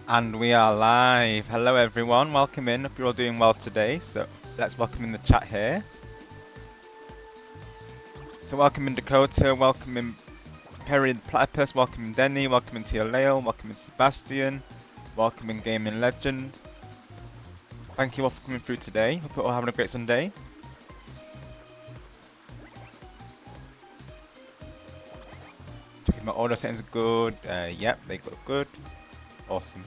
And we are live. Hello everyone, welcome in. Hope you're all doing well today. So let's welcome in the chat here. So welcome in Dakota, welcome in Perry the Platypus, welcome in Denny, welcome in Tia Lale, welcome in Sebastian, welcome in Gaming Legend. Thank you all for coming through today. Hope you're all having a great Sunday. Checking my audio settings are good. Yep, they look good. Awesome.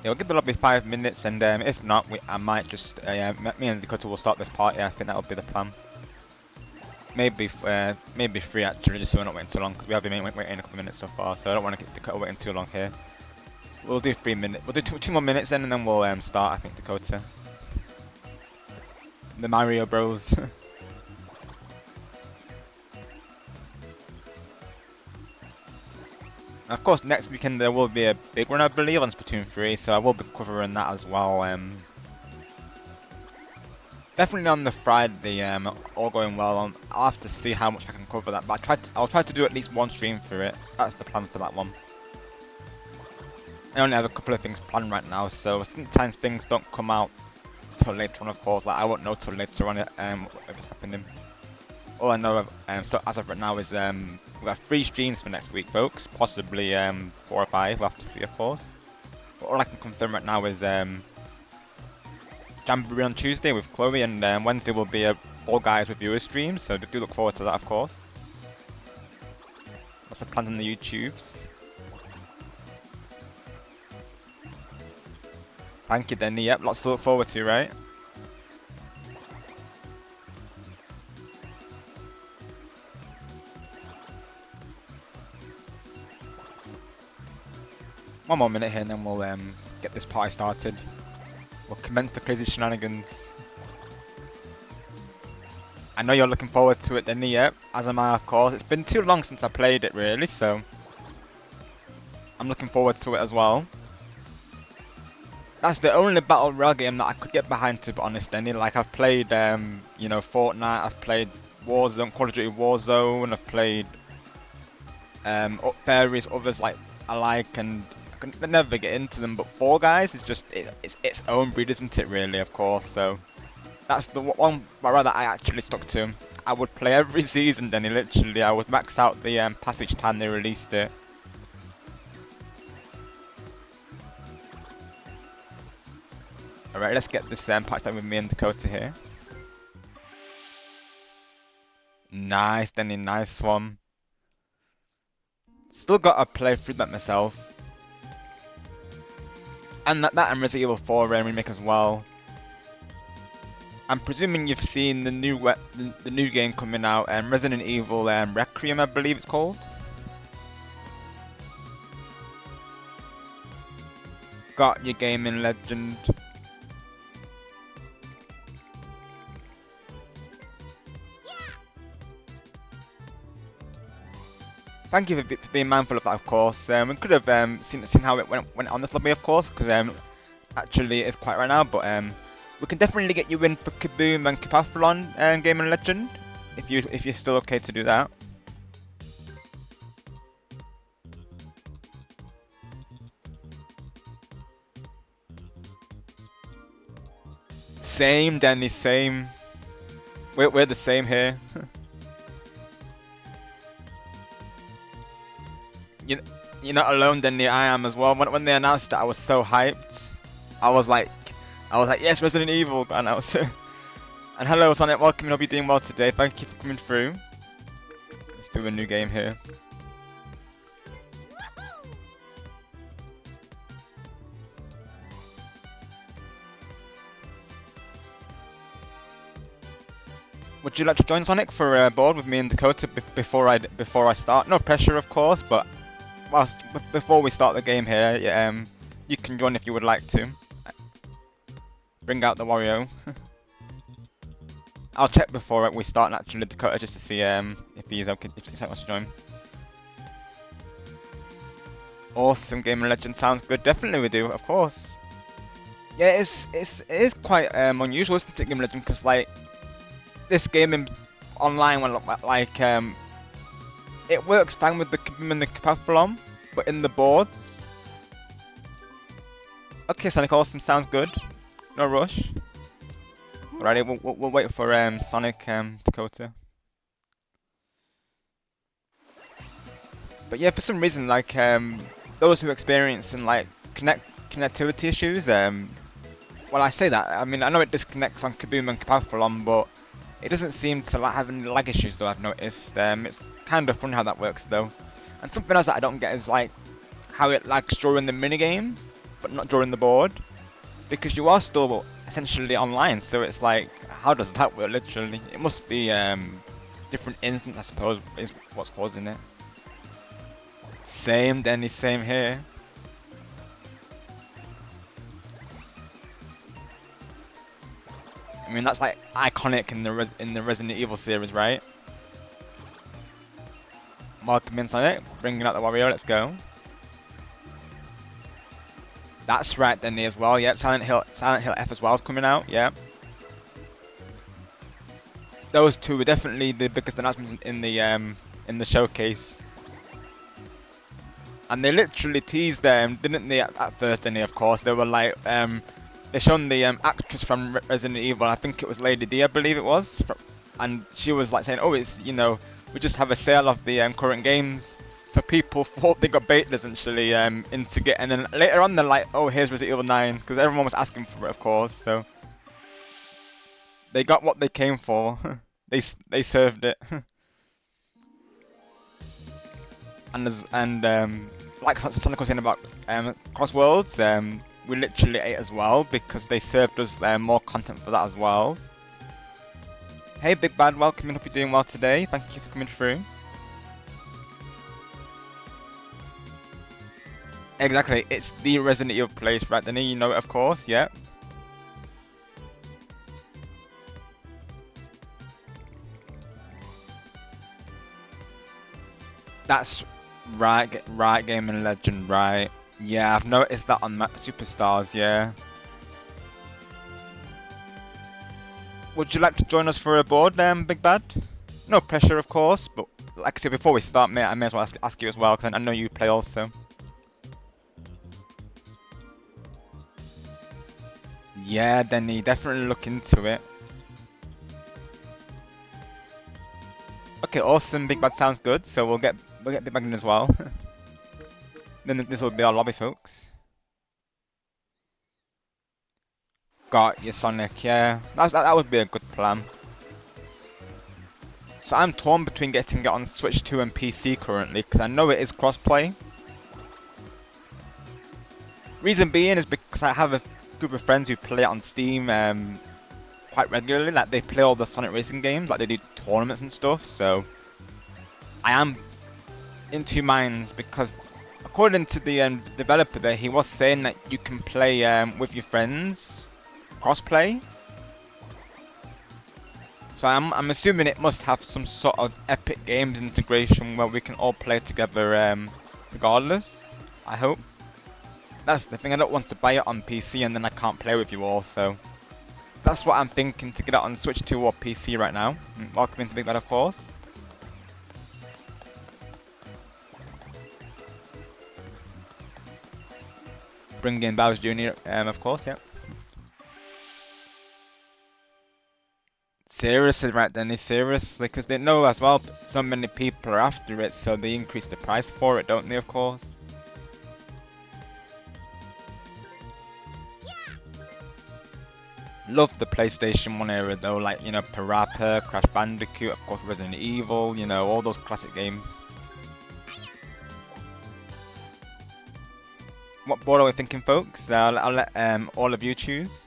Yeah, we'll give the lobby 5 minutes, and if not, I might just me and Dakota will start this party. I think that'll be the plan. Maybe 3 actually, just so we're not waiting too long, because we have been waiting a couple of minutes so far. So I don't want to get Dakota waiting too long here. We'll do 3 minutes. We'll do two more minutes then, and then we'll start. I think Dakota. The Mario Bros. Of course, next weekend there will be a big one, I believe, on Splatoon 3, so I will be covering that as well. Definitely on the Friday, all going well. I'll have to see how much I can cover that, but I'll try to do at least one stream for it. That's the plan for that one. I only have a couple of things planned right now, so sometimes things don't come out till later on, of course. Like, I won't know till later on if it's happening. All I know, so as of right now, is we've got 3 streams for next week, folks. Possibly 4 or 5. We'll have to see, of course. But all I can confirm right now is Jamboree on Tuesday with Chloe, and Wednesday will be a Fall Guys with viewers stream. So do look forward to that, of course. Lots of plans on the YouTubes. Thank you, Denny. Yep, lots to look forward to, right? One more minute here and then we'll get this party started. We'll commence the crazy shenanigans. I know you're looking forward to it, Denny, yep, as am I, of course. It's been too long since I played it, really, so I'm looking forward to it as well. That's the only battle royale game that I could get behind, to be honest, Denny. Like, I've played, you know, Fortnite, I've played Warzone, Call of Duty Warzone, I've played various others like I like, and I can never get into them. But Fall Guys is just it's its own breed, isn't it? Really, of course. So that's the one that I actually stuck to. I would play every season, Denny. Literally, I would max out the pass each time they released it. Alright, let's get this patch done with me and Dakota here. Nice, Denny, nice one. Still got to play through that myself. And that and Resident Evil 4 remake as well. I'm presuming you've seen the new game coming out, Resident Evil Requiem, I believe it's called. Got your gaming legend. Thank you for being mindful of that, of course. We could have seen how it went on this lobby, of course, because actually it's quiet right now. But we can definitely get you in for Kaboom and Koopathlon Game and Legend, if you're still okay to do that. Same, Danny, same. We're the same here. You're not alone, Denny. I am as well. When they announced it, I was so hyped. I was like, yes, Resident Evil. And I was, and hello, Sonic. Welcome. Hope you're doing well today. Thank you for coming through. Let's do a new game here. Would you like to join Sonic for a board with me and Dakota before I start? No pressure, of course, but before we start the game here, you can join if you would like to. Bring out the Wario. I'll check before we start naturally, Dakota, just to see if he's okay, if he wants to join. Awesome, Game and Legend sounds good. Definitely we do, of course. Yeah, it is quite unusual, isn't it, Game and Legend? Because like this game in online, it works fine with the Koopathlon, but in the boards. Okay, Sonic, awesome, sounds good. No rush. Alrighty, we'll wait for Sonic Dakota. But yeah, for some reason, like those who experience like connectivity issues, well, I say that. I mean, I know it disconnects on Kaboom and Koopathlon, but it doesn't seem to like have any lag issues though, I've noticed. It's kind of funny how that works though. And something else that I don't get is like how it lags during the minigames. but not during the board, because you are still essentially online. So it's like, how does that work? Literally, it must be different instance, I suppose, is what's causing it. Same, Denny, same here. I mean, that's like iconic in the Resident Evil series, right? Welcome in Sonic, bringing out the Wario. Let's go. That's right, Denny, as well. Yeah, Silent Hill F as well is coming out. Yeah. Those two were definitely the biggest announcements in the showcase. And they literally teased them, didn't they? At first, Denny, of course, they were like, they shown the actress from Resident Evil. I think it was Lady D, I believe it was, and she was like saying, "Oh, it's we just have a sale of the current games." So people thought they got baited essentially into get, and then later on they're like, "Oh, here's Resident Evil 9," because everyone was asking for it, of course. So they got what they came for. they served it. and like Sonic was saying about Cross Worlds, we literally ate as well because they served us more content for that as well. Hey Big Bad, welcome and hope you're doing well today. Thank you for coming through. Exactly, it's the Resident Evil place, right? Then you know it, of course, yeah. That's right, Game and Legend, right? Yeah, I've noticed that on Superstars, yeah. Would you like to join us for a board, Big Bad? No pressure, of course, but like I said, before we start, mate, I may as well ask you as well, because I know you play also. Yeah, Denny, definitely look into it. Okay, awesome, Big Bad sounds good, so we'll get Big Bad in as well. Then this will be our lobby, folks. Got you, Sonic, yeah. That would be a good plan. So I'm torn between getting it on Switch 2 and PC currently, because I know it is crossplay. Reason being is because I have a group of friends who play it on Steam quite regularly. Like, they play all the Sonic racing games, like they do tournaments and stuff, so I am in two minds, because according to the developer there, he was saying that you can play with your friends, crossplay. So I'm assuming it must have some sort of Epic Games integration where we can all play together regardless, I hope. That's the thing, I don't want to buy it on PC and then I can't play with you all, so that's what I'm thinking, to get it on Switch 2 or PC right now. Welcome into Big Bad, of course. Bring in Bowser Jr., of course, yeah. Seriously, right then, seriously, because they know as well so many people are after it, so they increase the price for it, don't they, of course? Love the PlayStation 1 era though, like, you know, Parappa, Crash Bandicoot, of course Resident Evil, you know, all those classic games. What board are we thinking, folks? I'll let all of you choose.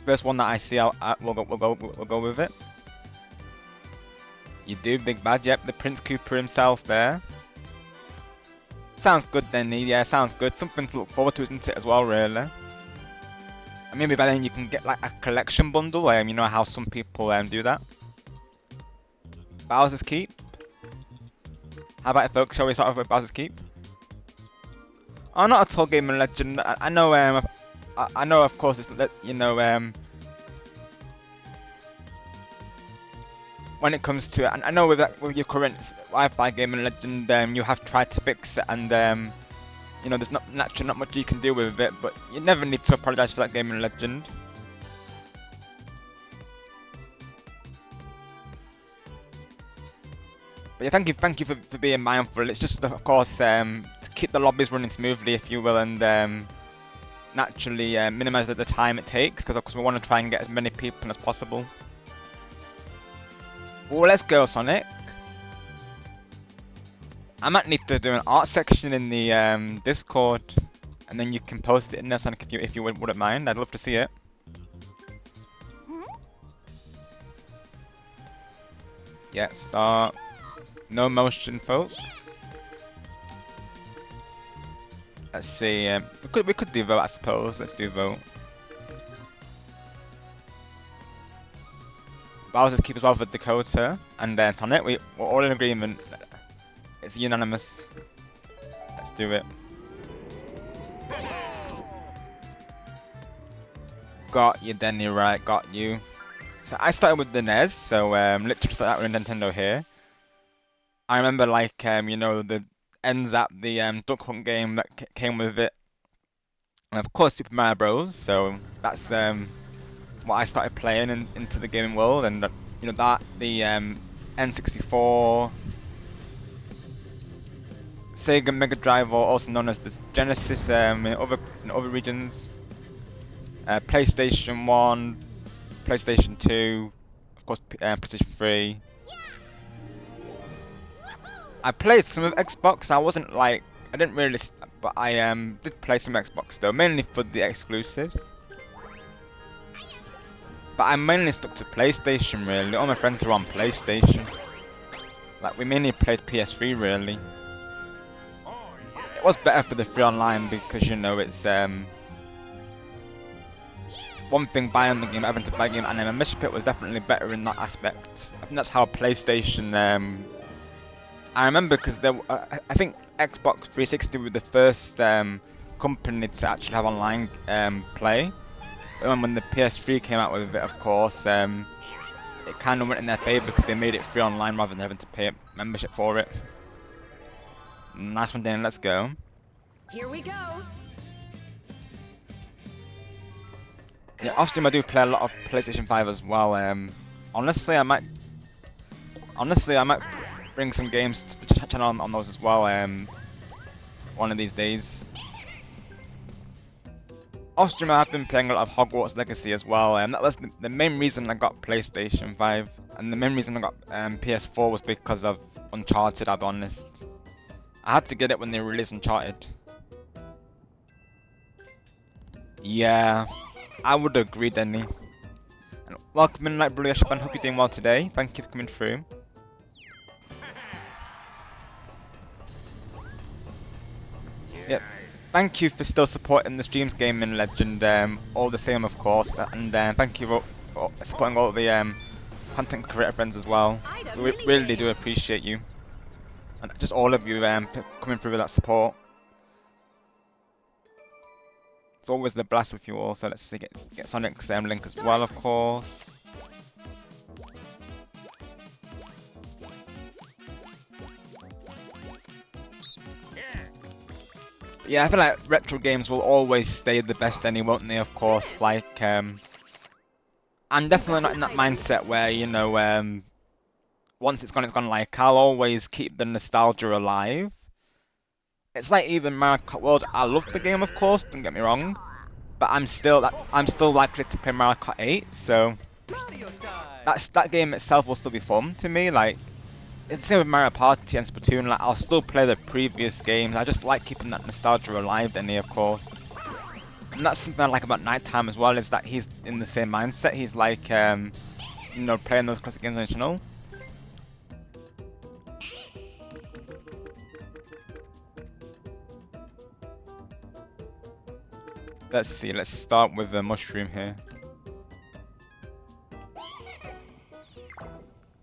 First one that I see, we'll go with it. You do, Big Bad. Yep, the Prince Cooper himself there. Sounds good then, yeah, sounds good. Something to look forward to, isn't it, as well, really? And maybe by then you can get like a collection bundle, you know how some people do that. Bowser's Keep. How about it, folks? Shall we start off with Bowser's Keep? Oh, not at all, Game and Legend. I know, I know, of course, it's, you know, when it comes to it, I know with your current Wi-Fi, Game and Legend, you have tried to fix it, and you know, there's naturally not much you can do with it, but you never need to apologise for that, Game and Legend. But yeah, thank you for being mindful. It's just, of course, to keep the lobbies running smoothly, if you will, and naturally minimise the time it takes, because of course we want to try and get as many people as possible. Well, let's go, Sonic. I might need to do an art section in the Discord. and then you can post it in there, Sonic, if you wouldn't mind. I'd love to see it. Yeah, start. No motion, folks. Let's see. We could do vote, I suppose. Let's do vote. Bowser's keep as well for Dakota and Sonic. We're all in agreement. It's unanimous. Let's do it. Got you, Denny. Right, got you. So I started with the NES, so literally started out with Nintendo here. I remember, like, you know, the ends at the Duck Hunt game that came with it, and of course Super Mario Bros. So that's what I started playing into the gaming world, and you know that the N64, Sega Mega Drive, or also known as the Genesis, in other regions, PlayStation 1, PlayStation 2, of course PlayStation 3. I played some of Xbox. I didn't really, but I did play some Xbox though, mainly for the exclusives. But I mainly stuck to PlayStation really. All my friends were on PlayStation. Like we mainly played PS3 really. It was better for the free online because you know it's one thing buying the game, having to buy the game, and then membership it was definitely better in that aspect. I think that's how PlayStation. I remember because I think Xbox 360 was the first company to actually have online play. And when the PS3 came out with it, of course, it kind of went in their favour because they made it free online rather than having to pay a membership for it. Nice one, Dan. Let's go. Here we go. Yeah, often I do play a lot of PlayStation 5 as well. Honestly, I might bring some games to the channel on those as well. One of these days. Off stream, I've been playing a lot of Hogwarts Legacy as well, and that was the main reason I got PlayStation 5, and the main reason I got PS4 was because of Uncharted. I'll be honest, I had to get it when they released Uncharted. Yeah, I would agree, Denny. And welcome in, Light Blue Yashaban. Hope you're doing well today. Thank you for coming through. Yep. Thank you for still supporting the streams, Gaming Legend. All the same, of course, and thank you for supporting all the content creator friends as well. We really do appreciate you, and just all of you for coming through with that support. It's always the blast with you all. So let's see, get Sonic's link as well, of course. Yeah, I feel like retro games will always stay the best anyway, won't they? Of course, like I'm definitely not in that mindset where, you know, once it's gone. Like I'll always keep the nostalgia alive. It's like even Mario Kart World. I love the game, of course. Don't get me wrong, but I'm still likely to play Mario Kart 8. So that game itself will still be fun to me. Like. It's the same with Mario Party and Splatoon. Like I'll still play the previous games. I just like keeping that nostalgia alive, Denny, of course. And that's something I like about Nighttime as well, is that he's in the same mindset. He's like, you know, playing those classic games on his channel. Let's see. Let's start with the mushroom here.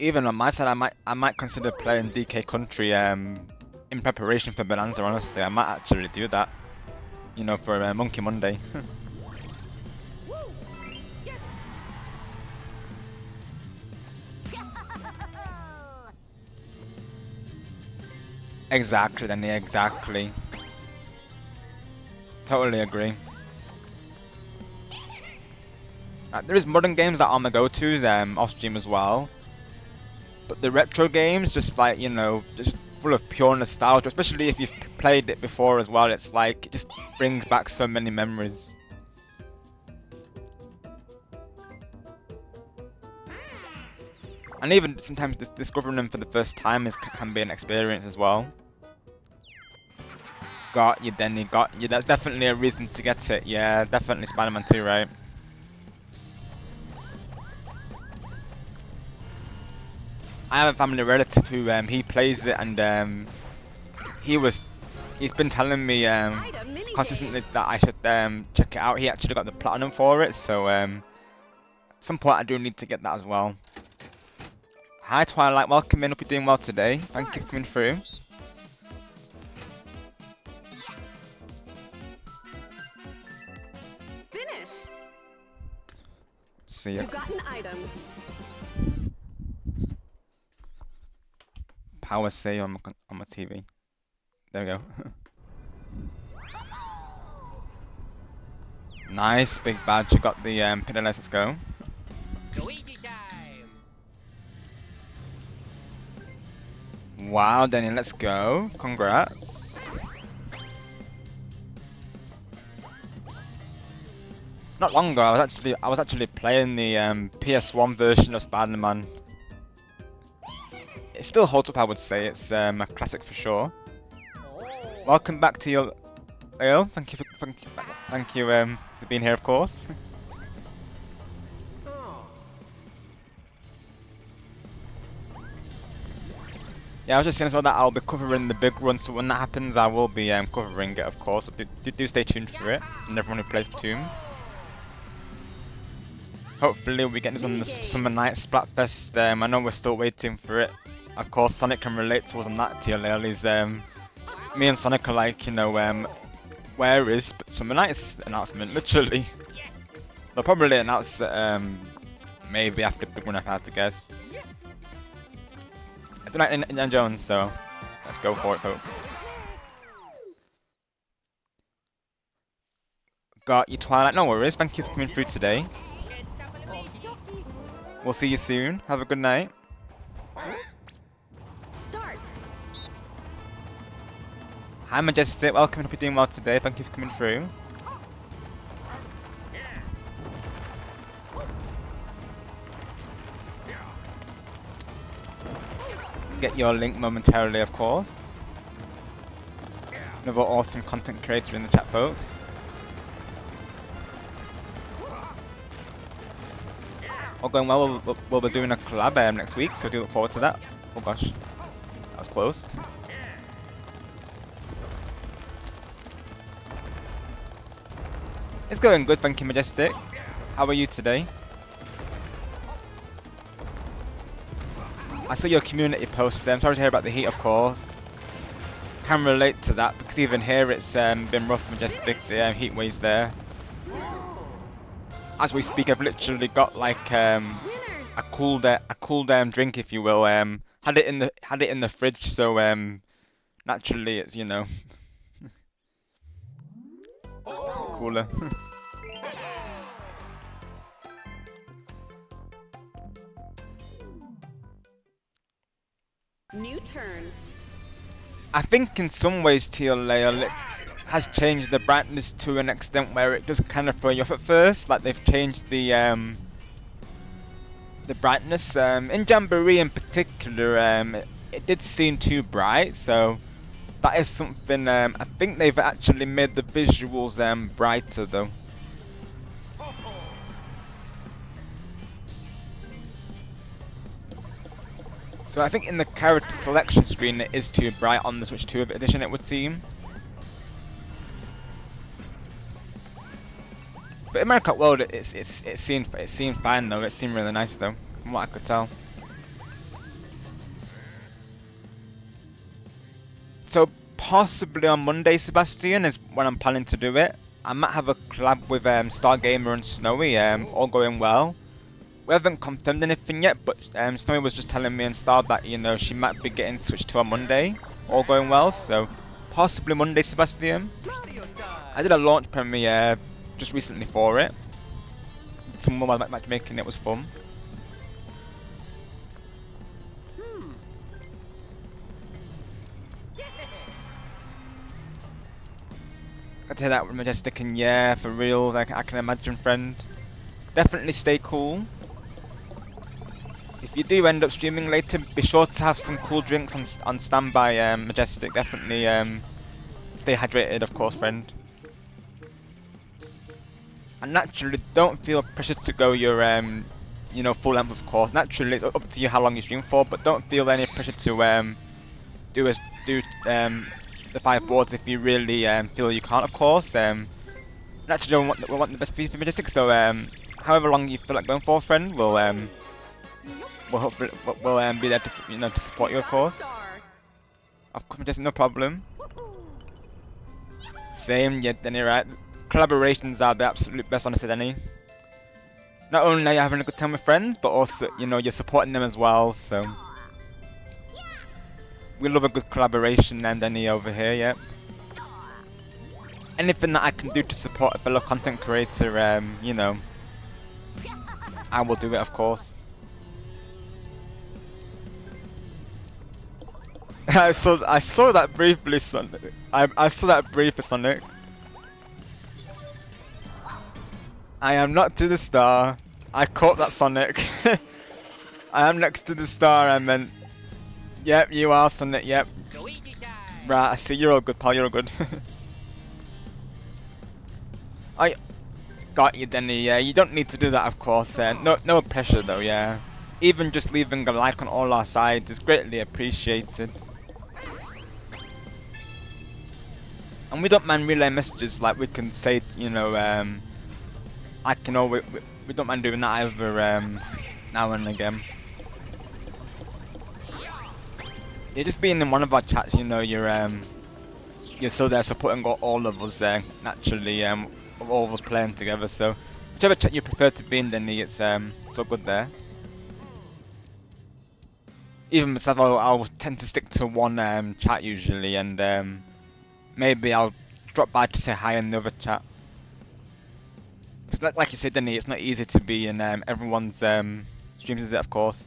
Even on my side, I might consider playing DK Country in preparation for Bonanza. Honestly, I might actually do that. You know, for Monkey Monday. Yes. Exactly, Danny. Exactly. Totally agree. There is modern games that are my go-tos off stream as well. But the retro games, just like, you know, just full of pure nostalgia, especially if you've played it before as well. It's like, it just brings back so many memories. And even sometimes discovering them for the first time can be an experience as well. Got you, Denny, got you. That's definitely a reason to get it. Yeah, definitely Spider-Man 2, right? I have a family relative who he plays it, and he's been telling me consistently that I should check it out. He actually got the platinum for it, so at some point I do need to get that as well. Hi Twilight, welcome in. Hope you're doing well today. Thank you for coming through. Finish. See ya. You got an item. Power save on my TV. There we go. Nice, big badge. You got the pitiless. Let's go. Luigi time. Wow, Daniel, let's go. Congrats. Not long ago, I was actually playing the PS1 version of Spider-Man. It still holds up, I would say. It's a classic for sure. Welcome back to your Ale. Thank you for being here, of course. Yeah, I was just saying as well that I'll be covering the big run, so when that happens, I will be covering it, of course. Do stay tuned for it, and everyone who plays Splatoon. Hopefully, we get this on the Summer Night Splatfest. I know we're still waiting for it. Of course, Sonic can relate to us on that. TLL me and Sonic are like, you know, where is Summer Night's announcement? Literally, they'll probably announce it maybe after big run, if I had to guess. I do like Indiana Jones, so let's go for it, folks. Got you, Twilight. No worries. Thank you for coming through today. We'll see you soon. Have a good night. Start. Hi, Majestic. Welcome. Hope you're doing well today. Thank you for coming through. Get your link momentarily, of course. Another awesome content creator in the chat, folks. All going well, we'll be doing a collab next week, so do look forward to that. Oh gosh, that was close. It's going good, thank you, Majestic. How are you today? I saw your community post there. I'm sorry to hear about the heat, of course. Can relate to that because even here it's been rough, Majestic. The heat waves there. As we speak, I've literally got like a cool down drink, if you will. Had it in the fridge, so naturally it's, you know, cooler. New turn. I think in some ways TLA has changed the brightness to an extent where it does kind of throw you off at first. Like they've changed the brightness. In Jamboree in particular, it did seem too bright. So that is something. I think they've actually made the visuals brighter though. So I think in the character selection screen it is too bright on the Switch 2 edition, it would seem. But in Mario Kart World it seemed fine though. It seemed really nice though, from what I could tell. So possibly on Monday, Sebastian, is when I'm planning to do it. I might have a collab with Stargamer and Snowy, all going well. We haven't confirmed anything yet, but Snowy was just telling me and Star that, you know, she might be getting Switch 2 on Monday, all going well, so possibly Monday, Sebastian. I did a launch premiere just recently for it. Some more matchmaking, it was fun. Got to hear that with Majestic, and yeah, for real, I can imagine, friend. Definitely stay cool. If you do end up streaming later, be sure to have some cool drinks on standby, Majestic. Definitely Stay hydrated, of course, friend. And naturally, don't feel pressured to go your you know, full length, of course. Naturally, it's up to you how long you stream for, but don't feel any pressure to do the 5 boards if you really feel you can't, of course. Naturally, we want the best for you for Majestic, so however long you feel like going for, friend, we'll hopefully be there to, you know, to support you, of course. Of course, Majestic, no problem. Same, yeah, Denny, right? Collaborations are the absolute best, honestly, Denny. Not only are you having a good time with friends, but also, you know, you're supporting them as well, so... We love a good collaboration, Denny, over here, yeah. Anything that I can do to support a fellow content creator, you know, I will do it, of course. I saw that briefly, Sonic. I saw that briefly, Sonic. I am not to the star. I caught that, Sonic. I am next to the star. I meant. Yep, you are, Sonic. Yep. Right, I see. You're all good, pal. You're all good. I got you, Denny. Yeah, you don't need to do that, of course. No pressure, though. Yeah. Even just leaving a like on all our sides is greatly appreciated. And we don't mind relay messages, like we can say, you know, like, you know, we don't mind doing that either, now and again. Yeah, just being in one of our chats, you know, you're still there supporting all of us, naturally, all of us playing together, so whichever chat you prefer to be in, then it's so good there. Even myself, I'll tend to stick to one chat usually, and maybe I'll drop by to say hi in the other chat. Like you said, Denny, it's not easy to be in everyone's streams, is it, of course?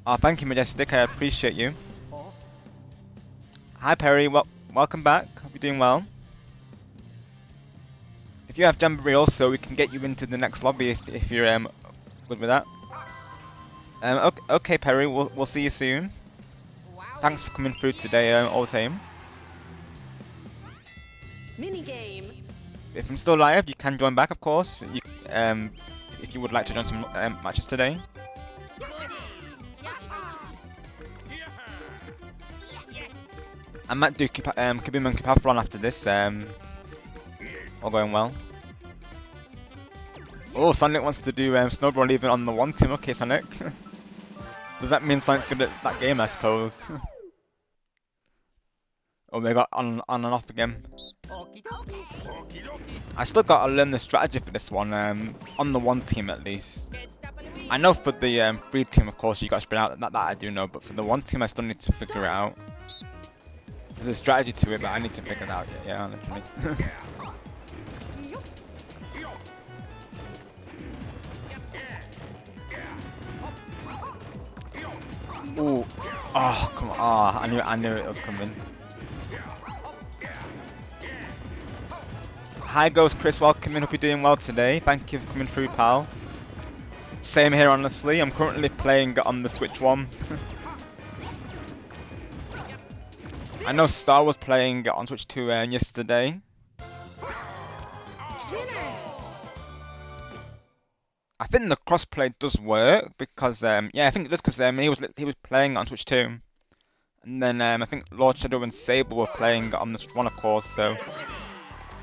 Oh, thank you, Majestic, I appreciate you. Hi, Perry, welcome back, hope you're doing well. If you have Jamboree also, we can get you into the next lobby if you're good with that. Okay, Perry, we'll see you soon. Thanks for coming through today, all the same. Minigame. If I'm still live, you can join back, of course. You, if you would like to join some matches today. I might do Kaboom and Koopathlon after this. All going well. Oh, Sonic wants to do snowball even on the 1 team. Okay, Sonic. Does that mean Sonic's good at that game, I suppose? Oh, they got on and off again. I still gotta learn the strategy for this one, on the 1 team at least. I know for the 3 team, of course, you gotta spread out, that I do know, but for the 1 team I still need to figure it out. There's a strategy to it, but I need to figure it out, yeah, literally. Ooh. Oh, come on. Oh, I knew it was coming. Hi, Ghost Chris. Welcome in. Hope you're doing well today. Thank you for coming through, pal. Same here, honestly. I'm currently playing on the Switch 1. I know Star was playing on Switch 2 yesterday. I think the crossplay does work because yeah, I think it does because he was playing on Switch 2, and then I think Lord Shadow and Sable were playing on the Switch 1, of course. So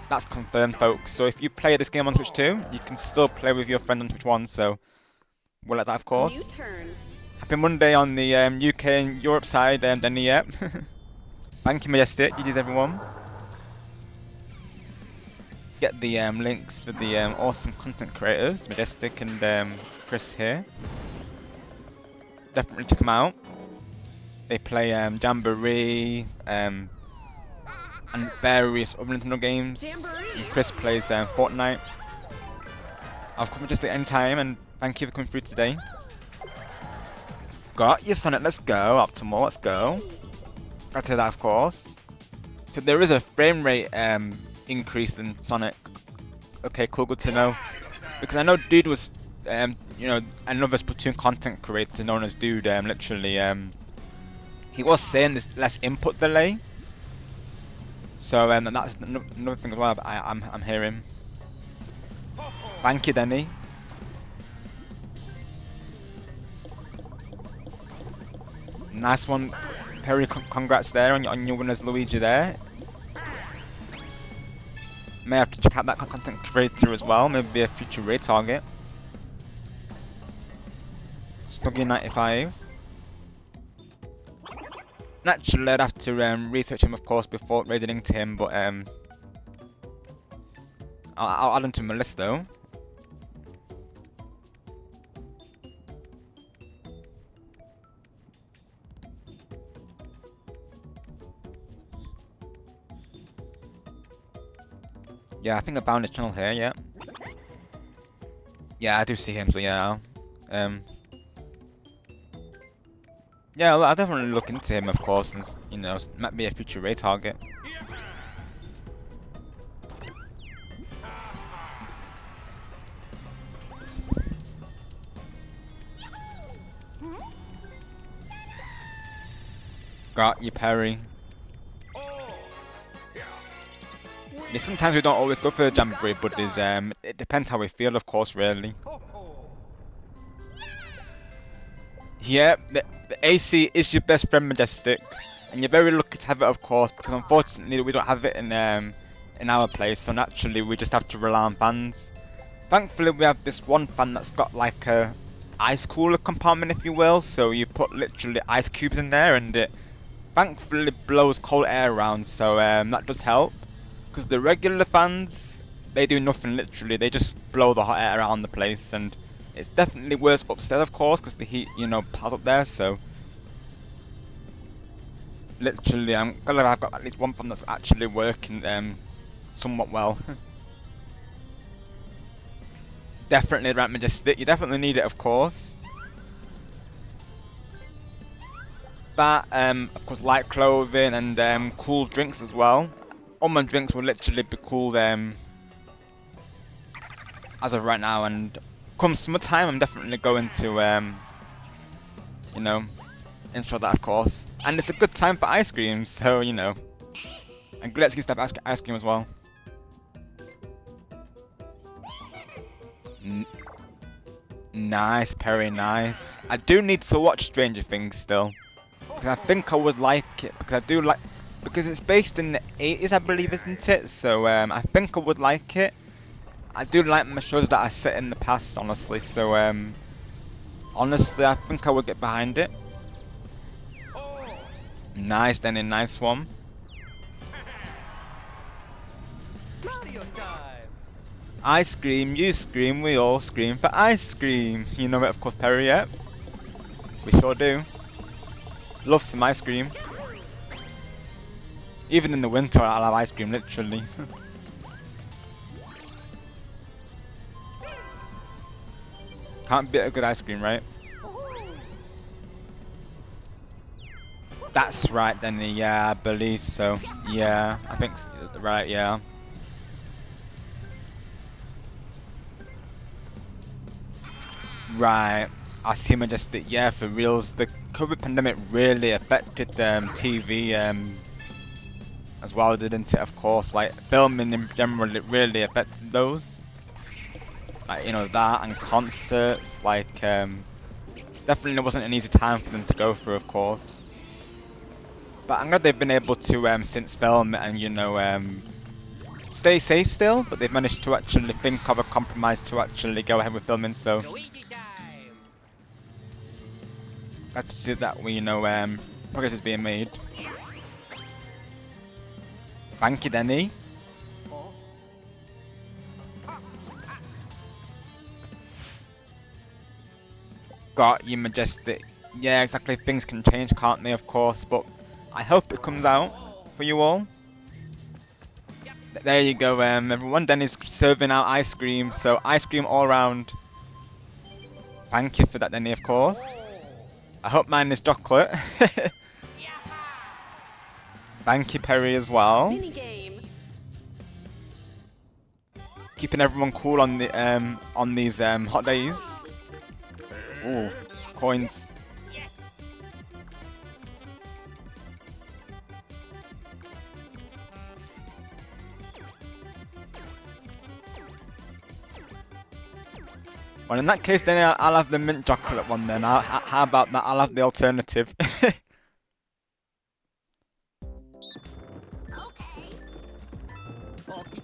that's confirmed, folks. So if you play this game on Switch 2, you can still play with your friend on Switch 1. So we'll let that, of course. New turn. Happy Monday on the UK and Europe side, Denny. Yep. Thank you, Majestic. GG's everyone. Get the links for the awesome content creators, Majestic and Chris here. Definitely check them out. They play Jamboree and various other Nintendo games. Jamboree. And Chris plays Fortnite. I've come Majestic anytime, and thank you for coming through today. Got you, Sonic. Let's go. Optimal. Let's go. Got to that, of course. So there is a frame rate increase in Sonic. Okay, cool, good to know. Because I know Dude was, you know, another Splatoon content creator known as Dude, literally, he was saying there's less input delay. So that's another thing as well. I'm hearing. Thank you, Denny. Nice one, Perry. Congrats there on your winners, Luigi. There. May have to check out that content creator as well. Maybe a future raid target. Stuggy95. Naturally, I'd have to research him, of course, before raiding into him, but I'll add him to my list though. Yeah, I think I found his channel here. Yeah. Yeah, I do see him. So yeah. Yeah, I'll definitely look into him, of course, and you know, might be a future raid target. Got you, Perry. Yeah, sometimes we don't always go for the Jamboree, but it depends how we feel, of course, really. Yeah, the AC is your best friend, Majestic, and you're very lucky to have it, of course, because unfortunately we don't have it in our place, so naturally we just have to rely on fans. Thankfully we have this one fan that's got like a ice cooler compartment, if you will, so you put literally ice cubes in there and it thankfully blows cold air around, so that does help. Because the regular fans, they do nothing literally, they just blow the hot air around the place, and it's definitely worse upstairs, of course, because the heat, you know, piles up there, so literally I'm glad I've got at least one fan that's actually working somewhat well. Definitely right, Majestic, you definitely need it, of course. That, of course, light clothing and cool drinks as well. All my drinks will literally be cooled as of right now, and come summertime I'm definitely going to you know, ensure that, of course. And it's a good time for ice cream, so you know, and let's get stuff ice cream as well. Nice, Perry, nice. I do need to watch Stranger Things still, because I think I would like it, because I do like, because it's based in the 80s, I believe, isn't it? So I think I would like it. I do like my shows that I set in the past, honestly. So honestly, I think I would get behind it. Nice, Denny, nice one. Mario time! I scream, you scream, we all scream for ice cream. You know it, of course, Perry, yeah? We sure do. Love some ice cream. Even in the winter, I'll have ice cream, literally. Can't beat a good ice cream, right? That's right, Denny, yeah, I believe so. Yeah, I think right, yeah. Right, I see, Majestic, yeah, for reals. The COVID pandemic really affected TV as well, didn't it? Of course, like filming in general, it really affected those. Like, you know, that and concerts, like definitely wasn't an easy time for them to go through, of course. But I'm glad they've been able to since film it and, you know, stay safe still, but they've managed to actually think of a compromise to actually go ahead with filming, so Luigi time! glad to see that we, you know, progress is being made. Thank you, Denny. Got you, Majestic. Yeah, exactly, things can change, can't they, of course, but I hope it comes out for you all. There you go, everyone. Denny's serving out ice cream, so ice cream all round. Thank you for that, Denny, of course. I hope mine is chocolate. Thank you, Perry, as well. Minigame. Keeping everyone cool on these hot days. Ooh, coins. Well, in that case, then I'll have the mint chocolate one then. How about that? I'll have the alternative.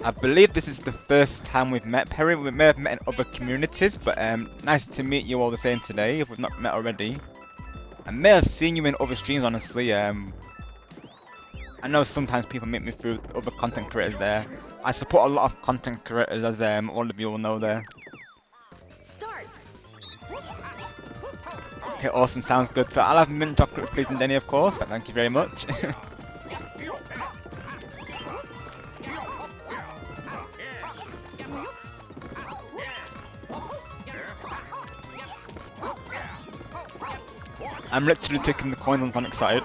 I believe this is the first time we've met, Perry. We may have met in other communities, but nice to meet you all the same today, if we've not met already. I may have seen you in other streams, honestly. I know sometimes people meet me through other content creators there. I support a lot of content creators, as all of you will know there. Start. Okay, awesome, sounds good. So I'll have mint chocolate, please, and Denny, of course. But thank you very much. I'm literally taking the coins on Sonic's side.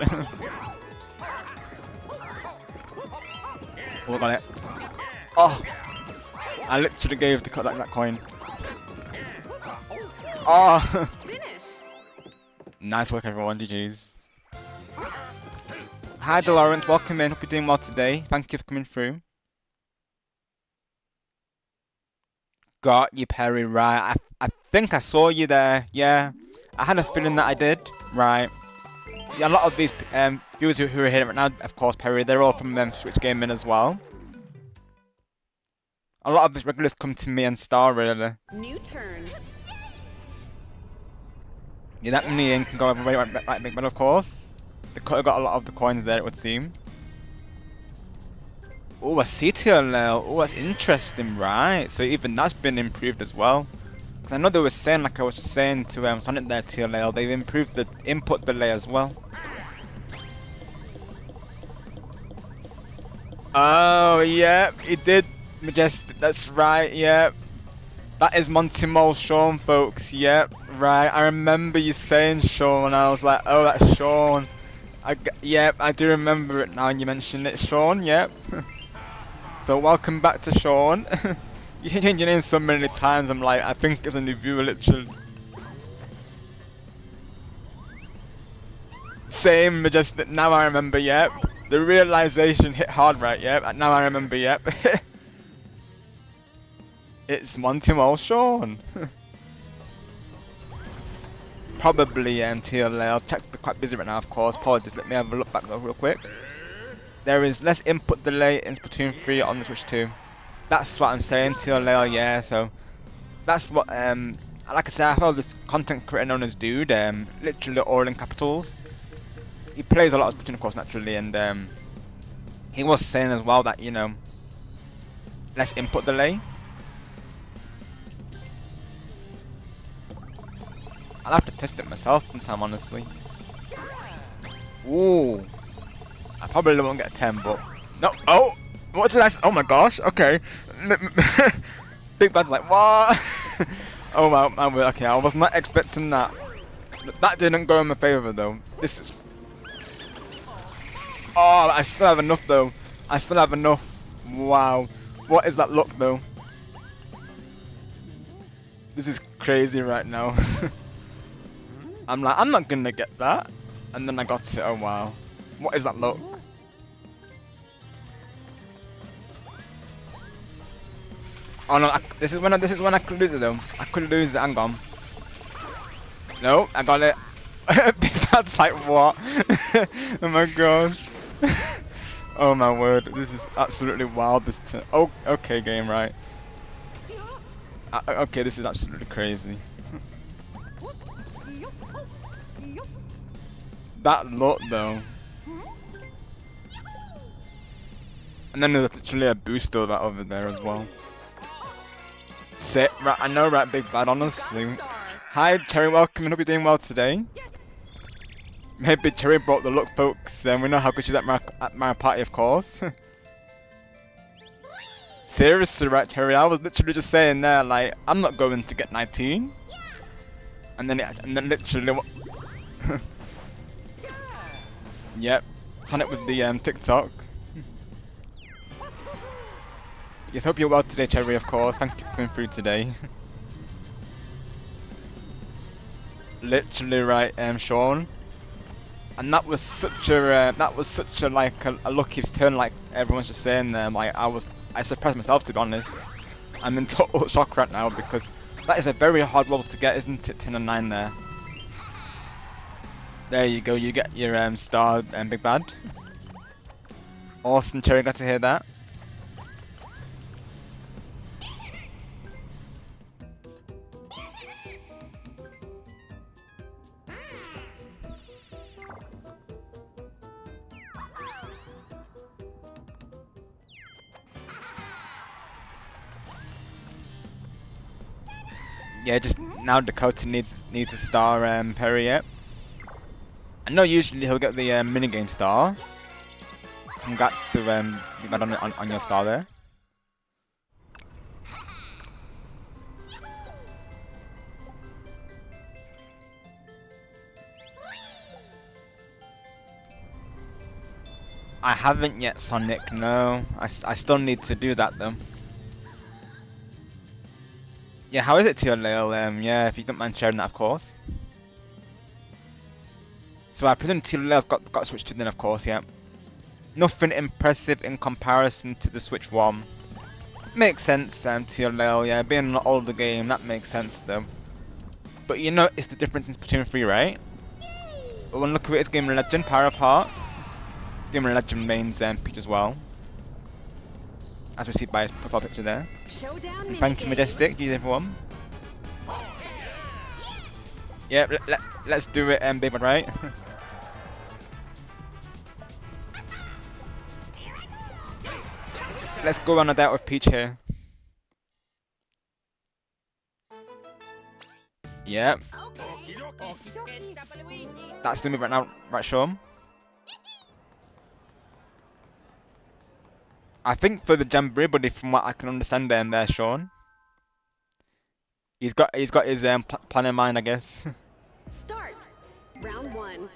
Oh, got it. Oh! I literally gave that coin. Oh! Finish. Nice work, everyone. GG's. Hi, Dolorence. Welcome in. Hope you're doing well today. Thank you for coming through. Got you, Perry. Right. I think I saw you there. Yeah. I had a feeling that I did. Right. Yeah, a lot of these viewers who are here right now, of course, Perry, they're all from Switch Gaming as well. A lot of these regulars come to me and Star, really. New turn. Yeah, that Minion can go over right big, but of course. They could have got a lot of the coins there, it would seem. Oh, a CTLL. Oh, that's interesting, right. So even that's been improved as well. I know they were saying, like I was saying to Sonic there, TLL, they've improved the input delay as well. Oh, yeah, he did, Majestic, that's right, yeah. That is Monty Mole Sean, folks, yep, right. I remember you saying Sean, I was like, oh, that's Sean. Yep, I do remember it now, and you mentioned it, Sean, yep. So welcome back to Sean. You change your name so many times, I'm like, I think as a new viewer, literally. Same, Majestic, now I remember, yep. The realization hit hard, right, yep, now I remember, yep. It's Monty Mole Sean. Probably TLA, I'll check, we're quite busy right now, of course. Apologies, let me have a look back real quick. There is less input delay in Splatoon 3 on the Switch 2. That's what I'm saying, TLL, yeah, so that's what, like I said, I follow this content creator known as Dude, literally all in capitals. He plays a lot of Splatoon, of course, naturally, and he was saying as well that, you know, less input delay. I'll have to test it myself sometime, honestly. Ooh. I probably won't get a 10, but... No, oh! What did I say? Oh my gosh, okay. Big Bad's like, what? Oh my word, okay, I was not expecting that. That didn't go in my favour though. This is... Oh, I still have enough though. I still have enough. Wow. What is that look though? This is crazy right now. I'm like, I'm not gonna get that. And then I got it, oh wow. What is that look? Oh no, this is when I could lose it though. I could lose it, hang on. No, I got it. That's like what? Oh my gosh. Oh my word, this is absolutely wild. This oh, okay game, right. Okay, this is absolutely crazy. That look though. And then there's literally a boost of that over there as well. Sit, right, I know, right, Big Bad, honestly. Hi, Cherry, welcome, and hope you're doing well today. Maybe Cherry brought the look, folks, and we know how good she's at Mario Party, of course. Seriously, right, Cherry, I was literally just saying there, like, I'm not going to get 19. And then literally, what? Yep, Sonic with the TikTok. Yes, hope you're well today, Cherry, of course. Thank you for coming through today. Literally right, Sean. And that was such a like a lucky turn, like everyone's just saying there. Like I surprised myself, to be honest. I'm in total shock right now because That is a very hard roll to get, isn't it? 10 and 9 there. There you go, you get your star and big bad. Awesome, Cherry, glad to hear that. Yeah, just now Dakota needs a star Perry, yep. I know usually he'll get the minigame star. Congrats to be bad on your star there. I haven't yet, Sonic, no. I still need to do that though. Yeah, how is it to your Lil? Yeah, if you don't mind sharing that, of course. So I presume Teal Lail's got switched to then, of course, yeah. Nothing impressive in comparison to the Switch one. Makes sense, Teal Lail, yeah, being an older game, that makes sense though. But you know, it's the difference in Splatoon 3, right? But when look at it, it's Game of Legend, Power of Heart. Game of Legend mains Peach as well. As we see by his profile picture there. Showdown And thank you, minigame. Majestic, GG everyone. Yeah, let's do it, baby, right? Let's go on a date with Peach here. Yep. That's the move right now, right, Sean? I think for the Jamboree, buddy, from what I can understand there, Sean. He's got his plan in mind, I guess. Start. Round 1.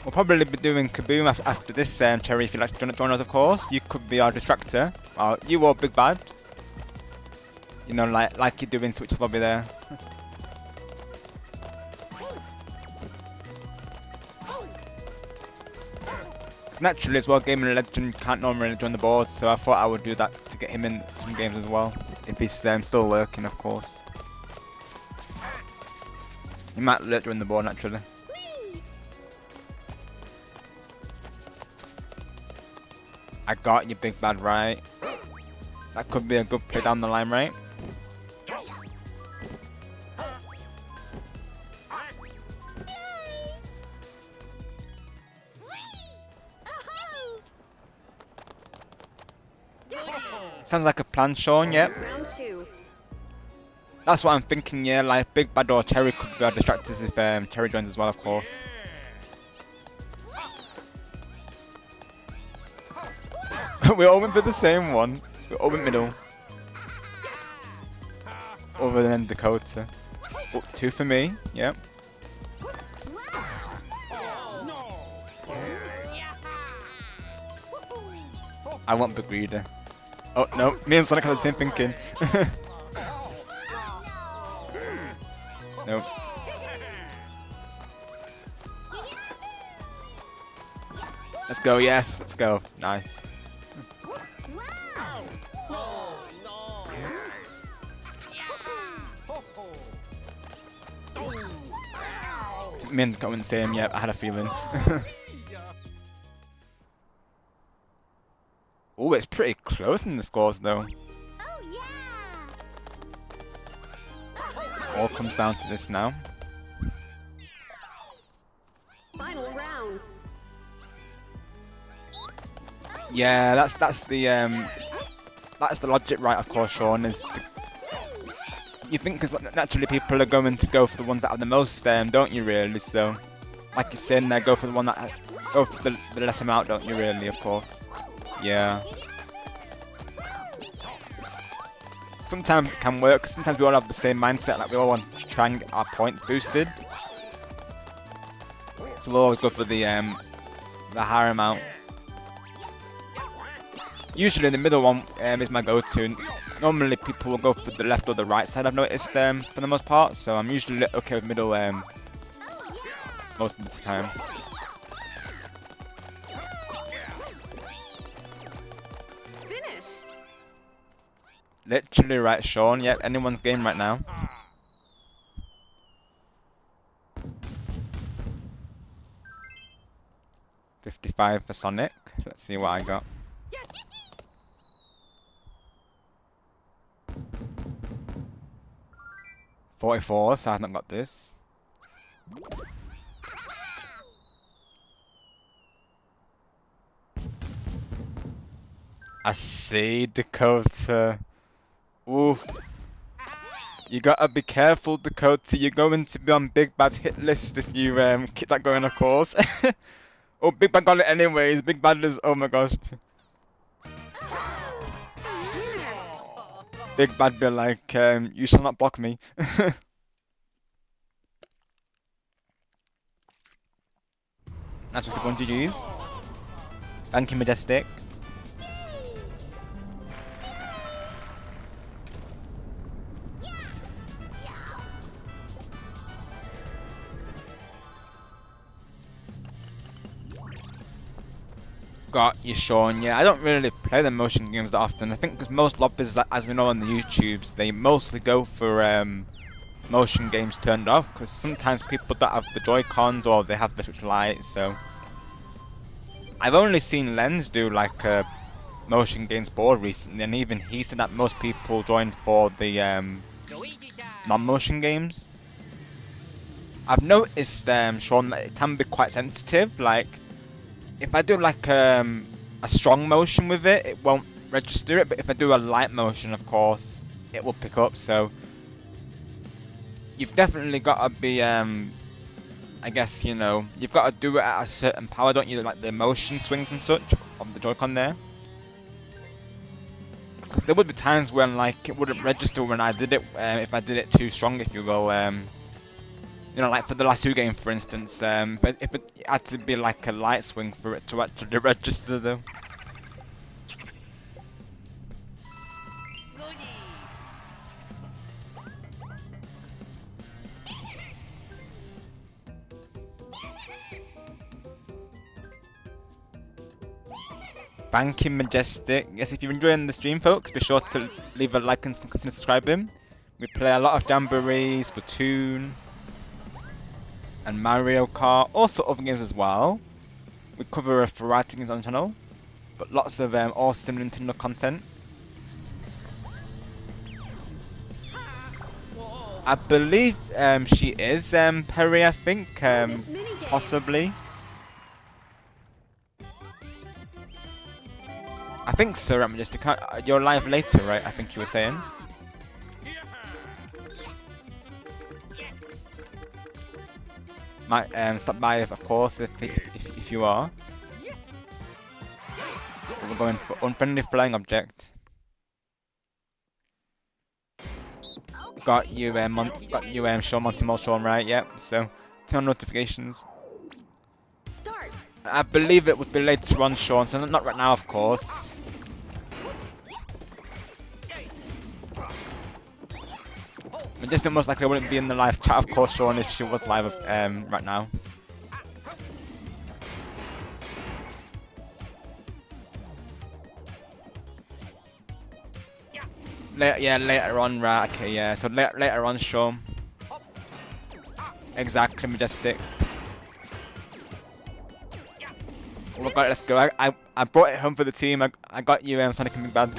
We'll probably be doing Kaboom after this, Cherry, if you'd like to join us, of course. You could be our distractor. You or Big Bad. You know, like you do in Switch Lobby there. Naturally as well, Game of Legend can't normally join the board, so I thought I would do that to get him in some games as well. If he's still lurking, of course. He might lurk join the board, naturally. I got you, Big Bad, right. That could be a good play down the line, right? Sounds like a plan, Sean, yep. Round 2. That's what I'm thinking, yeah, like Big Bad or Cherry could be our distractors if Cherry joins as well, of course. We all went for the same one. We all went middle. Other than Dakota. Oh, 2 for me, yep. I want Big Reader. Oh no, me and Sonic have the same thinking. Nope. Let's go, yes, let's go. Nice. Me and Cohen same, yeah, I had a feeling. Oh, it's pretty close in the scores though. All comes down to this now. Final round. Yeah, that's the logic, right? Of course, Sean, is to, you think because naturally people are going to go for the ones that have the most, don't you really? So, like you're saying, there, go for the one that go for the less amount, don't you really? Of course. Yeah. Sometimes it can work. Sometimes we all have the same mindset, like we all want to try and get our points boosted. So we'll always go for the higher amount. Usually the middle one is my go-to. Normally people will go for the left or the right side, I've noticed, for the most part. So I'm usually okay with middle most of the time. Finish. Literally right, Sean. Yep, anyone's game right now. $55 for Sonic. Let's see what I got. Yes. 44, so I've not got this. I see, Dakota. Ooh. You gotta be careful, Dakota. You're going to be on Big Bad's hit list if you keep that going, of course. Oh, Big Bad got it anyways. Big Bad is, oh my gosh. Big Bad be like, you shall not block me. That's what one GG's. Thank you, Majestic. Got you, Sean. Yeah, I don't really play the motion games that often. I think because most lobbies, as we know on the YouTubes, they mostly go for motion games turned off. Because sometimes people don't have the Joy-Cons or they have the Switch Lite. So I've only seen Lens do like a motion games board recently, and even he said that most people joined for the Luigi time. non-motion games. I've noticed, Sean, that it can be quite sensitive. Like, if I do like a strong motion with it, it won't register it. But if I do a light motion, of course, it will pick up. So you've definitely got to be, I guess, you know, you've got to do it at a certain power, don't you? Like the motion swings and such of the Joy-Con there. Because there would be times when like it wouldn't register when I did it, if I did it too strong, if you will. You know, like for the last two games, for instance, but if it had to be like a light swing for it to actually register, though. Luigi. Thank you, Majestic. Yes, if you're enjoying the stream, folks, be sure to leave a like and consider subscribing. We play a lot of Jamboree, Splatoon, and Mario Kart, also other games as well. We cover a variety of games on the channel, but lots of awesome Nintendo content. Whoa. I believe she is Perry, I think, This minigame. possibly. I think so, right, Majestic. You're live later, right? I think you were saying. Might stop by, of course, if you are. We're going for unfriendly flying object. Got you, Sean Monty Sean, right? Yep. So, turn on notifications. Start. I believe it would be later on, Sean. So not right now, of course. Majestic most likely wouldn't be in the live chat, of course, Sean, if she was live right now. Later on, right? Okay, yeah. So later on, Sean. Exactly, Majestic. Oh my god, let's go. I brought it home for the team. I got you, Sonic and Big Bad.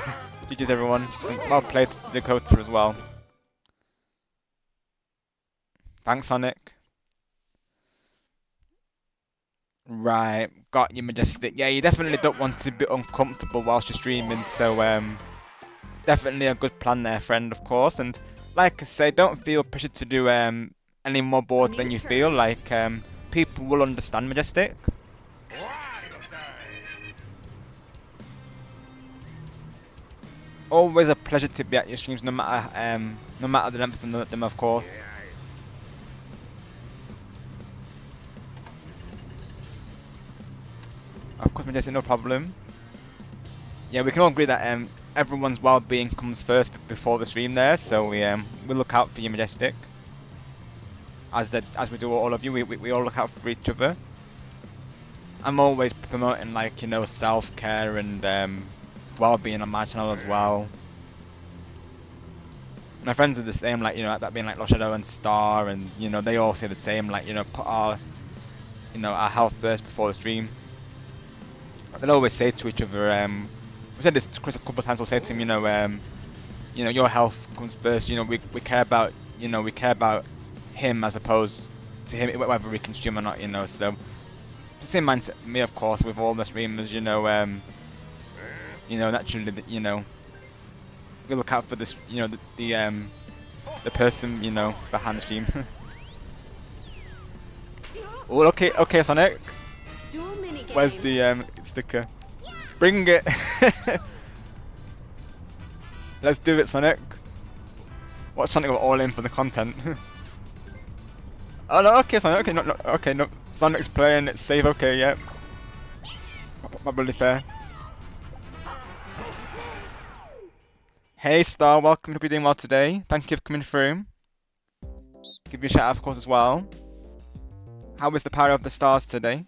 GG's everyone. Well played, Dakota as well. Thanks, Sonic. Right, got you, Majestic. Yeah, you definitely don't want to be uncomfortable whilst you're streaming, so definitely a good plan there, friend, of course. And like I say, don't feel pressured to do any more boards than you feel. Like people will understand, Majestic. Always a pleasure to be at your streams, no matter the length of them, of course. Of course, Majestic, no problem. Yeah, we can all agree that everyone's well-being comes first before the stream there, so we'll look out for you, Majestic. as we do all of you. We all look out for each other. I'm always promoting, like, you know, self-care and well-being on my channel as well. My friends are the same, like, you know, that being like Loshadow and Star, and you know, they all say the same, like, you know, put our, you know, our health first before the stream. They'll always say to each other, we said this to Chris a couple of times, we'll say to him, you know, your health comes first, you know, we care about, you know, we care about him as opposed to him, whether we can stream or not, you know, so the same mindset for me, of course, with all the streamers, you know, naturally, you know, we look out for this, you know, the person, you know, behind the stream. Oh, okay, Sonic. Dual minigame. Where's the sticker? Bring it. Let's do it, Sonic. Watch Sonic go all in for the content. Oh no, okay, Sonic. Okay, no. Sonic's playing. It's safe. Okay, yeah. Probably fair. Hey Star, welcome. Hope you're doing well today. Thank you for coming through. Give you a shout out, of course, as well. How is the power of the stars today?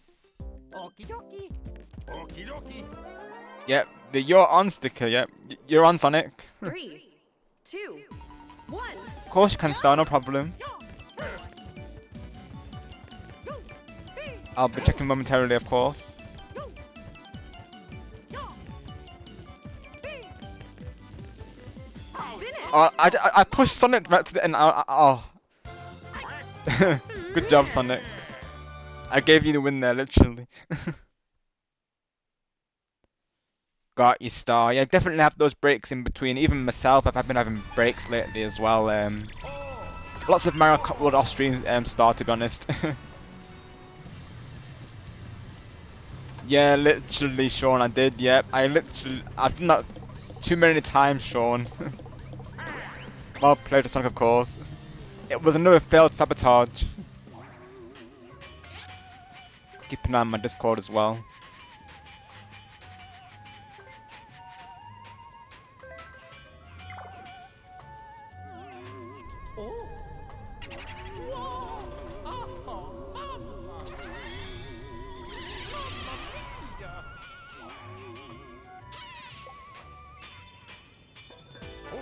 Okie dokie. Okie dokie. Yep, the you're on sticker. Yep, you're on, Sonic. 3, 2, 1. Of course you can, Star. No problem. I'll be checking momentarily, of course. Finish. Oh, I pushed Sonic back to the end. Oh. Good job, Sonic. I gave you the win there, literally. Got you, Star. Yeah, definitely have those breaks in between. Even myself, I've been having breaks lately as well. Lots of Mario Kart World off streams, Star, to be honest. Yeah, literally, Sean, I did. Yep, I've done that too many times, Sean. Well played, Sonic, of course. It was another failed sabotage. Keep an eye on my Discord as well. Oh. Whoa. Oh, mama. Mamma mia. Oh.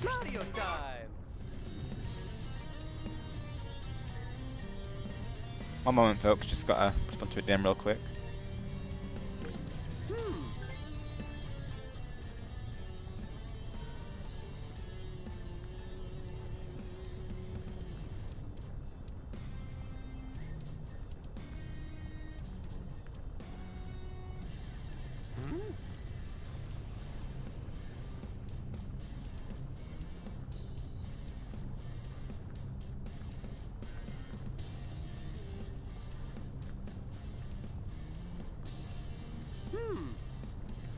Mario time! One moment, folks. Just gotta respond to a DM real quick.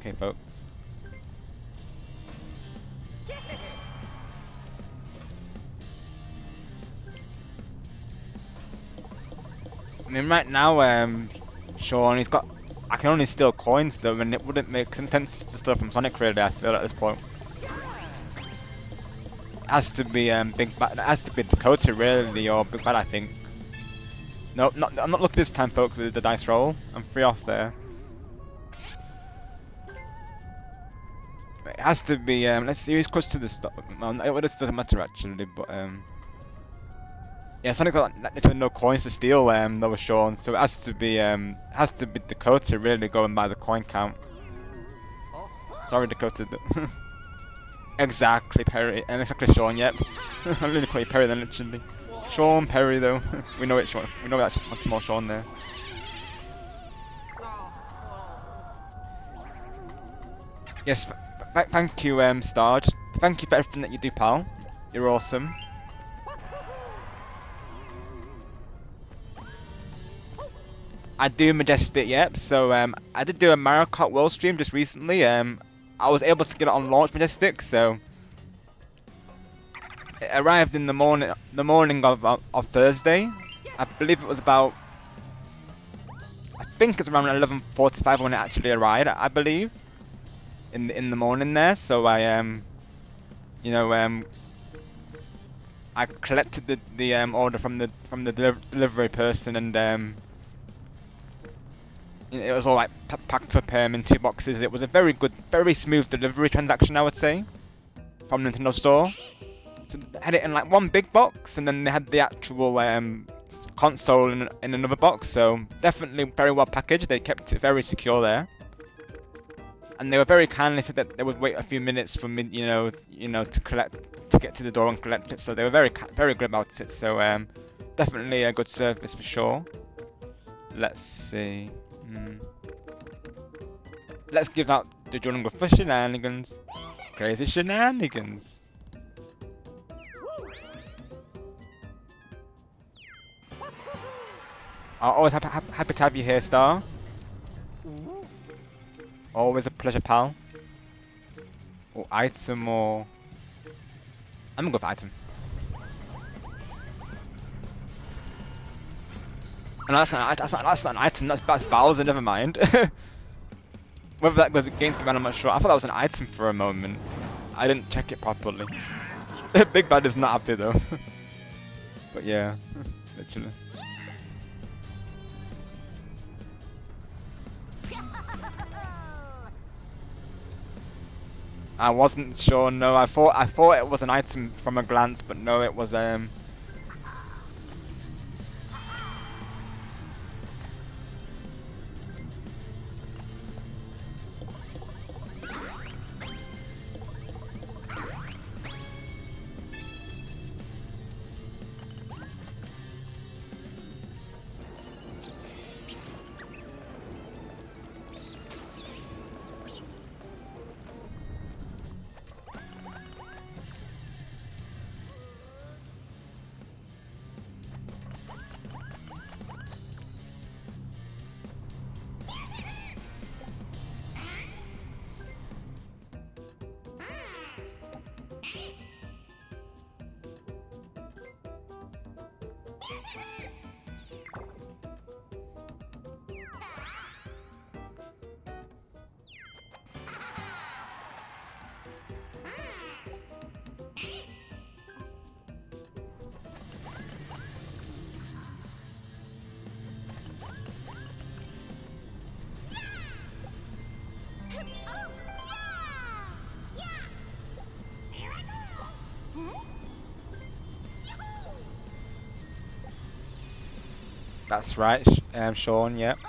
Okay, folks. I mean, right now, Sean, he's got. I can only steal coins though, and it wouldn't make sense to steal from Sonic really. I feel at this point. It has to be Big Bad. It has to be Dakota really, or Big Bad, I think. Nope, I'm not looking this time, folks, with the dice roll. I'm 3 off there. It has to be, let's see who's close to the stop. Well, it doesn't matter actually, but, yeah, Sonic got literally no coins to steal, that was Sean, so it has to be Dakota really going by the coin count. Sorry, Dakota. Exactly, Perry, and exactly Sean, yep. I'm really quite Perry then, literally. Sean Perry, though. We know it's Sean. We know that's one small Sean there. Yes, thank you, Star. Just thank you for everything that you do, pal. You're awesome. I do Majestic, yep. So I did do a Mario Kart World stream just recently. I was able to get it on launch Majestic, so it arrived in the morning of Thursday. I believe it was about, I think it's around 11:45 when it actually arrived. I believe in the morning there. So you know I collected the order from the delivery person, and it was all like packed up in 2 boxes. It was a very good, very smooth delivery transaction, I would say, from Nintendo Store. So they had it in like 1 big box, and then they had the actual console in another box. So definitely very well packaged. They kept it very secure there, and they were very kindly said that they would wait a few minutes for me, to get to the door and collect it. So they were very good about it. So definitely a good service for sure. Let's see. Let's give out the jungle for Shenanigans. Crazy Shenanigans. I'm always happy to have you here, Star. Always a pleasure, pal. Or item, or... I'm gonna go for item. And that's not an item, that's Bowser, never mind. Whether that was a game command, I'm not sure. I thought that was an item for a moment. I didn't check it properly. Big Bad is not happy though. But yeah, literally. I wasn't sure, no. I thought it was an item from a glance, but no, it was that's right, Sean, yep.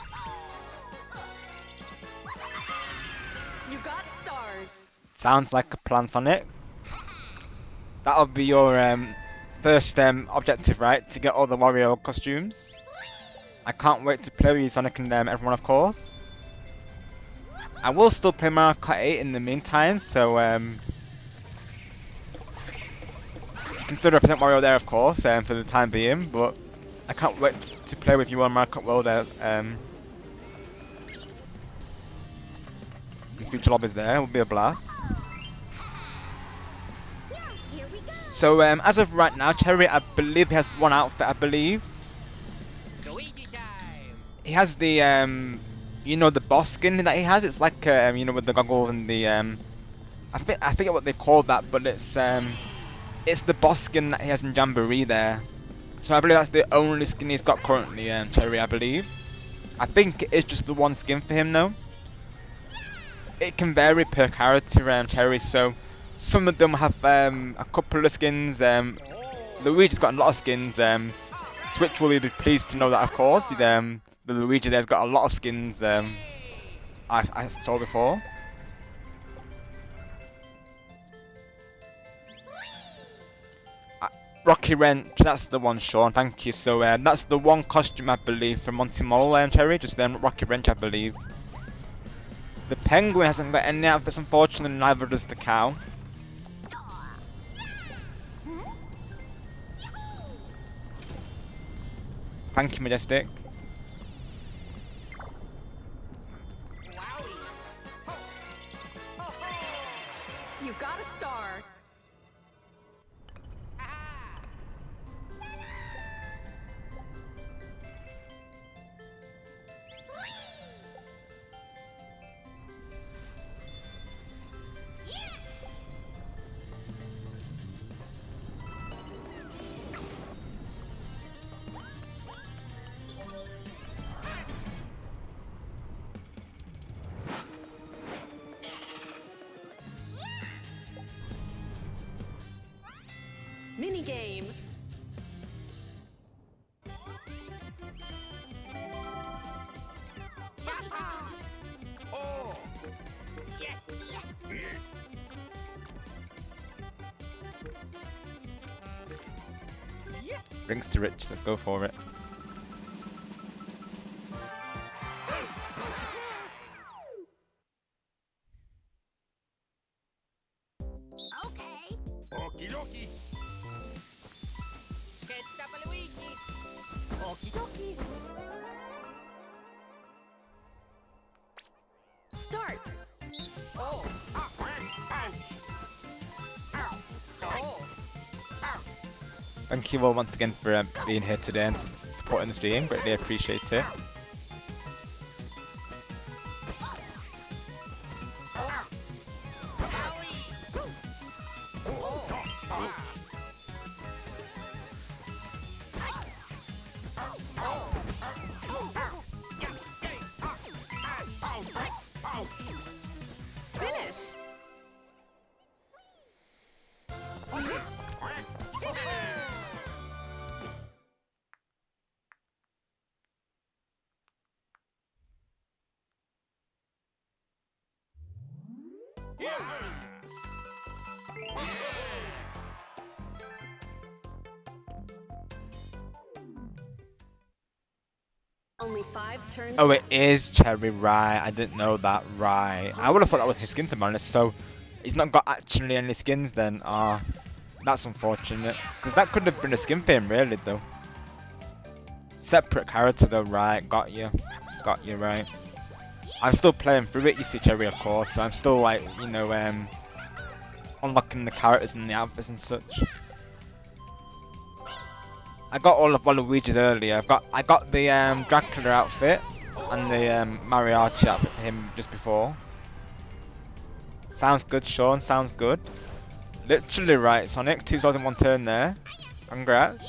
You got stars. Sounds like a plan, Sonic. That'll be your first objective, right? To get all the Wario costumes. I can't wait to play with you, Sonic, and everyone, of course. I will still play Mario Kart 8 in the meantime, so you can still represent Wario there, of course, for the time being, but I can't wait to play with you on Mario Kart World in future lobbies there. It will be a blast. Here we go. So as of right now, Cherry, I believe he has 1 outfit, I believe. Luigi time. He has the the boss skin that he has. It's like with the goggles and the I forget what they call that, but it's the boss skin that he has in Jamboree there. So I believe that's the only skin he's got currently, Cherry, I believe. I think it is just the 1 skin for him though. It can vary per character, Cherry, so some of them have a couple of skins. Luigi's got a lot of skins. Switch will be pleased to know that, of course. The Luigi there's got a lot of skins I saw before. Rocky Wrench, that's the one, Sean, thank you. So that's the 1 costume, I believe, from Monty Mole, Cherry, just Rocky Wrench, I believe. The penguin hasn't got any outfits, unfortunately, neither does the cow. Thank you, Majestic. You got a star. Minigame. Oh! Yes! Rings to rich, let's go for it. Okay. Okie dokie! Can't stop a Luigi! Okie dokie! Start. Oh! Ah! Punch! Ow! Oh! Thank you all once again for being here today and supporting the stream. Greatly appreciate it. Finish. Only 5 turns. Oh, it left. is Cherry, right. I didn't know that, right. I would have thought that was his skin, to be honest, so he's not got actually any skins then. Ah, that's unfortunate. Because that could have been a skin for him, really, though. Separate character, though, right. Got you. Got you, right. I'm still playing through it, you see, Cherry, of course, so I'm still, like, you know, unlocking the characters and the outfits and such. I got all of Waluigi's earlier. I got the Dracula outfit and the Mariachi outfit for him just before. Sounds good, Sean. Sounds good. Literally right, Sonic. 2 swords in 1 turn there. Congrats.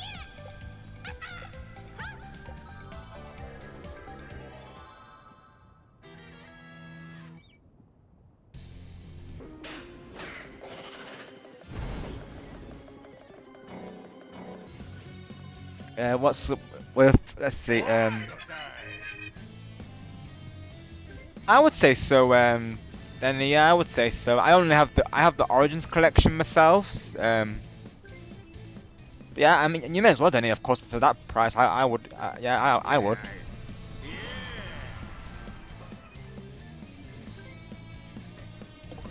What's up with? Let's see. I would say so. Then yeah, I would say so. I have the Origins collection myself. Yeah, I mean, you may as well, Denny. Of course, for that price, I would. Yeah, I would.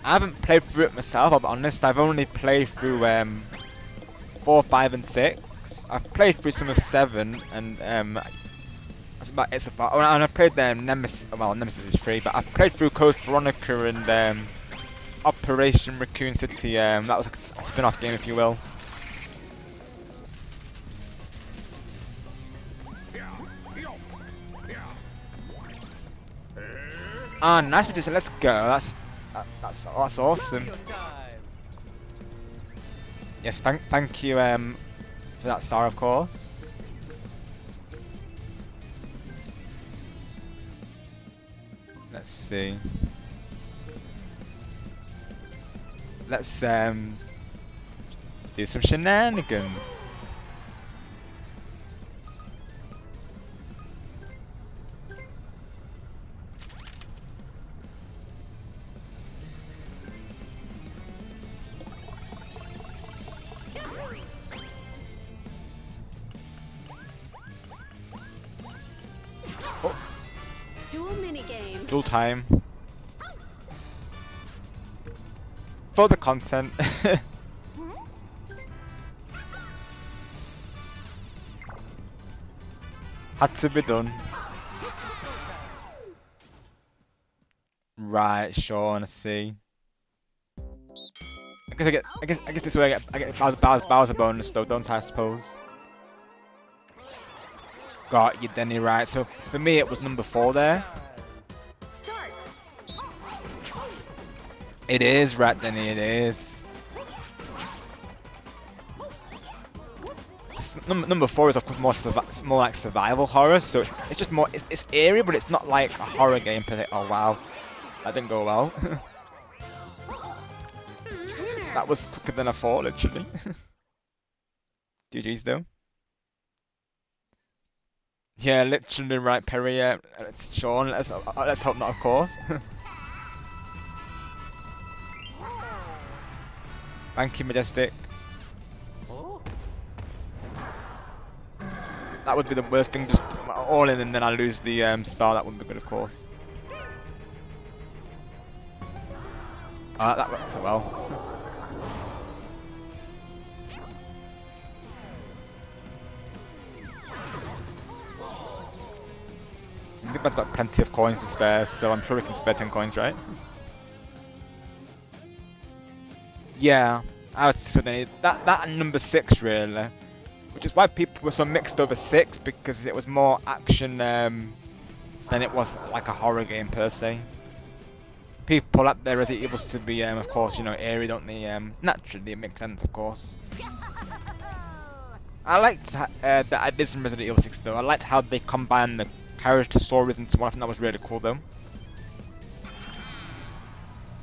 I haven't played through it myself. I'll be honest. I've only played through 4, 5, and 6. I've played through some of 7, and it's about. Oh, and I've played Nemesis. Well, Nemesis is free, but I've played through Code Veronica and Operation Raccoon City. That was like a spin-off game, if you will. Ah, nice. Let's go. That's awesome. Yes, thank you for that star, of course. Let's see. Let's do some shenanigans. Dual minigame. Dual time. For the content. Had to be done. Right, Sean, I see. I guess this way I get Bowser bonus though, don't I suppose? Got you, Denny, right. So for me it was number 4 there. Start. It is, right, Denny, it is. Number 4 is of course more like survival horror, so it's just more it's eerie, but it's not like a horror game per se. Oh wow, that didn't go well. That was quicker than I thought, literally. GG's though. Yeah, literally right, Perry. Yeah, it's Sean. Let's hope not, of course. Thank you, Majestic. Oh. That would be the worst thing, just all in and then I lose the star. That wouldn't be good, of course. That worked out well. I think I've got plenty of coins to spare, so I'm sure we can spare 10 coins, right? Yeah, I would say that and number 6 really, which is why people were so mixed over 6, because it was more action than it was like a horror game per se. People like their Resident Evils to be, of course, you know, eerie, don't they? Naturally, it makes sense, of course. I liked that I did some Resident Evil 6 though. I liked how they combined the character stories into one. I think that was really cool though.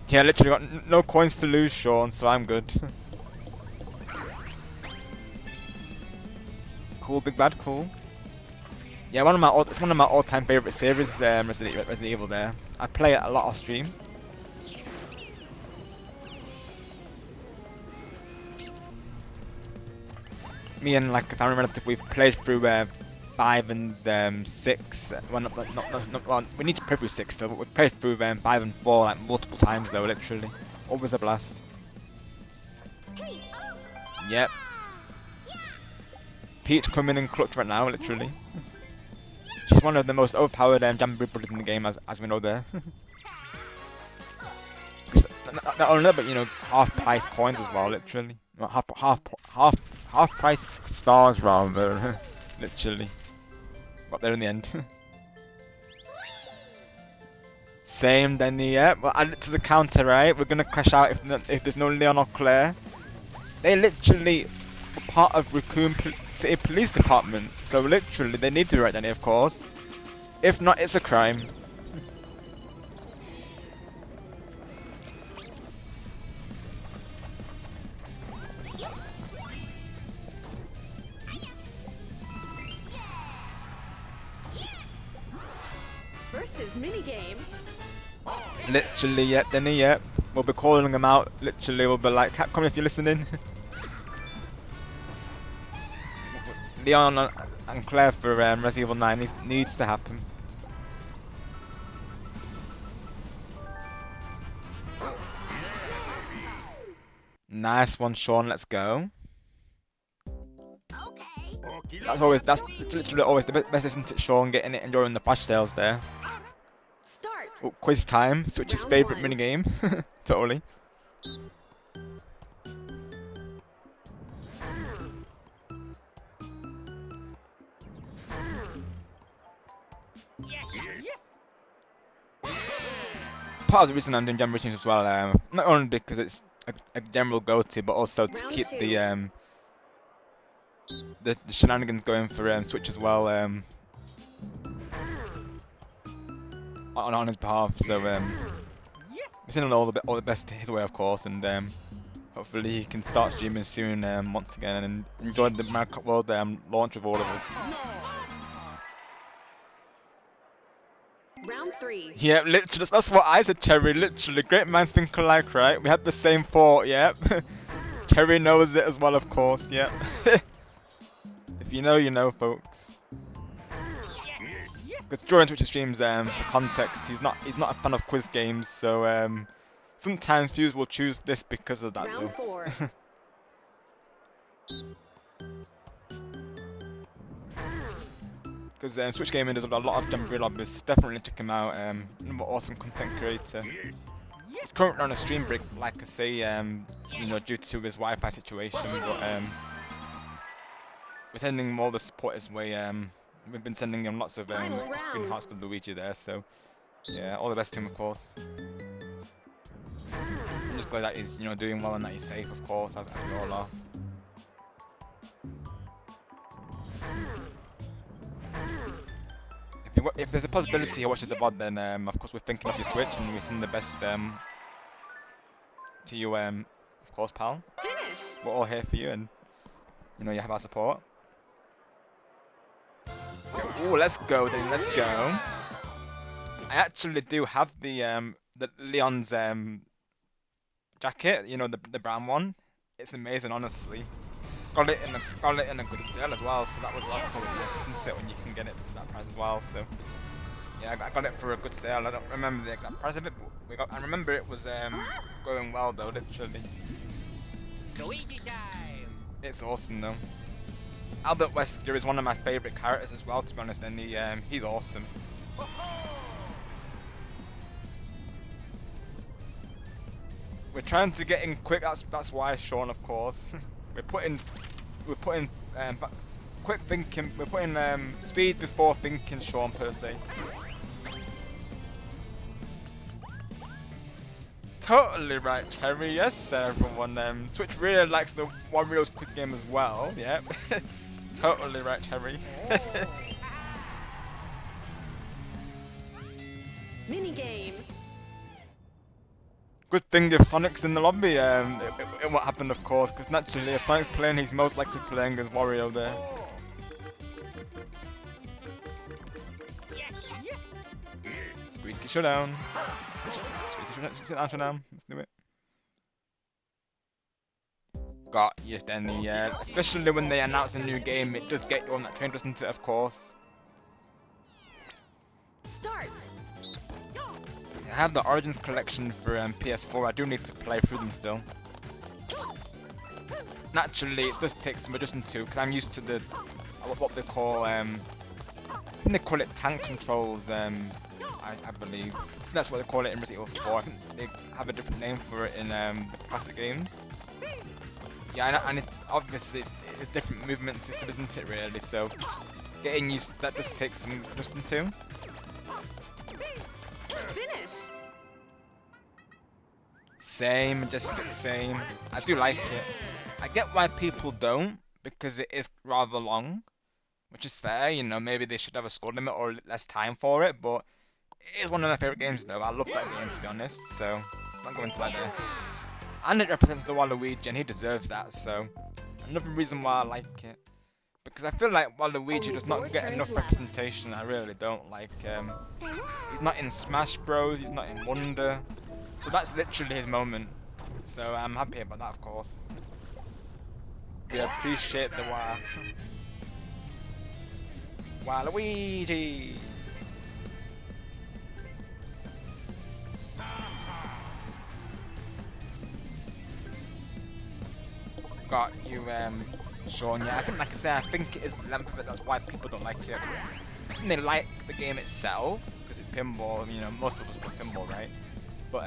Yeah, literally got no coins to lose, Sean, so I'm good. Cool, Big Bad, cool. Yeah, it's one of my all-time favorite series, Resident Evil. There, I play it a lot off stream. Me and like a family relative, we've played through 5 and 6. Well, well, we need to play through 6 still, but we've played through 5 and 4 like multiple times though, literally. Always a blast. Yep. Peach coming in clutch right now, literally. She's one of the most overpowered Jamboree brothers in the game, as we know there. Not only that, but you know, half-price coins as well, literally. Well, half-price stars rather, literally. Got there in the end. Same, Denny. Yeah. Well, add it to the counter, right? We're gonna crash out if there's no Leon or Claire. They literally were part of Raccoon City Police Department, so literally they need to be right, Denny, of course. If not, it's a crime. Versus Minigame. Literally, yep, Denny, yep. We'll be calling them out. Literally, we'll be like, Capcom, if you're listening. Leon and Claire for Resident Evil 9 needs to happen. Nice one, Sean. Let's go. That's literally always the best, isn't it, Sean? Getting it, enjoying the flash sales there. Start. Oh, quiz time. Switch's Round favorite 1. minigame. Totally. Part of the reason I'm doing Jamboree streams as well, not only because it's a general go-to, but also to Round keep 2. the shenanigans going for Switch as well, on his behalf. So we're sending all the best his way, of course, and hopefully he can start streaming soon once again and enjoy the Mario Kart World launch with all of us. Round 3. Yeah, literally, that's what I said, Cherry. Literally, great minds think alike, right? We had the same thought, yep. Cherry knows it as well, of course, yep. If you know, you know, folks. Because during Twitch streams, for context, he's not a fan of quiz games, so sometimes viewers will choose this because of that, Round though. 4. Because Switch Gaming does a lot of Jamboree lobbies. Definitely check him out. Another awesome content creator. He's currently on a stream break, like I say, you know, due to his Wi-Fi situation, but we're sending him all the support his way. We've been sending him lots of Final green round. hearts for Luigi there, so yeah, all the best to him, of course. I'm just glad that he's, you know, doing well and that he's safe, of course, as we all are. If there's a possibility he watches the VOD, then of course we're thinking of your Switch and we send the best to you, of course, pal. Finish. We're all here for you, and you know you have our support. Oh, let's go then, let's go. I actually do have the Leon's jacket, you know, the brown one. It's amazing, honestly. Got it in a good sale as well, so that was always nice, isn't it, when you can get it for that price as well. So yeah, I got it for a good sale. I don't remember the exact price of it, but I remember it was going well though, literally. Luigi time. It's awesome though. Albert Wesker is one of my favourite characters as well, to be honest, and he's awesome. We're trying to get in quick. That's why, Sean. Of course, we're putting quick thinking. We're putting speed before thinking, Sean, per se. Totally right, Cherry. Yes, everyone. Switch really likes the Wario's quiz game as well. Yep. Totally right, Cherry. Minigame. Good thing if Sonic's in the lobby, it won't happen, of course, because naturally if Sonic's playing, he's most likely playing as Wario there. Squeaky showdown. Squeaky showdown. Let's do it. Got you, Denny, yeah. Especially when they announce a new game, it does get you on that train, doesn't it, of course. Start. I have the Origins collection for PS4. I do need to play through them still. Naturally, it does take some adjusting to, because I'm used to the what they call I think they call it tank controls. I believe that's what they call it in Resident Evil 4. I think they have a different name for it in the classic games. Yeah, and obviously it's a different movement system, isn't it? Really, so getting used to that does take some adjusting to. Finish. Same, Majestic, same. I do like it. I get why people don't, because it is rather long, which is fair, you know, maybe they should have a score limit or less time for it, but it is one of my favourite games though. I love that game, to be honest, so I'm not going to lie there. And it represents the Waluigi, and he deserves that, so another reason why I like it. Because I feel like Waluigi does not get enough representation. I really don't. Like, he's not in Smash Bros, he's not in Wonder, so that's literally his moment. So I'm happy about that, of course. We appreciate the Waluigi. Got you, Sean. Yeah, I think, like I said, I think it is the length of it. That's why people don't like it. I think they like the game itself because it's pinball. You know, most of us love pinball, right? But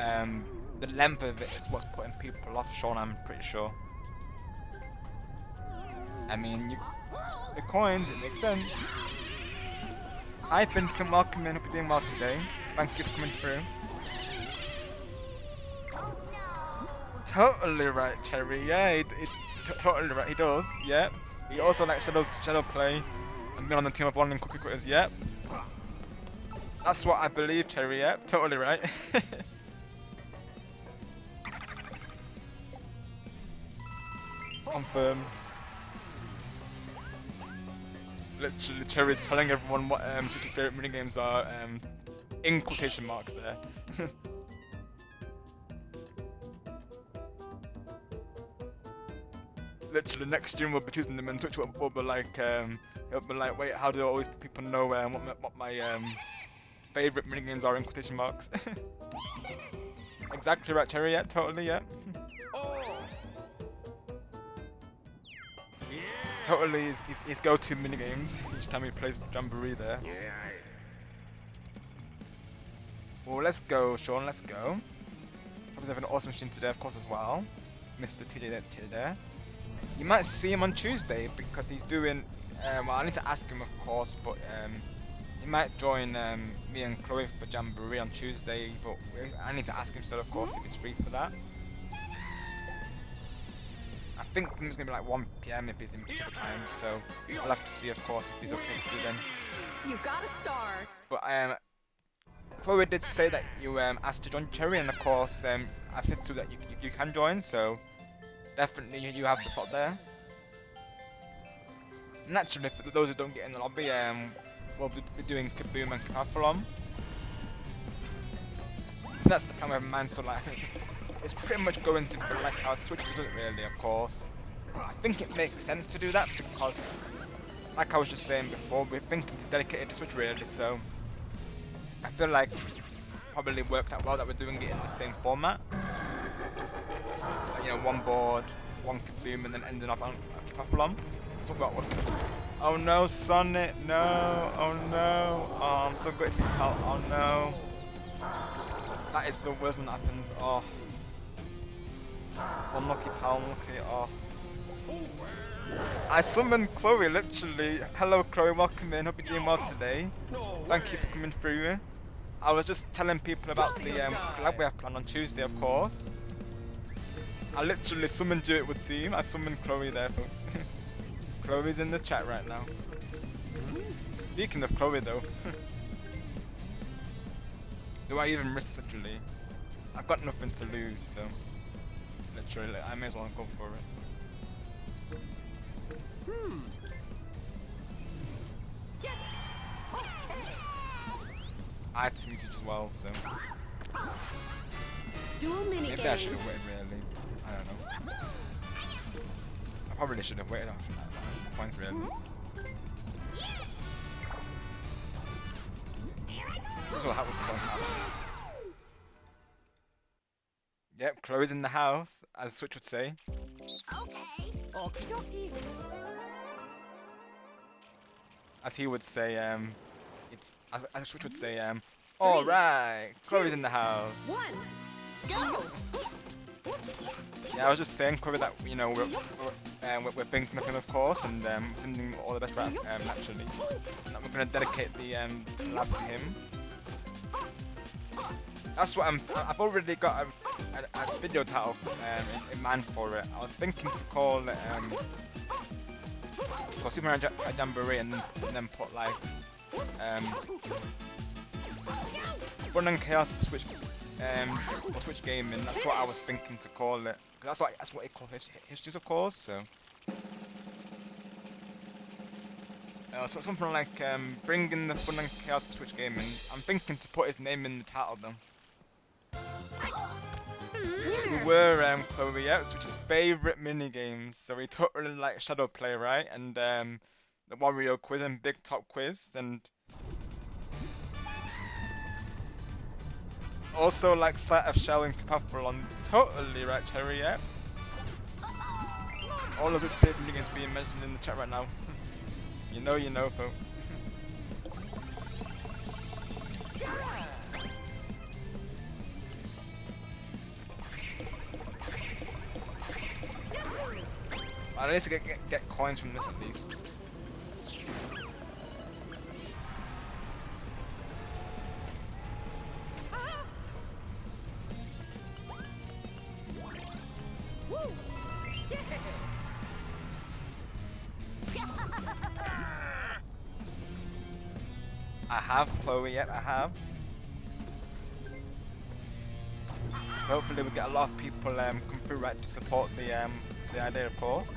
the length of it is what's putting people off. Sean, I'm pretty sure. I mean, the coins, it makes sense. Hi, Vincent. Welcome in. Hope you're doing well today. Thank you for coming through. Totally right, Cherry. Yeah, it's totally right. He does. Yep. He also likes Shadow Play and being on the team of London Cookie Critters. Yep. That's what I believe, Cherry. Yep. Totally right. Confirmed. Literally, Cherry's telling everyone what Switch's favourite minigames are. In quotation marks there. Literally, next stream we'll be choosing them, and Switch will be like, it'll be like, wait, how do all these people know what my favourite minigames are in quotation marks? Exactly right, Cherry. Yeah, totally. Yeah. Totally, his go-to minigames each time he plays Jamboree there. Well, let's go, Sean. Let's go. who's having an awesome stream today, of course, as well. Mr. TJ there. You might see him on Tuesday because he's doing. Well, I need to ask him, of course, but he might join me and Chloe for Jamboree on Tuesday. But I need to ask him still, of course, if he's free for that. I think it's gonna be like 1 PM if he's in Pacific time, so I'll have to see, of course, if he's okay to do then. You got a star. But Chloe did say that you asked to join Cherry, and of course I've said to that you can join, so definitely you have the slot there. Naturally, for those who don't get in the lobby, we'll be doing Kaboom and Koopathlon. That's the plan we have in mind, so like it's pretty much going to be like how Switch does it really, of course. I think it makes sense to do that because, like I was just saying before, we're thinking to dedicate it to Switch really, so I feel like it probably works out well that we're doing it in the same format. Like, you know, one board, one Kaboom, and then ending off on Koopathlon. That's what we're working with. Oh no, Sonic, no, oh no, oh I'm so grateful, pal, oh no. That is the worst when that happens, oh. Unlucky pal, unlucky, oh. I summoned Chloe, literally. Hello Chloe, welcome in, hope you're doing well today. Thank you for coming through. I was just telling people about the collab we have planned on Tuesday, of course. I literally summoned you, it would seem. I summoned Chloe there, folks. Chloe's in the chat right now. Speaking of Chloe though. Do I even risk literally? I've got nothing to lose, so literally I may as well go for it. I had some music as well, so Dual minigame. maybe I should have waited really. I don't know. I probably should have waited after that. Points really. That's what happened. Yep, Chloe's in the house, as Switch would say. Okay. Okie dokie. As he would say, it's as Switch would say, all right, Chloe's in the house. 1. Go. Yeah, I was just saying, Chloe, that you know we're thinking of him, of course, and sending him all the best naturally. And that we're gonna dedicate the lab to him. That's what I've already got a video title in mind for it. I was thinking to call it Super Mario Jamboree and then put like Fun and Chaos for Switch Gaming. That's what I was thinking to call it. Cause that's what he called his of course. So something like bringing the Fun and Chaos for Switch Gaming. I'm thinking to put his name in the title though. We were Chloe, yeah, Switch's favourite minigames. So we totally like Shadow Play, right? And the Wario quiz and Big Top quiz, and also like Sleight of Shell and Koopathlon. Totally right, Cherry, yeah. All those Switch's favourite minigames being mentioned in the chat right now. You know, folks. I need to get coins from this at least. I have Chloe, yet I have. So hopefully we get a lot of people come through right to support the idea, of course.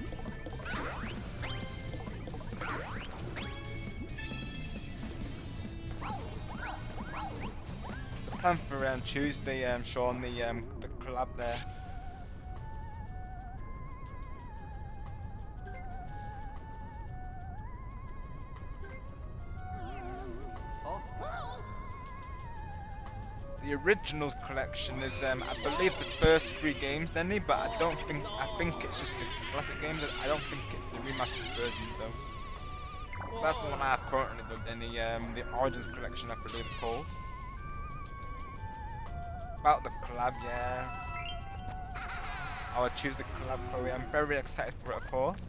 Plan for Tuesday, Sean, the collab there. The Originals collection is, I believe, the first 3 games, Denny, but I think it's just the classic games. I don't think it's the remastered version though. That's the one I have currently though, Denny. The Origins collection, I believe it's called. About the collab, yeah. I'll choose the collab Chloe. I'm very excited for it, of course.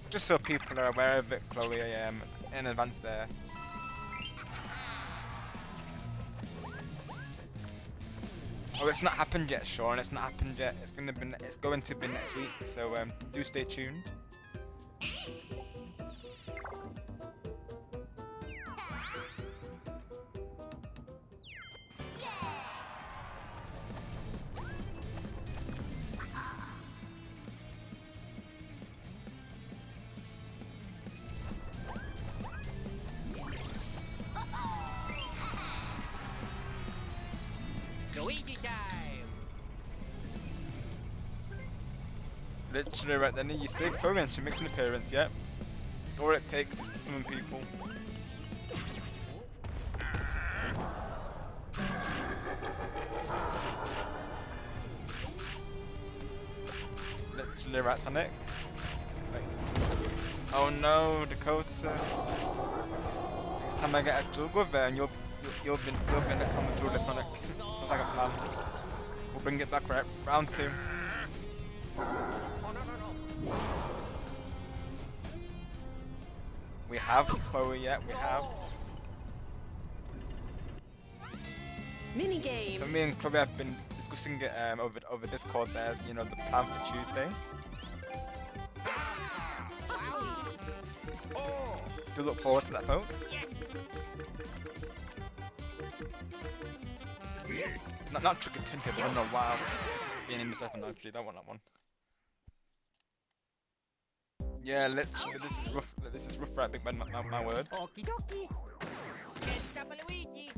Just so people are aware of it, Chloe, in advance there. Oh, it's not happened yet, Sean. It's not happened yet. It's going to be next week. So do stay tuned. Luigi time! Literally right then, you see, Chloe, she makes an appearance. Yep. It's all it takes is to summon people. Literally right, Sonic. Like, oh no, Dakota. Next time I get a duel with her, and you'll be next on the duel list, Sonic. That's like a plan. We'll bring it back right round 2. Oh no no no! We have Chloe yet. We have. Minigame. So me and Chloe have been discussing it over Discord there. You know, the plan for Tuesday. Oh! Do look forward to that, folks. Not Trick or Tinted, but no Wild. Being in the second actually, don't want that one. Yeah, literally, this is rough. This is rough, right? Big man, my word. Okie dokie! Let's stop Luigi!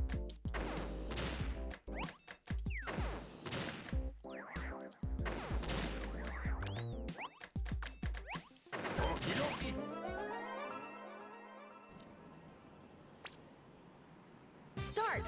Okie dokie! Start.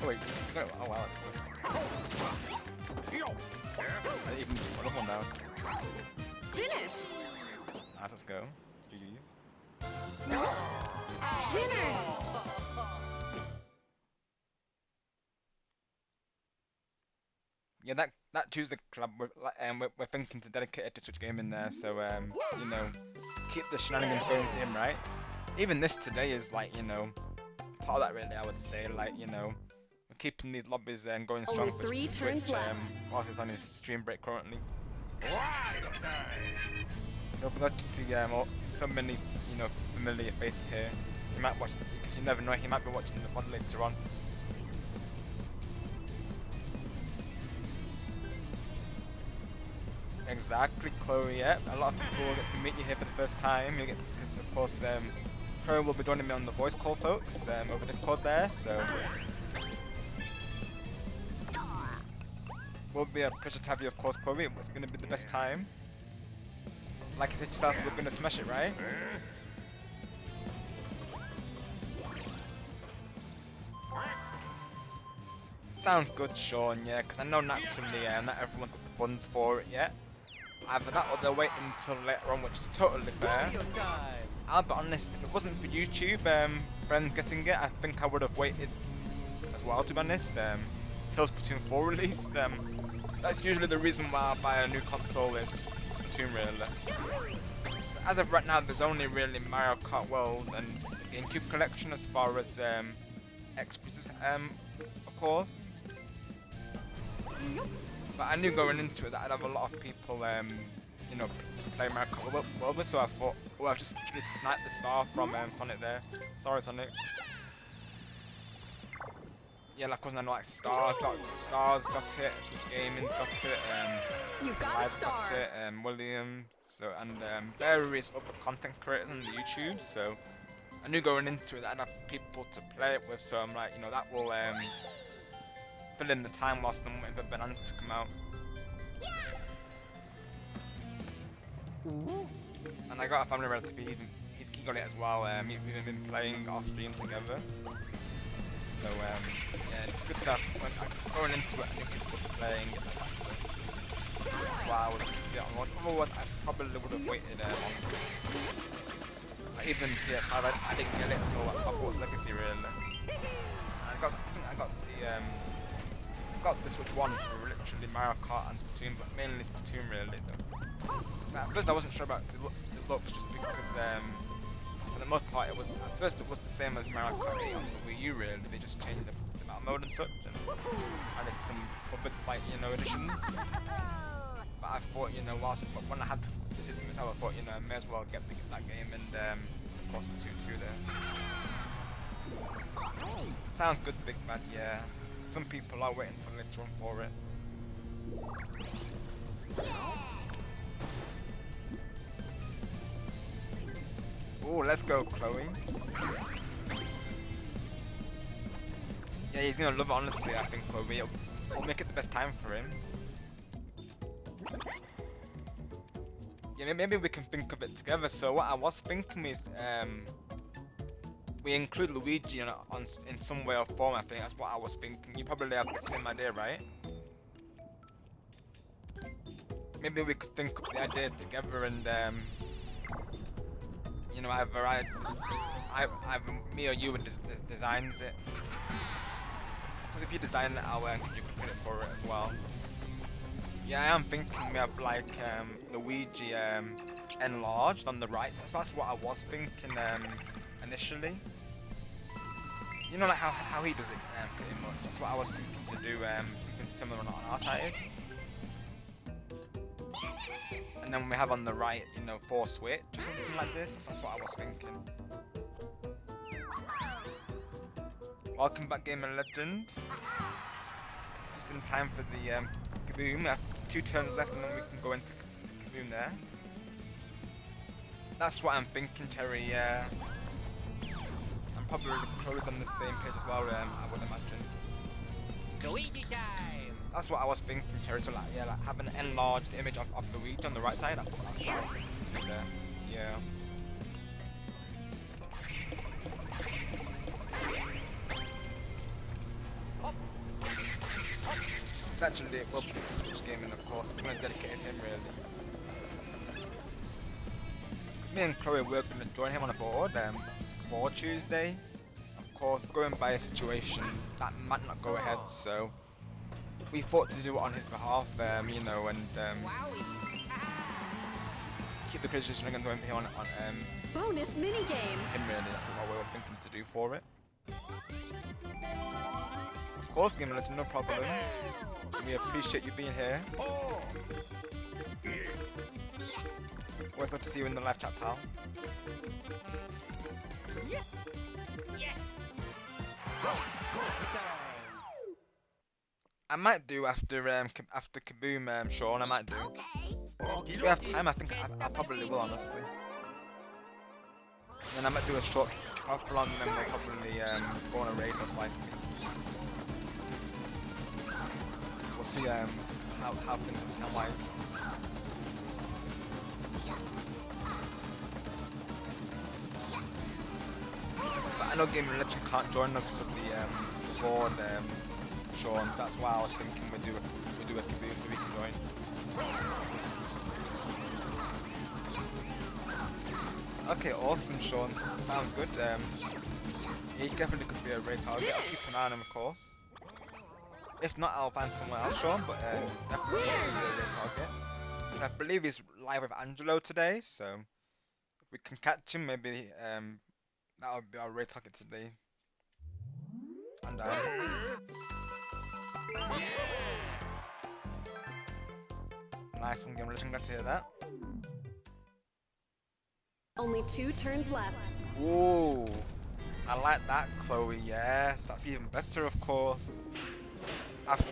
Oh wait, no, oh wow, that's good. I even took another one down. Finish. Alright, let's go. GG's. Winners. Yeah, that Tuesday club, we're thinking to dedicate it to Switch Gaming there, so you know, keep the shenanigans going for him, right? Even this today is like, you know, part of that really, I would say, like, you know, we're keeping these lobbies going strong Only for 3 Switch, turns left. whilst he's on his stream break currently. Wild time! We're glad to see so many, you know, familiar faces here. You might watch, because you never know, he might be watching the VOD later on. Exactly, Chloe. Yeah, a lot of people will get to meet you here for the first time. You get, because of course, Chloe will be joining me on the voice call, folks, over Discord there. So, will be a pleasure to have you, of course, Chloe. It's going to be the best time. Like you said yourself, we're going to smash it, right? Sounds good, Sean. Yeah, because I know naturally, not everyone's got the funds for it yet. Either that or they'll wait until later on, which is totally fair. Time! I'll be honest, if it wasn't for YouTube, friends getting it, I think I would have waited as well, to be honest, till Splatoon 4 released. That's usually the reason why I buy a new console is Splatoon really. But as of right now, there's only really Mario Kart World and the GameCube collection as far as exclusives, of course. But I knew going into it that I'd have a lot of people, you know, to play Mario Kart World with, so I thought, oh, I've just literally sniped the star from Sonic there. Sorry, Sonic. Yeah, like, wasn't I know, like, Stars got it, Switch Gaming's got it, You got a Live's got star. it, William, so, and various other content creators on the YouTube, so I knew going into it that I'd have people to play it with, so I'm like, you know, that will fill in the time whilst I'm waiting for Bananas to come out. And I got a family relative, he's keen on it as well, we've been playing off stream together. So it's good to have going into it and you people playing it like that. So that's why I would be on one. Otherwise, I probably would have waited honestly. Like, even PS5, I didn't get it until like, Hogwarts Legacy really. I think I got the Switch One for literally Mario Kart and Splatoon, but mainly Splatoon really though. So at first I wasn't sure about the looks just because for the most part at first it was the same as Mario Kart 8 on the Wii U really. They just changed the battle mode and such and added some other like additions. But I thought when I had the system itself I thought I may as well get that game and of course Splatoon 2 there. Sounds good, Big Bad, yeah. Some people are waiting until later on for it. Oh, let's go, Chloe. Yeah, he's gonna love it, honestly, I think, Chloe. It'll make it the best time for him. Yeah, maybe we can think of it together. So what I was thinking is, we include Luigi in some way or form. I think that's what I was thinking. You probably have the same idea, right? Maybe we could think of the idea together and either me or you would designs it. Because if you design it, I'll give you credit for it as well. Yeah, I am thinking we have like Luigi enlarged on the right. So that's what I was thinking initially. You know, like how he does it pretty much. That's what I was thinking to do something similar on our side. And then we have on the right, for Switch or something like this. That's what I was thinking. Welcome back, Game and Legend. Just in time for the Kaboom. We have 2 turns left and then we can go into Kaboom there. That's what I'm thinking, Terry, yeah. I'm probably close on the same page as well, I would imagine. Luigi time! That's what I was thinking, Terry. So like, yeah, like have an enlarged image of Luigi on the right side. That's what I was thinking there. Yeah. Actually, it will be the Switch game, and of course, we're going to dedicate it to him really. Because me and Chloe were going to join him on a board for Tuesday. Of course, going by a situation that might not go ahead, so we thought to do it on his behalf, and keep the Christian Shenanigans going on Bonus minigame. him really. That's what we were thinking to do for it. Of course, Game Legend, no problem. We appreciate you being here. Always good to see you in the live chat, pal. I might do after Kaboom, Sean. I might do. If we have time, I think I probably will, honestly. And then I might do a short Koopathlon, and then we'll probably go on a raid most likely. We'll see how things are like. But I know Game and Legend can't join us for the board, Sean. So that's why I was thinking we do a Kaboom so we can join. Okay, awesome, Sean. Sounds good. He definitely could be a raid target. I'll keep an eye on him, of course. If not, I'll find someone else, Sean, but definitely be a raid target. Because I believe he's live with Angelo today, so if we can catch him, maybe that'll be our raid target today. And nice one, Game Legend, glad to hear that. Only 2 turns left. Ooh, I like that, Chloe. Yes, that's even better, of course. After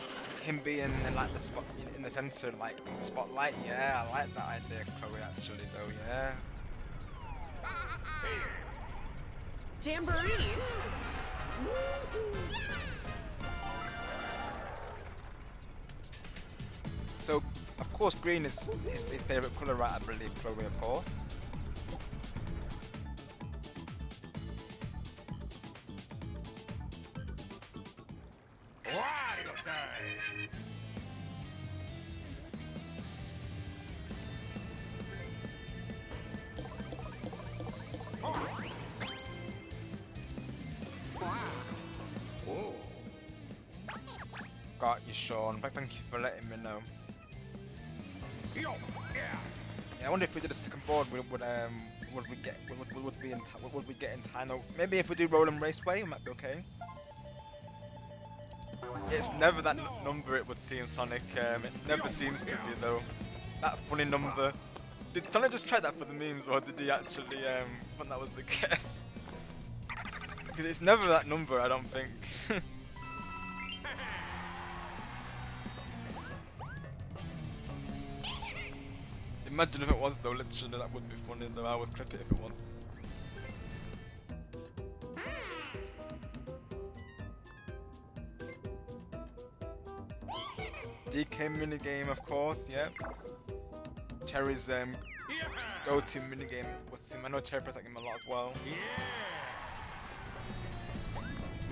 him being in like the spot in the center, like in the spotlight. Yeah, I like that idea, Chloe. Actually, though, yeah. Jamboree. So, of course, green is his favorite color, right? I believe, Chloe, of course. Got you, Sean. Thank you for letting me know. Yeah, I wonder if we did a second board, would we get would we get in time? Or maybe if we do Rolling Raceway, it might be okay. It's never that number it would seem, Sonic. It never seems to be though. That funny number. Did Sonic just try that for the memes, or did he actually think that was the guess? Because it's never that number, I don't think. Imagine if it was though, literally, that would be funny though. I would clip it if it was. DK minigame, of course, yeah. Cherry's go-to minigame. What's him? I know Cherry plays that game a lot as well.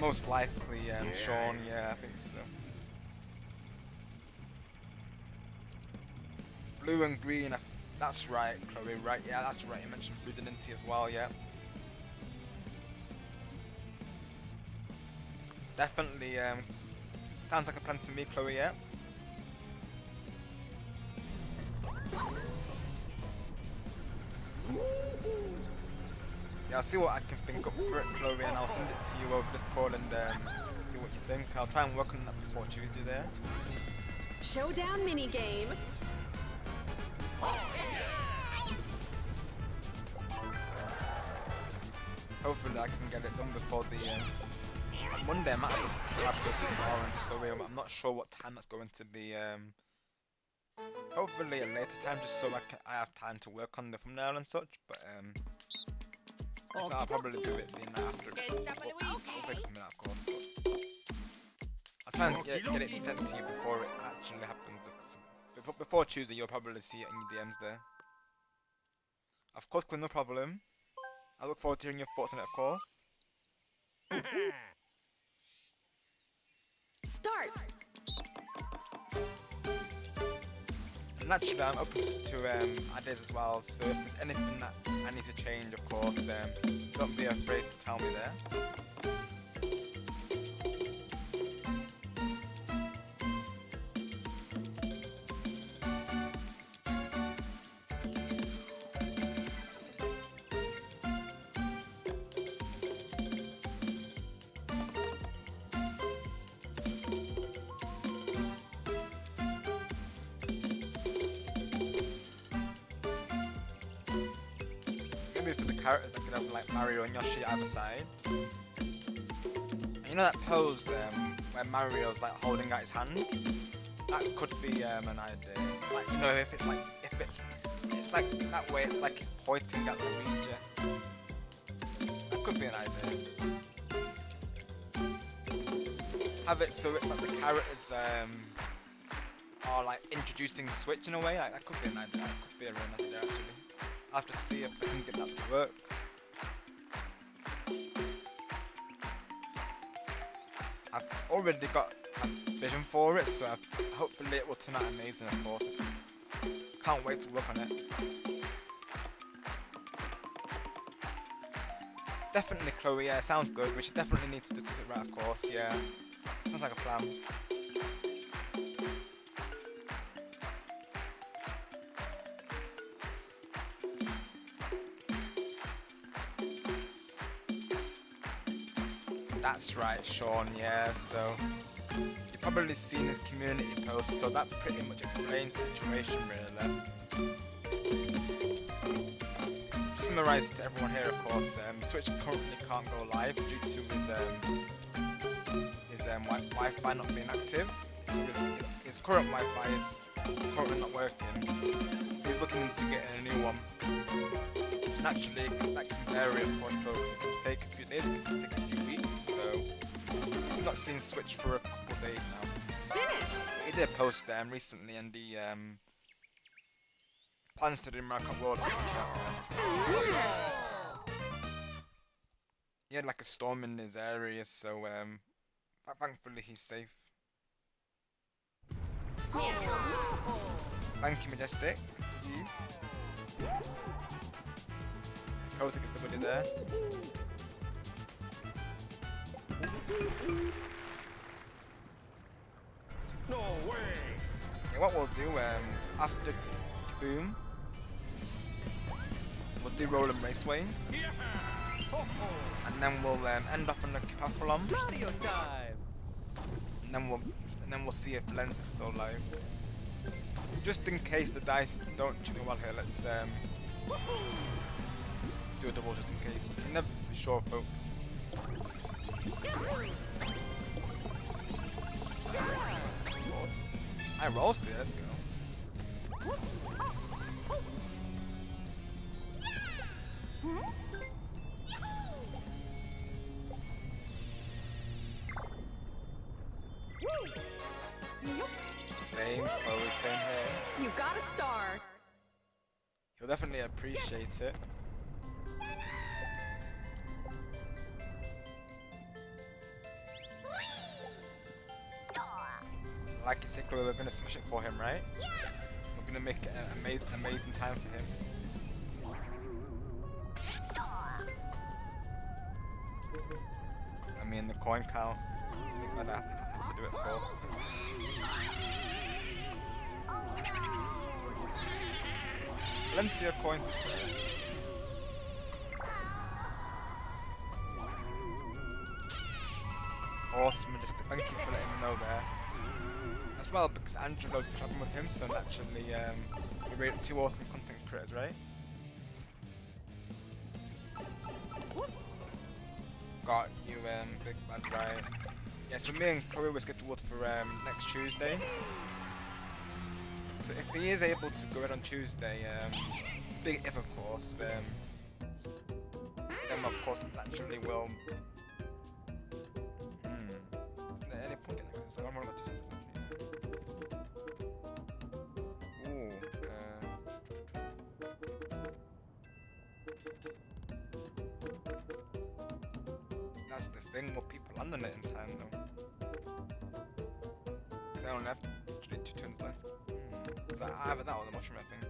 Most likely, Sean, yeah, I think so. Blue and green, that's right, Chloe, right? Yeah, that's right. You mentioned blue, didn't he, as well, yeah. Definitely, sounds like a plan to me, Chloe, yeah. Yeah, I'll see what I can think up for it, Chloe, and I'll send it to you over Discord and see what you think. I'll try and work on that before Tuesday there. Showdown minigame. Hopefully I can get it done before the on Monday. I might have to tomorrow and Slurry. I'm not sure what time that's going to be. Hopefully a later time, just so I have time to work on the thumbnail and such. But if not, I'll probably do it the night after. We'll take something out, of course. But I'll try and get it sent to you before it actually happens. Before Tuesday, you'll probably see it in your DMs there. Of course, no problem. I look forward to hearing your thoughts on it, of course. Start. And naturally, I'm open to ideas as well. So if there's anything that I need to change, of course, don't be afraid to tell me there. Maybe for the characters, I could have like Mario and Yoshi either side. And you know that pose where Mario's like holding out his hand? That could be an idea. Like, you know, if it's like that way, it's like he's pointing at Luigi. That could be an idea. Have it so it's like the characters are like introducing the Switch in a way. Like, that could be an idea. That could be a real nice idea actually. I'll have to see if I can get that to work. I've already got a vision for it, so hopefully it will turn out amazing, of course. Can't wait to work on it. Definitely, Chloe, yeah, sounds good. We should definitely need to discuss it right, of course, yeah. Sounds like a plan. That's right, Sean, yeah, so you've probably seen his community post, so that pretty much explains the situation really. To summarise to everyone here, of course, Switch currently can't go live due to his Wi-Fi not being active. So his current Wi-Fi is currently not working, so he's looking into getting a new one. Naturally, that can vary, of course, folks. It can take a few days, it can take a few weeks, so I've not seen Switch for a couple of days now. Finish. He did a post recently, and he plans to do Mario World. He had like a storm in his area, so thankfully he's safe. Thank you, Majestic. Please. Dakota gets the buddy there. No way! Yeah, what we'll do, after Kaboom, we'll do Roller Raceway, and then we'll end up on the Koopathlon, Mario time! and then we'll see if Lens is still alive. Just in case the dice don't cheat me well here, let's do a double just in case. You can never be sure, folks. I rolled it, let's go. Same pose, same hair. You got a star. He'll definitely appreciate it. Like you said, Chloe, we're gonna smash it for him, right? Yeah. We're gonna make it an amazing time for him. I mean, the coin count. I think I have to do it, of course. Plenty of coins to spare. Awesome, just thank you for letting me know there. As well, because Angelo's clubbing with him, so naturally, we made two awesome content creators, right? Got you, Big Bad, right? Yeah, so me and Chloe were scheduled for next Tuesday. So if he is able to go in on Tuesday, big if of course, then of course naturally will. Isn't there any point in it? Because I'm about to. Ooh. That's the thing. Will people land on it in time though? Because I only have literally 2 turns left. So I have that or the mushroom, I think.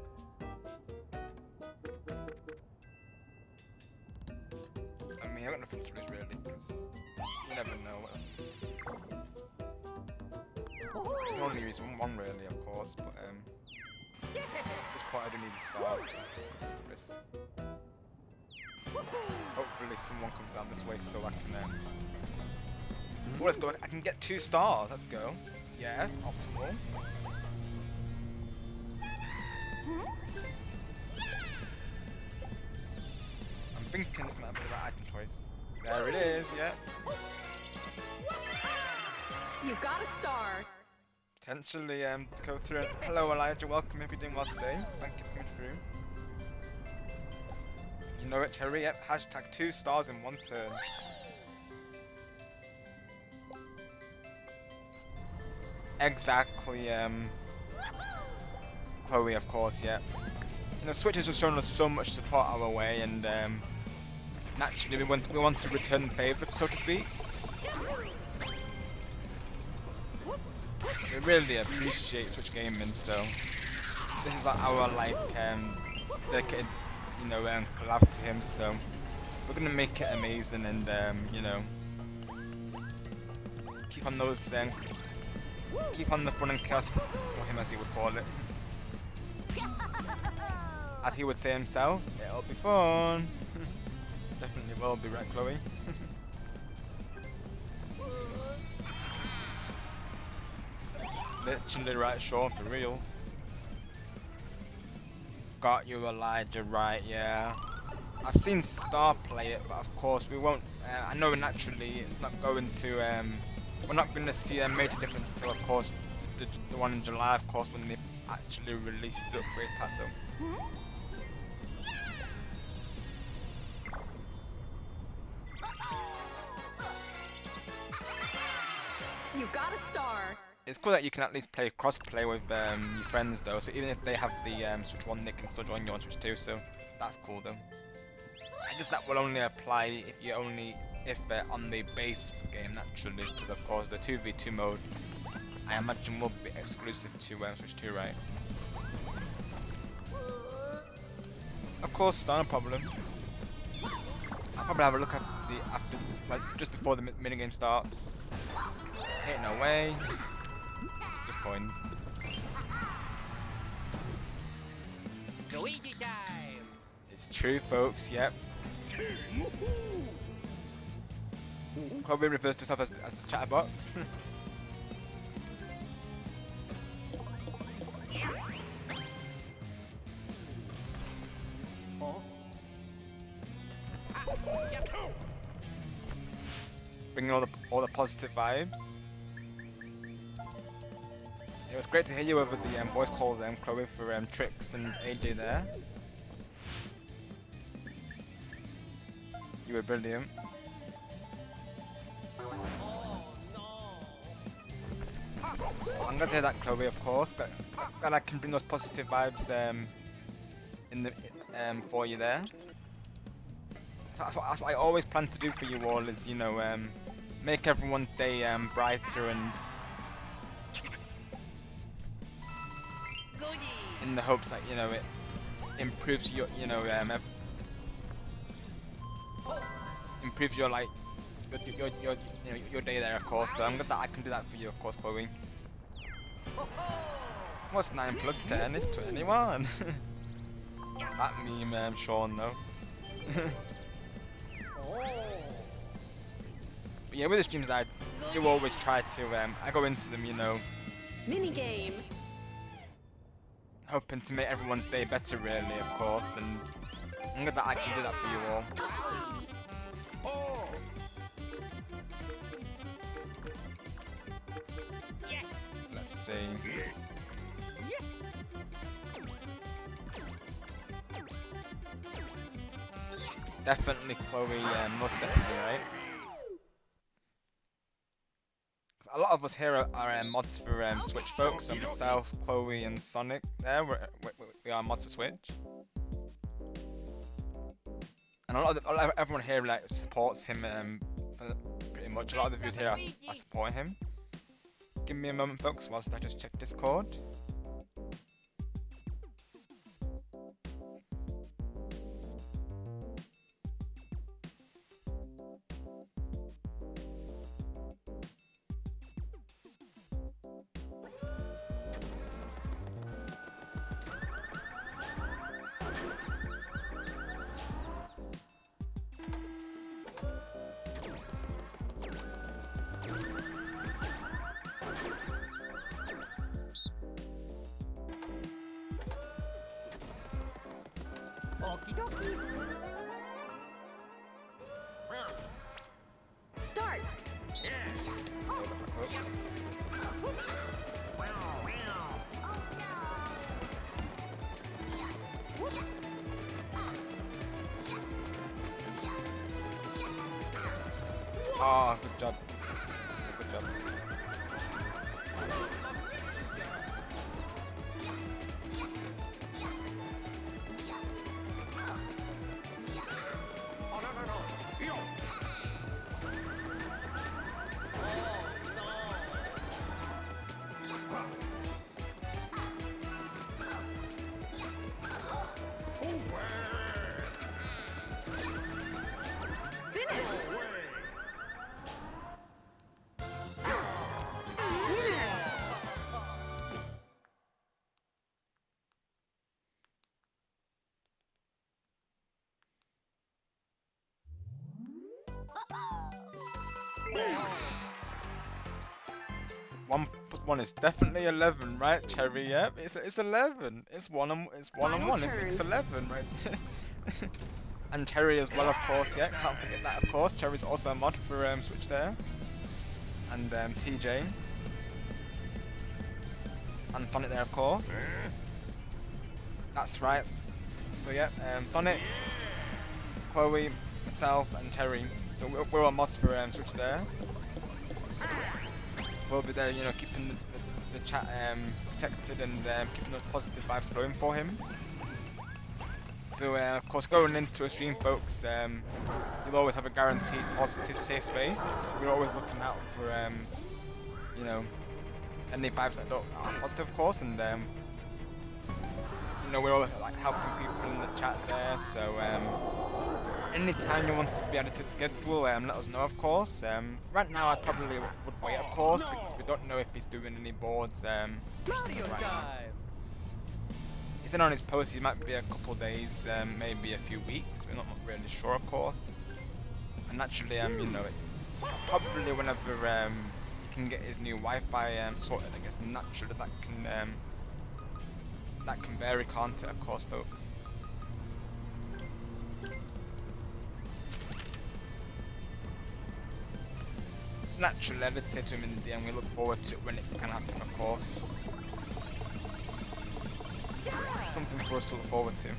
I mean, I've got nothing to lose really, because you never know. You can only use one really, of course, but at this point I do need the stars. Risk. Hopefully someone comes down this way so I can oh, let's go. I can get 2 stars, let's go. Yes, optimal. I'm thinking this might be the right item choice. There it is, yeah. You got a star. Potentially, Dakota. Hello, Elijah. Welcome. Hope you're doing well today. Thank you for coming through. You know it, Cherry. Yep. Hashtag 2 stars in 1 turn. Exactly. Chloe, of course. Yeah. You know, Switch has just shown us so much support our way, and naturally we want to return the favour, so to speak. We really appreciate Switch Gaming, so this is our like dedicated, you know, collab to him. So we're gonna make it amazing, and you know, keep on those, keep on the fun and chaos for him, as he would call it. As he would say himself, it'll be fun. Definitely will be, right, Chloe? Literally right, Sean, for reals. Got you, Elijah, right, yeah. I've seen Star play it, but of course we won't, I know naturally it's not going to, we're not going to see a major difference until, of course, the one in July, of course, when they actually released the upgrade pack though. You got a star. It's cool that you can at least play cross-play with your friends though, so even if they have the Switch 1, they can still join you on Switch 2, so that's cool though. I guess that will only apply if on the base game naturally, because of course the 2v2 mode I imagine will be exclusive to Switch 2, right? Of course, not a problem. I'll probably have a look at like just before the minigame starts. Hitting away. Just coins. Luigi time! It's true, folks. Yep. Chloe refers to herself as the chatterbox. Bringing all the positive vibes. It was great to hear you over the voice calls, Chloe, for Trix and AJ there. You were brilliant. I'm glad to hear that, Chloe, of course, but glad I can bring those positive vibes for you there. So that's what I always plan to do for you all, is, you know, make everyone's day brighter, and in the hopes that, you know, it improves your, you know, improves your, like, your day there, of course. So I'm glad that I can do that for you, of course, Chloe. What's 9 plus 10 is 21. That meme, Sean, though. But yeah, with the streams, I do always try to, I go into them, you know, Minigame. hoping to make everyone's day better, really, of course, and I'm glad that I can do that for you all. Let's see. Definitely Chloe, most definitely, right? A lot of us here are mods for Switch folks, so myself, Chloe and Sonic there, we are mods for Switch. And everyone here like supports him pretty much. A lot of the viewers here are supporting him. Give me a moment, folks, whilst I just check Discord. Start. Oh, good job. Good job. Finish. One plus one is definitely 11, right, Cherry? Yep, it's 11. It's one on one. turn. It's 11, right? And Cherry as well, of course. Yeah, can't forget that, of course. Cherry's also a mod for Switch there. And TJ. And Sonic there, of course. That's right. So yeah, Sonic, Chloe, myself, and Cherry. So we're on mods for Switch there. We'll be there, you know, keeping the chat protected and keeping those positive vibes flowing for him. So of course, going into a stream, folks, you'll always have a guaranteed positive, safe space. We're always looking out for, you know, any vibes that look are positive, of course, and you know, we're always like helping people in the chat there. So anytime you want to be added to the schedule, let us know, of course. Right now, I probably would wait, of course, because we don't know if he's doing any boards. Mario right now. time! He said on his post he might be a couple days, maybe a few weeks. We're not really sure, of course. And naturally, you know, it's probably whenever he can get his new Wi-Fi sorted. I guess naturally that can vary, can't it? Of course, folks. Naturally, I did say to him in the end, we look forward to it when it can happen, of course. Something for us to look forward to.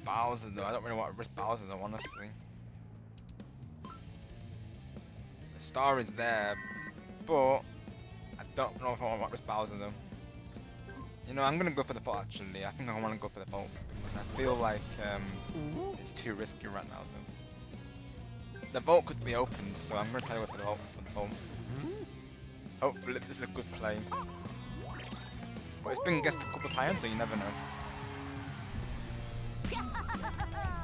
Bowser though, I don't really want to risk Bowser though, honestly. The star is there, but I don't know if I want to risk Bowser though. You know, I'm gonna go for the vault actually. I think I want to go for the vault because I feel like it's too risky right now though. The vault could be opened, so I'm gonna try to go for the vault. Hopefully this is a good play. But it's been guessed a couple times, so you never know.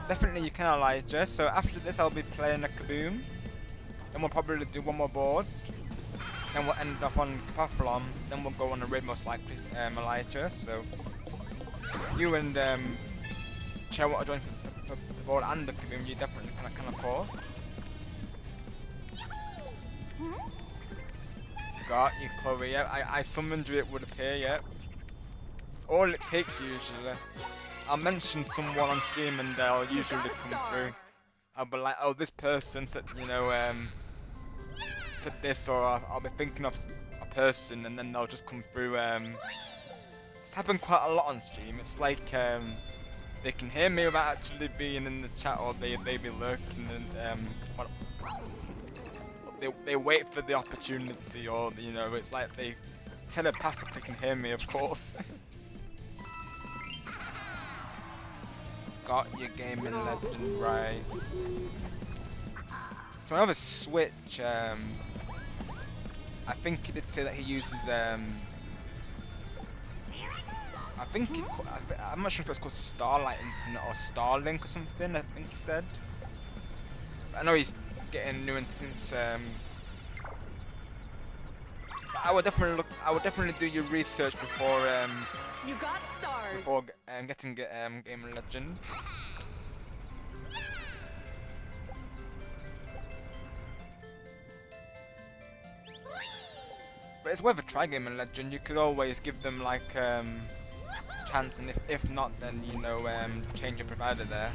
Definitely you can, Elijah. So after this I'll be playing a Kaboom. Then we'll probably do one more board. Then we'll end off on Koopathlon. Then we'll go on a raid most likely, Elijah. So you and Chair want to join for the board and the Kaboom. You definitely can, of course. Got you, Chloe. Yeah, I summoned you. It would appear. Yeah. It's all it takes usually. I'll mention someone on stream and they'll usually come through. I'll be like, oh, this person said, you know, said this, or I'll be thinking of a person and then they'll just come through. It's happened quite a lot on stream. It's like they can hear me without actually being in the chat, or they be lurking and they wait for the opportunity, or you know, it's like they telepathically can hear me, of course. Got your gaming legend right. So another Switch. I think he did say that he uses. I think I'm not sure if it's called Starlight Internet or Starlink or something. I think he said. But I know he's getting new internets. But I would definitely do your research before. You got stars. Before getting Gaming Legend. But it's worth a try, Gaming Legend. You could always give them like chance, and if not, then you know change your provider there.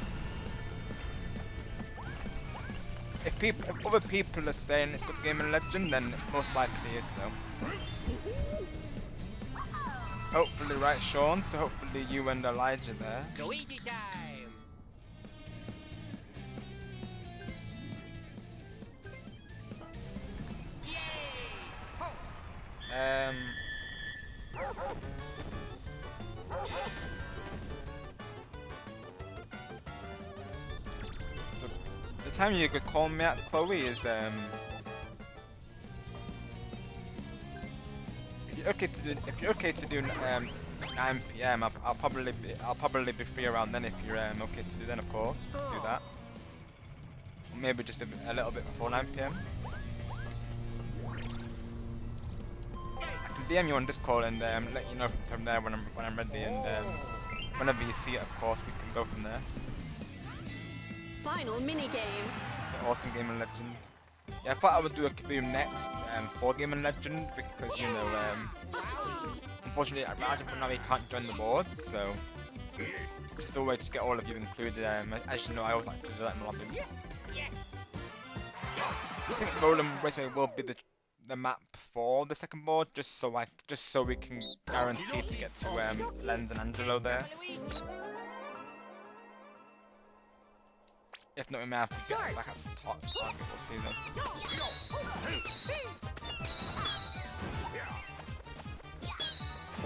If other people are saying it's good Gaming Legend, then it most likely is though. Hopefully, right, Sean. So hopefully you and Elijah there. Luigi time! So the time you could call me at, Chloe, is if you're okay to do 9 PM, I'll probably be free around then. If you're okay to do then, of course, we can do that. Or maybe just a little bit before 9 PM. I can DM you on Discord and let you know from there when I'm ready, and whenever you see it, of course, we can go from there. Final minigame. Awesome Gaming Legend. Yeah, I thought I would do a Kaboom next for Gaming Legend because, you know, unfortunately at Rise now he can't join the board, so it's just a way to get all of you included. As you know, I always like to do that in lobbies. I think Roland Raceway will be the map for the second board, just so we can guarantee to get to Lens and Angelo there. If not, we may have to get back at the top target. We'll see though.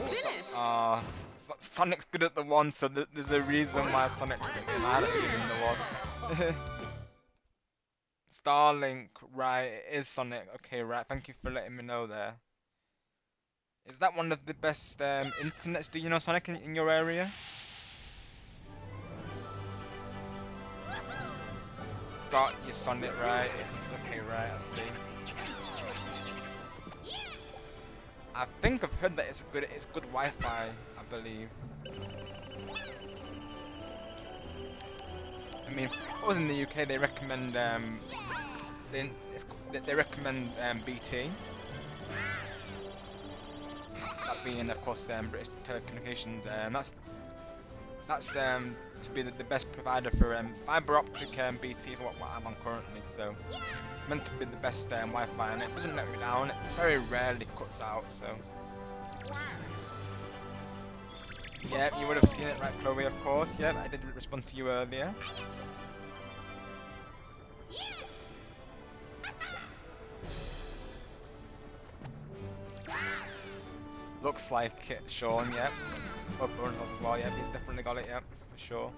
Finish. Sonic's good at the one, so there's a reason why Sonic freaking mad at being the one. Starlink, right, it is Sonic. Okay, right, thank you for letting me know there. Is that one of the best internets, do you know, Sonic, in your area? Got you, Sonic, right, it's, okay, right, I see. I think I've heard that it's good Wi-Fi, I believe. I mean, if I was in the UK, they recommend they recommend BT. That being, of course, British Telecommunications. That's to be the best provider for fibre optic BT is what I'm on currently. So it's meant to be the best Wi-Fi, and it doesn't let me down. It very rarely cuts out. So yeah, you would have seen it, right, Chloe? Of course. Yeah, I did respond to you earlier. Looks like it, Sean, yep. Oh, Burns as well, yep, he's definitely got it, yep, for sure.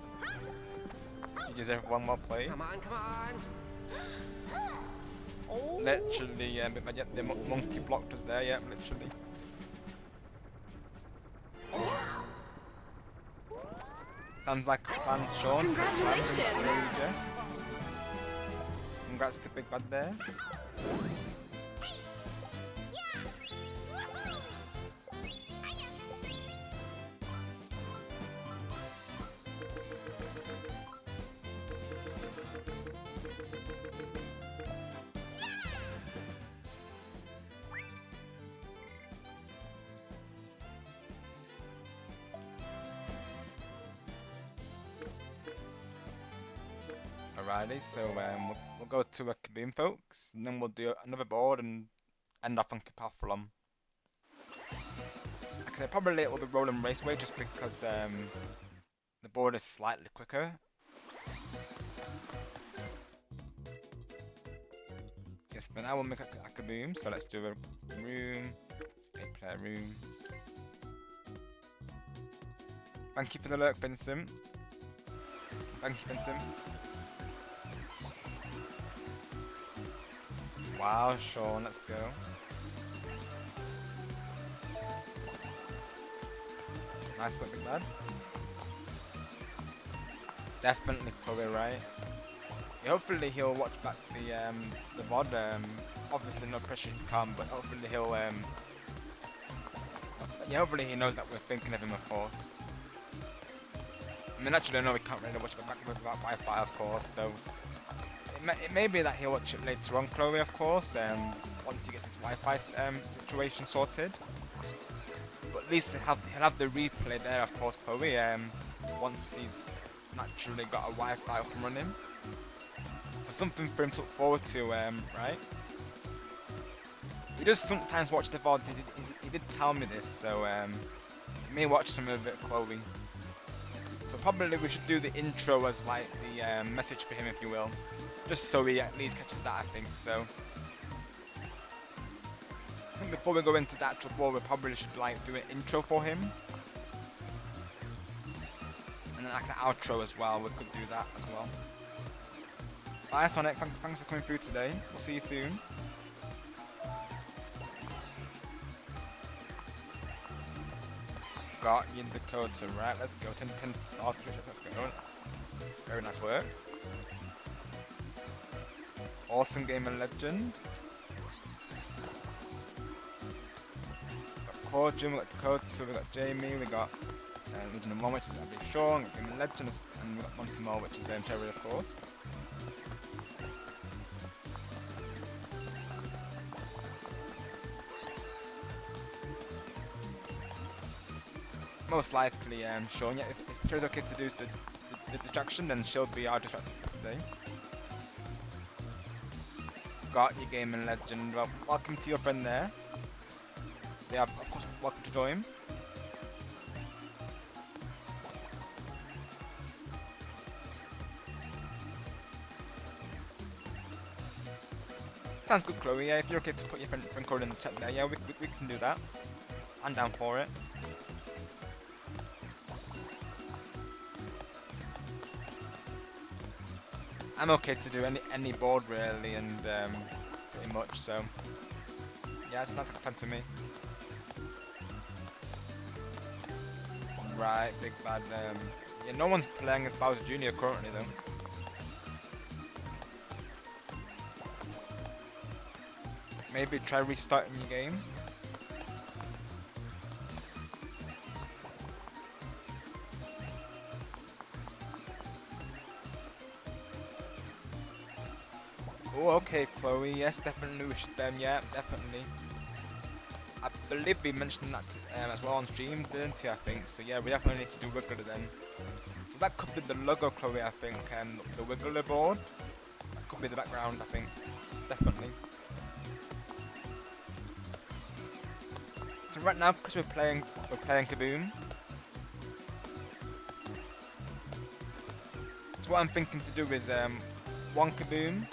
GG's everyone, well played. Come on, come on. Literally, but yep, the monkey blocked us there, yep, literally. Sounds like a plan, Sean. Congratulations. Congrats to Big Bad there. Alrighty, so we'll go to a Kaboom, folks, and then we'll do another board and end off on Koopathlon. Actually, probably it will be Rolling Raceway just because the board is slightly quicker. Yes, for now we'll make a Kaboom, so let's do a room, a player room. Thank you for the lurk, Vincent. Thank you, Vincent. Wow, Sean, let's go. Nice work, big lad. Definitely Chloe, right? Yeah, hopefully he'll watch back the VOD. Obviously no pressure if he can't, but hopefully he'll yeah, hopefully he knows that we're thinking of him, of course. I mean, actually, I know we can't really watch it back without Wi-Fi, of course, so it may be that he'll watch it later on, Chloe, of course, once he gets his Wi-Fi situation sorted. But at least he'll have the replay there, of course, Chloe, once he's naturally got a Wi-Fi up and running. So something for him to look forward to, right? He does sometimes watch the VODs, he did tell me this, so he may watch some of it, Chloe. So probably we should do the intro as like the message for him, if you will. Just so he at least catches that, I think, so. I think before we go into the actual ball, we probably should like do an intro for him. And then like an outro as well, we could do that as well. Bye Sonic, thanks for coming through today. We'll see you soon. Got you the code, so right, let's go. 10 stars, let's go. Very nice work. Awesome game and legend. Got Cordium, we got Dakota, so we got Jamie, we got Legend of One, which is going to be Sean, Game and Legend, and we got Monty More, which is Cherry, of course. Most likely, Sean, yeah, if Cherry's okay to do the distraction, then she'll be our distractor for today. Got your Game and Legend. Well, welcome to your friend there. Yeah, of course, welcome to join. Sounds good, Chloe. Yeah, if you're okay to put your friend code in the chat there, yeah, we can do that. I'm down for it. I'm okay to do any board really, and pretty much so. Yeah, it sounds like fun to me. Right, big bad. Yeah, no one's playing as Bowser Jr. currently though. Maybe try restarting your game. Oh, okay, Chloe. Yes, definitely. We should. Yeah, definitely. I believe we mentioned that as well on stream, didn't he? I think so. Yeah, we definitely need to do Wiggler then. So that could be the logo, Chloe. I think, and the Wiggler board. That could be the background. I think, definitely. So right now, because we're playing Kaboom. So what I'm thinking to do is one Kaboom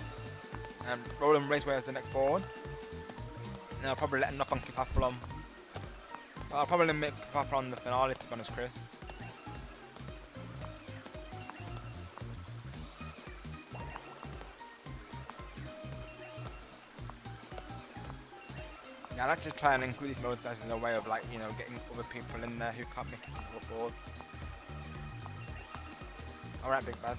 and Roll and Raceway as the next board. And I'll probably let enough on Koopathlon. So I'll probably make Koopathlon the finale, to be honest, Chris. Yeah, I'd like to try and include these modes as a way of, like, you know, getting other people in there who can't make it boards. Alright, Big Bad.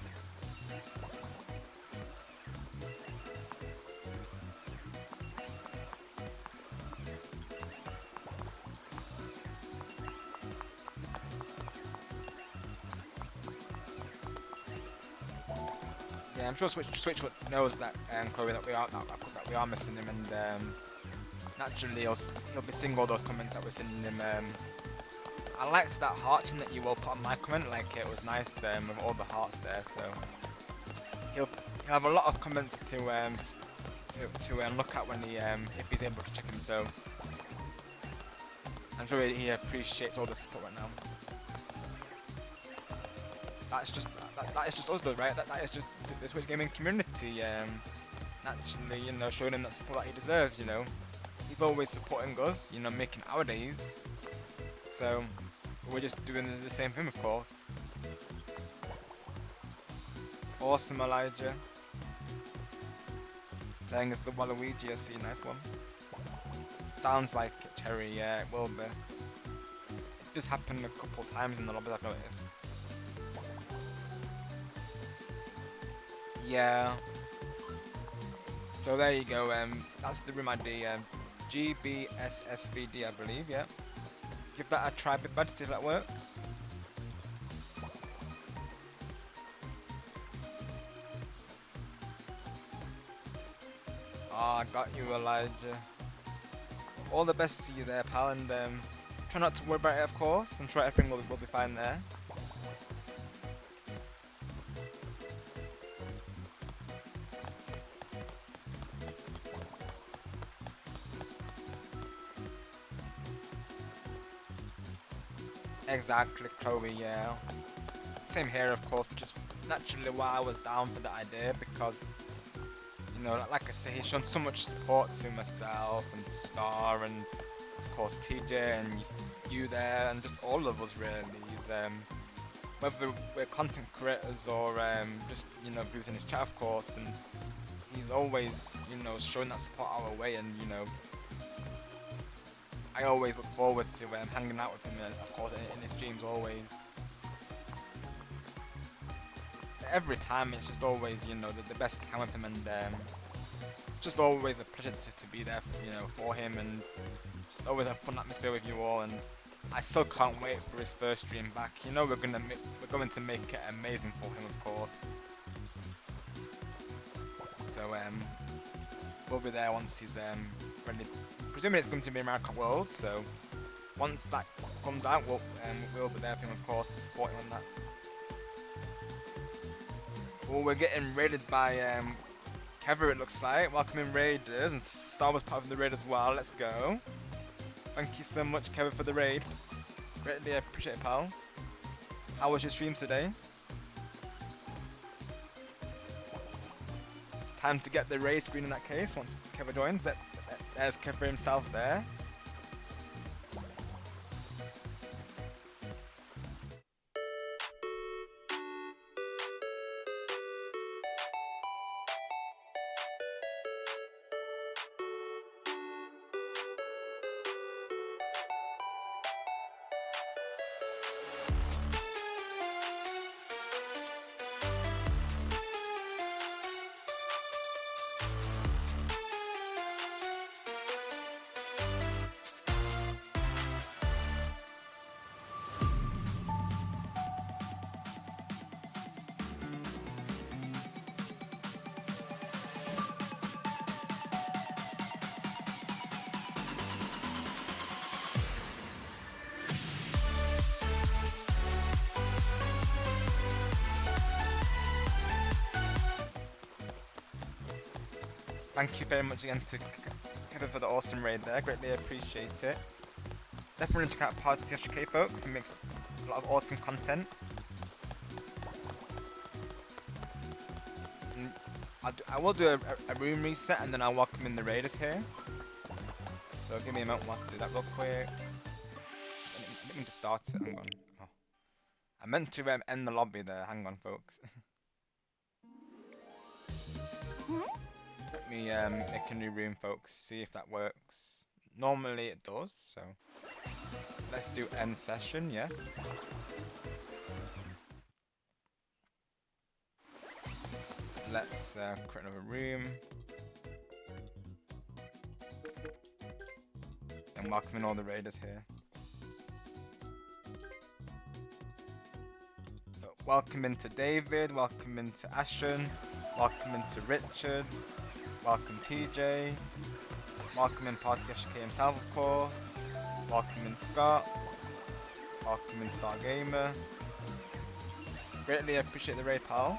Yeah, I'm sure Switch knows that Chloe that we are missing him, and naturally he'll be seeing all those comments that we're sending him. I liked that heart chain that you all put on my comment, like it was nice with all the hearts there. So he'll have a lot of comments to look at when he if he's able to check them. So I'm sure he appreciates all the support right now. That's just that is just us though, right? That is just the Switch gaming community. Naturally, you know, showing him that support that he deserves. You know, he's always supporting us. You know, making our days. So we're just doing the same thing, of course. Awesome, Elijah. Playing as the Waluigi, I see, nice one. Sounds like it, Cherry, yeah, it will be. It just happened a couple times in the lobby, I've noticed. Yeah. So there you go, that's the room ID, GBSSVD, I believe, yeah. Give that a try, Big Bad, to see if that works. I got you, Elijah. All the best to you there, pal, and try not to worry about it, of course. I'm sure everything will be fine there. Exactly, Chloe, yeah. Same here, of course, just naturally why I was down for the idea, because, you know, like I say, he's shown so much support to myself and Star and, of course, TJ and you there, and just all of us, really. He's, whether we're content creators or just, you know, viewers in his chat, of course, and he's always, you know, showing that support our way, and, you know, I always look forward to hanging out with him, of course, in his streams always. Every time it's just always, you know, the best time with him, and just always a pleasure to be there, for him, and just always a fun atmosphere with you all. And I still can't wait for his first stream back. You know, we're going to make it amazing for him, of course. So we'll be there once he's ready. Presuming it's going to be American World, so once that comes out, we'll be there for him, of course, to support him on that. Oh, we're getting raided by Kever, it looks like. Welcoming raiders, and Star was part of the raid as well. Let's go. Thank you so much, Kever, for the raid. Greatly appreciate it, pal. How was your stream today? Time to get the raid screen in that case once Kever joins. There's Kever himself there. Thank you very much again to Kevin for the awesome raid there. Greatly appreciate it. Definitely check out Party HK folks. He makes a lot of awesome content. And I will do a room reset and then I'll welcome in the raiders here. So give me a moment whilst I do that real quick. I didn't mean to start it. Hang on. Oh. I meant to end the lobby there. Hang on, folks. Let me make a new room, folks. See if that works. Normally it does. So let's do end session. Yes. Let's create another room. And welcoming all the raiders here. So welcome into David, welcome into Ashen, welcome into Richard, welcome TJ, welcome in Party HK himself of course, welcome in Scott, welcome in Star Gamer. Greatly appreciate the raid, pal.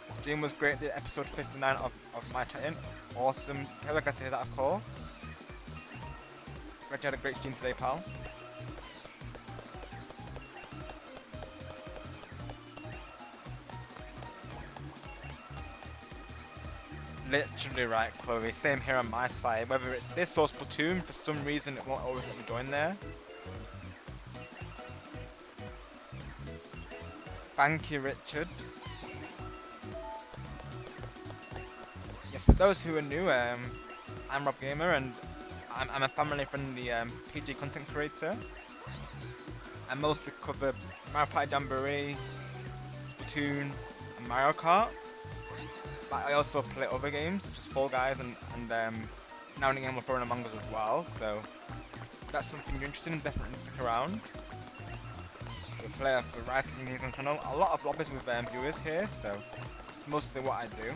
The stream was great, the episode 59 of my chatting. Awesome. Glad to hear that, of course. Glad you had a great stream today, pal. Literally right, Chloe. Same here on my side. Whether it's this or Splatoon, for some reason it won't always let me join there. Thank you, Richard. Yes, for those who are new, I'm Rob Gamer and I'm a family-friendly PG content creator. I mostly cover Mario Party Jamboree, Splatoon, and Mario Kart. But I also play other games such as Fall Guys and now and again we're throwing Among Us as well. So if that's something you're interested in, definitely stick around. We play a variety of games on the channel. A lot of lobbies with viewers here, so it's mostly what I do.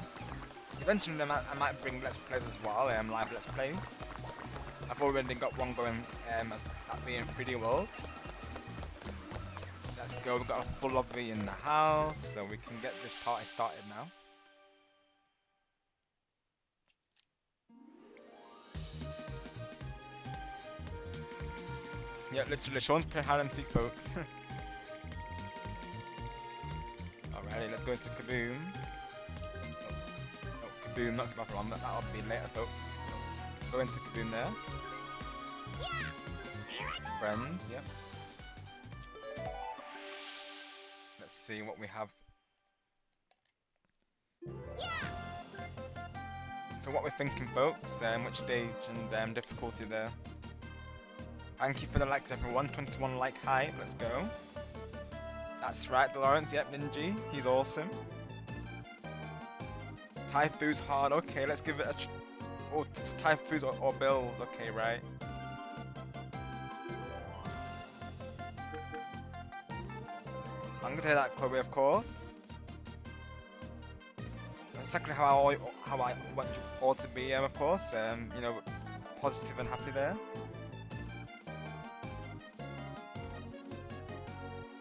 Eventually I might bring Let's Plays as well, live Let's Plays. I've already got one going as that being 3D World. Let's go, we've got a full lobby in the house, so we can get this party started now. Yeah, literally, Sean's playing hide and seek, folks. Alrighty, let's go into Kaboom. Oh, Kaboom, not Koopathlon, but that'll be later, folks. Go into Kaboom there. Friends, yep. Let's see what we have. So what we're thinking, folks, which stage and difficulty there. Thank you for the likes, everyone. 21 like hype, let's go. That's right, Lawrence, yep, Ninja, he's awesome. Typhoon's hard, okay, let's give it a oh, so Typhoon's or Bills, okay, right. I'm gonna do that, Chloe, of course. That's exactly how I want you all to be, of course. You know, positive and happy there.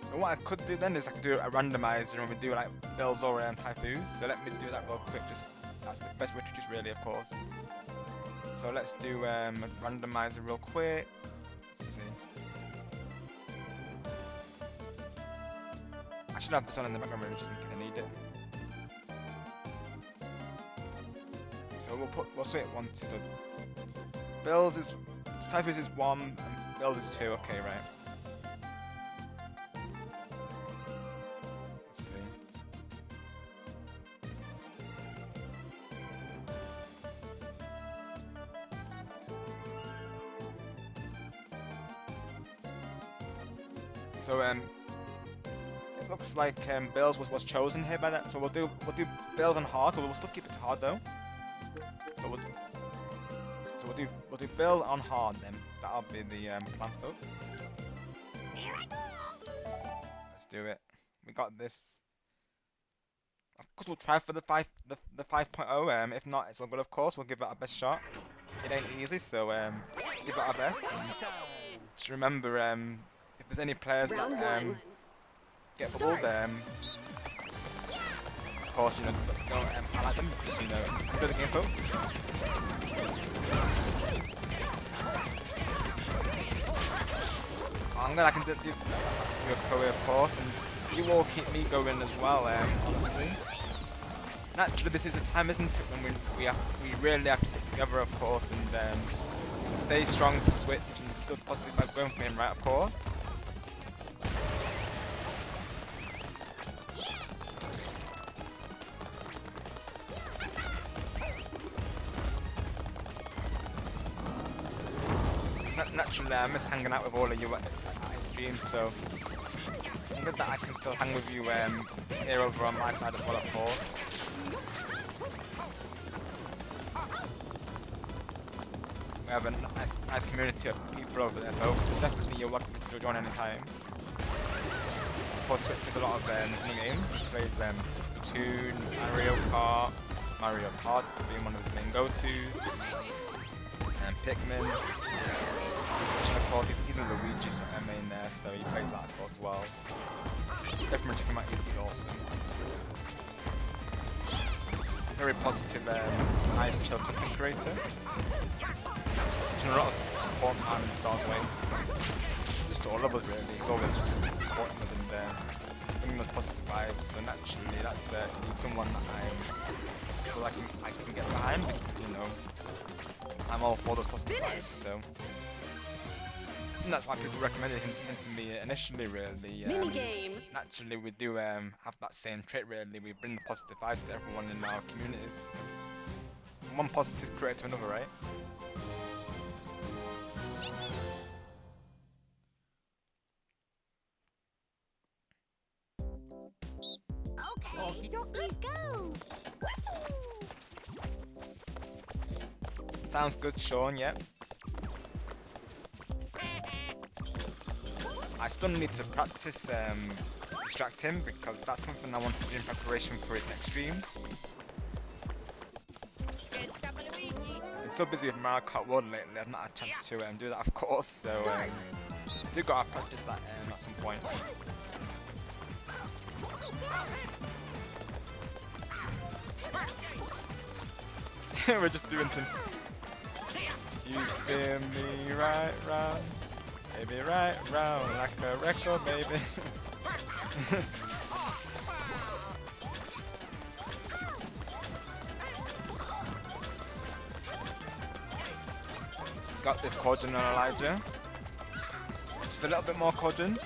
So what I could do then is I could do a randomizer and we do like Bills or Typhoons. So let me do that real quick. Just that's the best way to choose, really, of course. So let's do a randomizer real quick. Let's see. I should have this on in the background really just in case I need it. So we'll say it 1, 2. So Bills is Typhoons is 1 and Bills is 2. Okay, right. Let's see. So it looks like Bills was chosen here by that. So we'll do Bills on hard. So we'll still keep it to hard though. So we'll do Bill on hard then. That'll be the plan, folks. Let's do it. We got this. Of course, we'll try for the 5.0. If not, it's all good. Of course, we'll give it our best shot. It ain't easy, so give it our best. And just remember, if there's any players that get bubbled, of course, you know, don't highlight them because, you know, enjoy the game, folks. I'm glad I can do your career, of course, and you all keep me going as well, honestly. Naturally, this is a time, isn't it, when we really have to stick together, of course, and stay strong to switch and keep those positive vibes going for him, right, of course. Naturally, I miss hanging out with all of you at stream, so I'm good that I can still hang with you here over on my side as well, of course. We have a nice community of people over there, folks, so definitely you're welcome to join anytime. Of course, Switch plays a lot of Minigames. He plays Splatoon, Mario Kart being one of his main go-tos, and Pikmin. Which of course he's in Luigi's main there, so he plays that of course well. Definitely check him out, he's awesome. Very positive, nice chill content creator. There's a lot of support behind the Star's way. Just to all of us really, he's always just supporting us and bringing us positive vibes, so naturally that's he's someone that I feel like I can get behind because, you know, I'm all for those positive vibes, so. And that's why people recommended him to me initially, really. Minigame. Naturally, we do have that same trait, really. We bring the positive vibes to everyone in our communities. From one positive creator to another, right? Okay, let's go. Sounds good, Sean, yep. I still need to practice distract him because that's something I want to do in preparation for his next stream. Been so busy with Mario Kart World lately, I've not had a chance to do that, of course, so I do gotta practice that at some point. We're just doing some. You spin me right round. Baby, right round like a record, baby. Got this cauldron on Elijah. Just a little bit more cauldron.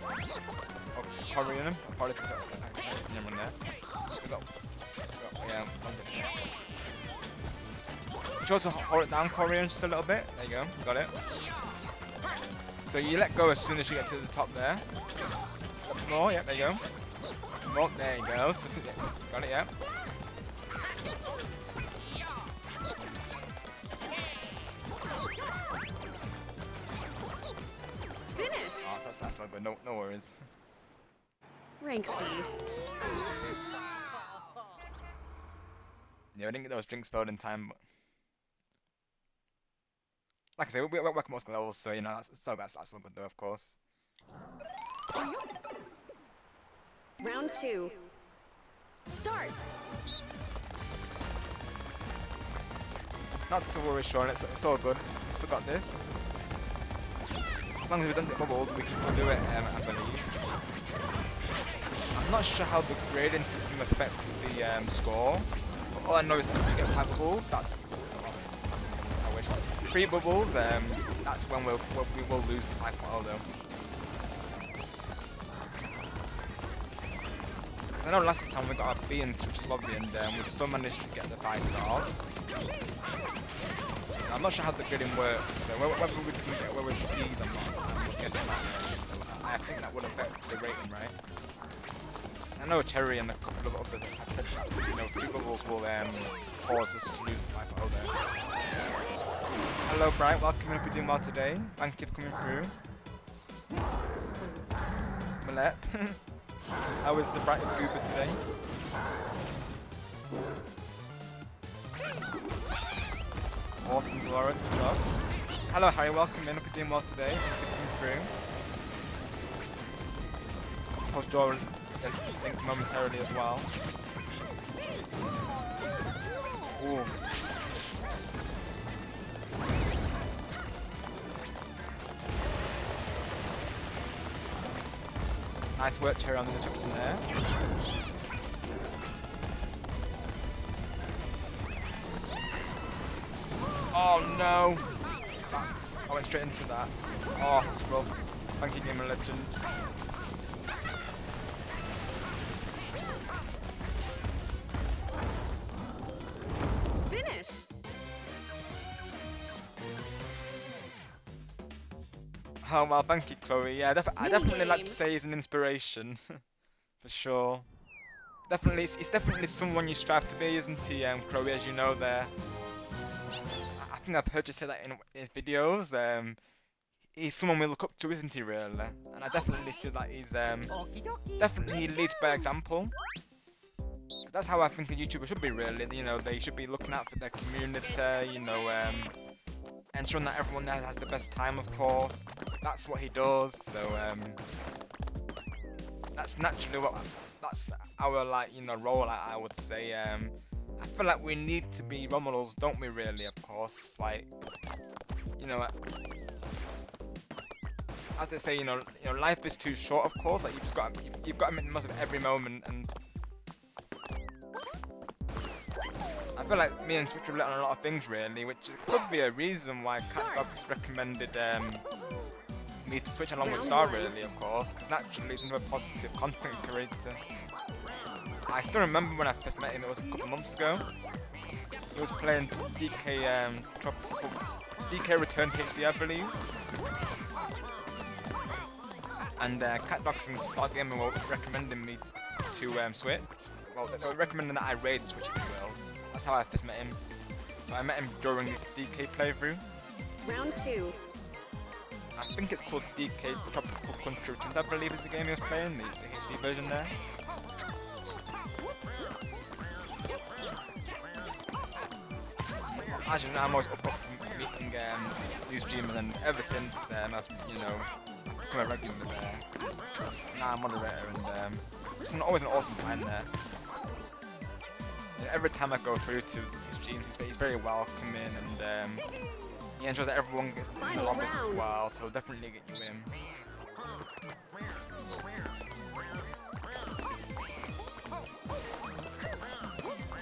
Oh, Corianum. Part of the one there. Yeah. Try to hold it down, Corian, just a little bit. There you go. Got it. So you let go as soon as you get to the top there. More, yeah, there you go. More, there you go. So, got it, yeah. Finish. Oh, that's not good. No worries. Rank C. Yeah, I didn't get those drinks filled in time, but like I say, we're working most levels, so you know that's still good though, of course. Round 2. Start. Not to worry, Sean. It's all good. We still got this. As long as we don't get bubbled, we can still do it. I believe. I'm not sure how the grading system affects the score, but all I know is that if we get 5 bubbles, that's. I wish. 3 bubbles, that's when we will lose the 5 though. Because I know last time we got a B in Switch's lobby and we still managed to get the 5 stars. So I'm not sure how the grading works, so whether we can get away with C's or not, I'm guessing that. I think that would affect the rating, right? I know Cherry and a couple of others have said that, you know, 3 bubbles will cause us to lose the 5 there. Hello Bright, welcome, hope you're doing well today. Thank you for coming through. Millet. How is the brightest goober today? Awesome, Glorious, good job. Hello Harry, welcome in, hope you're doing well today. Thank you for coming through. I'll draw a link momentarily as well. Ooh. Nice work, Cherry, on the disruption there. Oh no! I went straight into that. Oh, that's rough. Thank you, Game of Legend. Finish. Oh well, thank you, Chloe. Yeah, I definitely like to Minigame. say he's an inspiration, for sure. Definitely, he's definitely someone you strive to be, isn't he, Chloe? As you know, there. I think I've heard you say that in his videos. He's someone we look up to, isn't he, really? And I definitely see that he's Okie dokie. definitely he leads by example. 'Cause that's how I think a YouTuber should be, really. You know, they should be looking out for their community. You know, ensuring that everyone there has the best time, of course. That's what he does. So that's naturally that's our role. I would say. I feel like we need to be role models, don't we? Really, of course. Like, you know, as they say, life is too short. Of course, like you've got to make the most of every moment. And I feel like me and Switch relate on a lot of things, really, which could be a reason why CatDog's recommended me to switch along with Star, really, of course, because naturally he's another positive content creator. I still remember when I first met him, it was a couple months ago. He was playing DK Returns HD, I believe. And CatDogs and Star Gaming were recommending me to switch. Well, they were recommending that I raid Switch, if you will. That's how I first met him. So I met him during this DK playthrough. Round 2. I think it's called DK Tropical Country Returns, I believe is the game he was playing, the HD version there. As you know, I'm always up for meeting new streamers, and ever since I've become a regular there. Now I'm moderator, and it's always an awesome time there. Every time I go through to his streams, he's very welcoming, and he ensures that everyone gets in the lobbies as well, so he'll definitely get you in.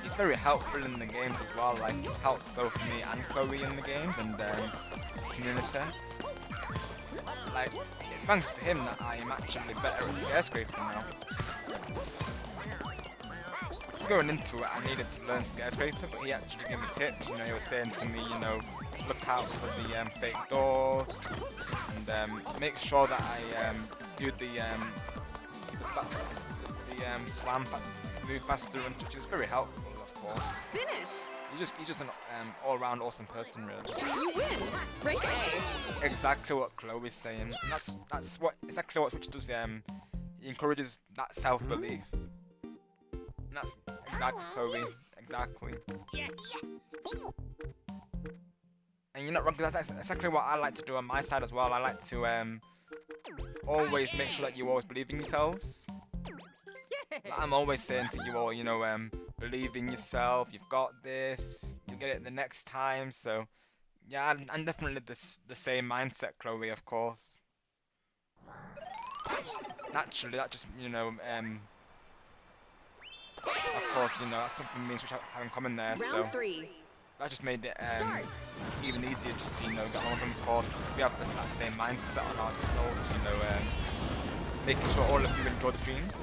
He's very helpful in the games as well, like he's helped both me and Chloe in the games, and his community. Like, it's thanks to him that I am actually better at Scarescraping now. Going into it, I needed to learn Scarescraper, but he actually gave me tips. He was saying to me, look out for the fake doors, and make sure that I do the slam move faster, and which is very helpful, of course. Finish. He's just an all-round awesome person, really. You win. Rank A. Exactly what Chloe's saying. And that's exactly what Switch does. He encourages that self-belief. That's exactly Chloe, exactly. Yes. And you're not wrong, because that's exactly what I like to do on my side as well. I like to always make sure that you always believe in yourselves. Like, I'm always saying to you all, believe in yourself, you've got this, you'll get it the next time. So yeah, I'm definitely the same mindset, Chloe, of course. Naturally, that just, of course, that's something me and Switch have in common there, so Round 3. that just made it Start. even easier just to, get on with them, of course. We have that same mindset on our channels, making sure all of you enjoy the streams.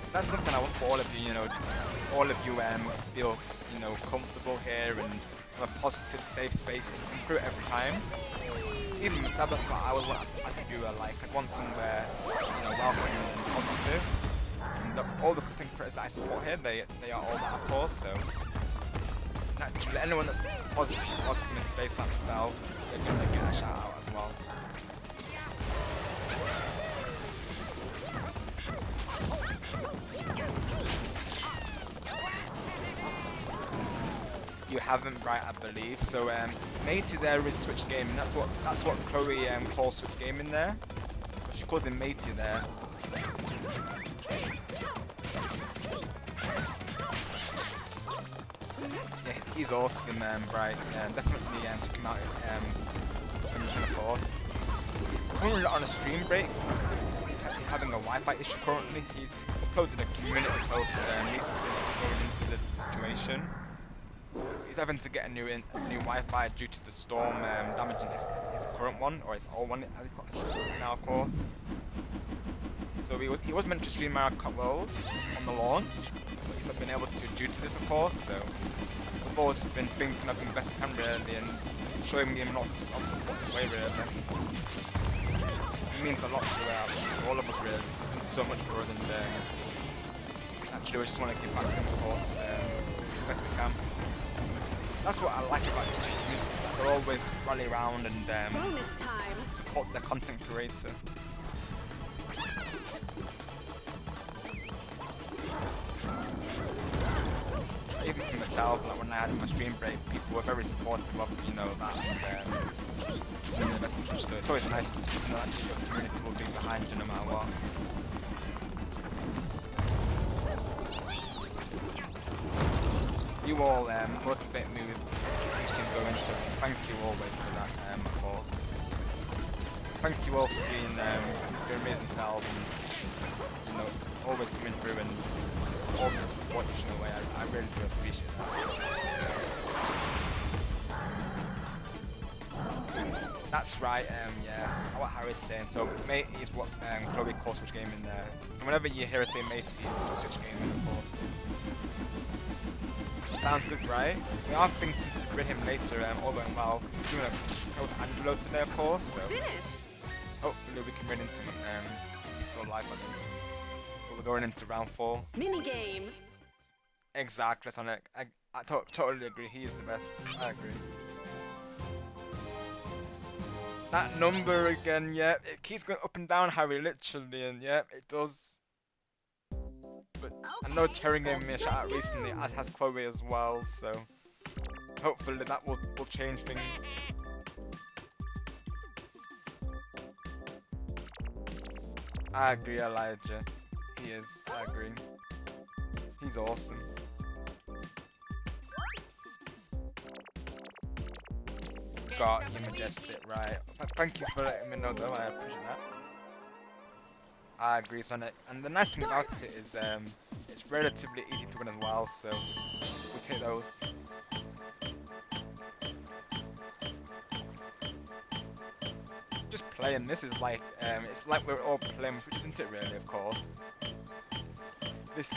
So that's something I want for all of you, all of you feel, comfortable here and have a positive, safe space to come through every time. Even myself, that's what I would want as a viewer. Like, I'd want somewhere, welcoming and positive. And all the content creators that I support here, they are all that, of course. So naturally, anyone that's positive, welcoming space like myself, they're gonna get a shout out as well. You haven't, right? I believe so. Matey there is Switch Gaming. That's what Chloe calls Switch Gaming there. She calls him matey there. Yeah, he's awesome, Bright. Definitely check him out when you can, of course. He's currently on a stream break. He's having a Wi-Fi issue currently. He's uploaded a community post recently going into the situation. He's having to get a new Wi-Fi due to the storm damaging his current one, or his old one as it's now, of course. So he was meant to stream Mario Kart World on the launch, but he's not been able to due to this, of course. So the board's just been thinking of the best we can really, and showing him lots of support his way really. It means a lot to all of us really. He's done so much for us, and actually we just want to give back to him, of course, the best we can. That's what I like about the community, is that they'll always rally around and Bonus time. support the content creator. Even for myself, like when I had my stream break, people were very supportive of, you know, that, and doing the best interest. So it's always nice to know that your community will be behind you no matter what. You all motivate me with keep stream going, so thank you always for that, of course. Thank you all for being your amazing selves, and you know, always coming through and always support each other. I really do appreciate that. That's right, yeah, what Harry's saying. So mate is what Chloe calls Switch Gaming there. So whenever you hear her say mate, it's Switch Gaming, of course. Sounds good, right? We are thinking to bring him later, all going well. He's doing a code Angelo today, of course, so Finish. hopefully we can run into him. He's still alive, I think. But we're going into round 4. Minigame. Exactly, Sonic. I totally agree. He is the best. I agree. That number again, yeah, it keeps going up and down, Harry, literally, and yeah, it does. But I know Cherry gave me a shout out recently, as has Chloe as well, so hopefully that will change things. I agree, Elijah. He is, I agree. He's awesome. Got you, Majestic, right. Thank you for letting me know though, I appreciate that. I agree, Sonic. And the nice thing about it is it's relatively easy to win as well, so we'll take those. Just playing this is like, it's like we're all playing, which isn't it really, of course. This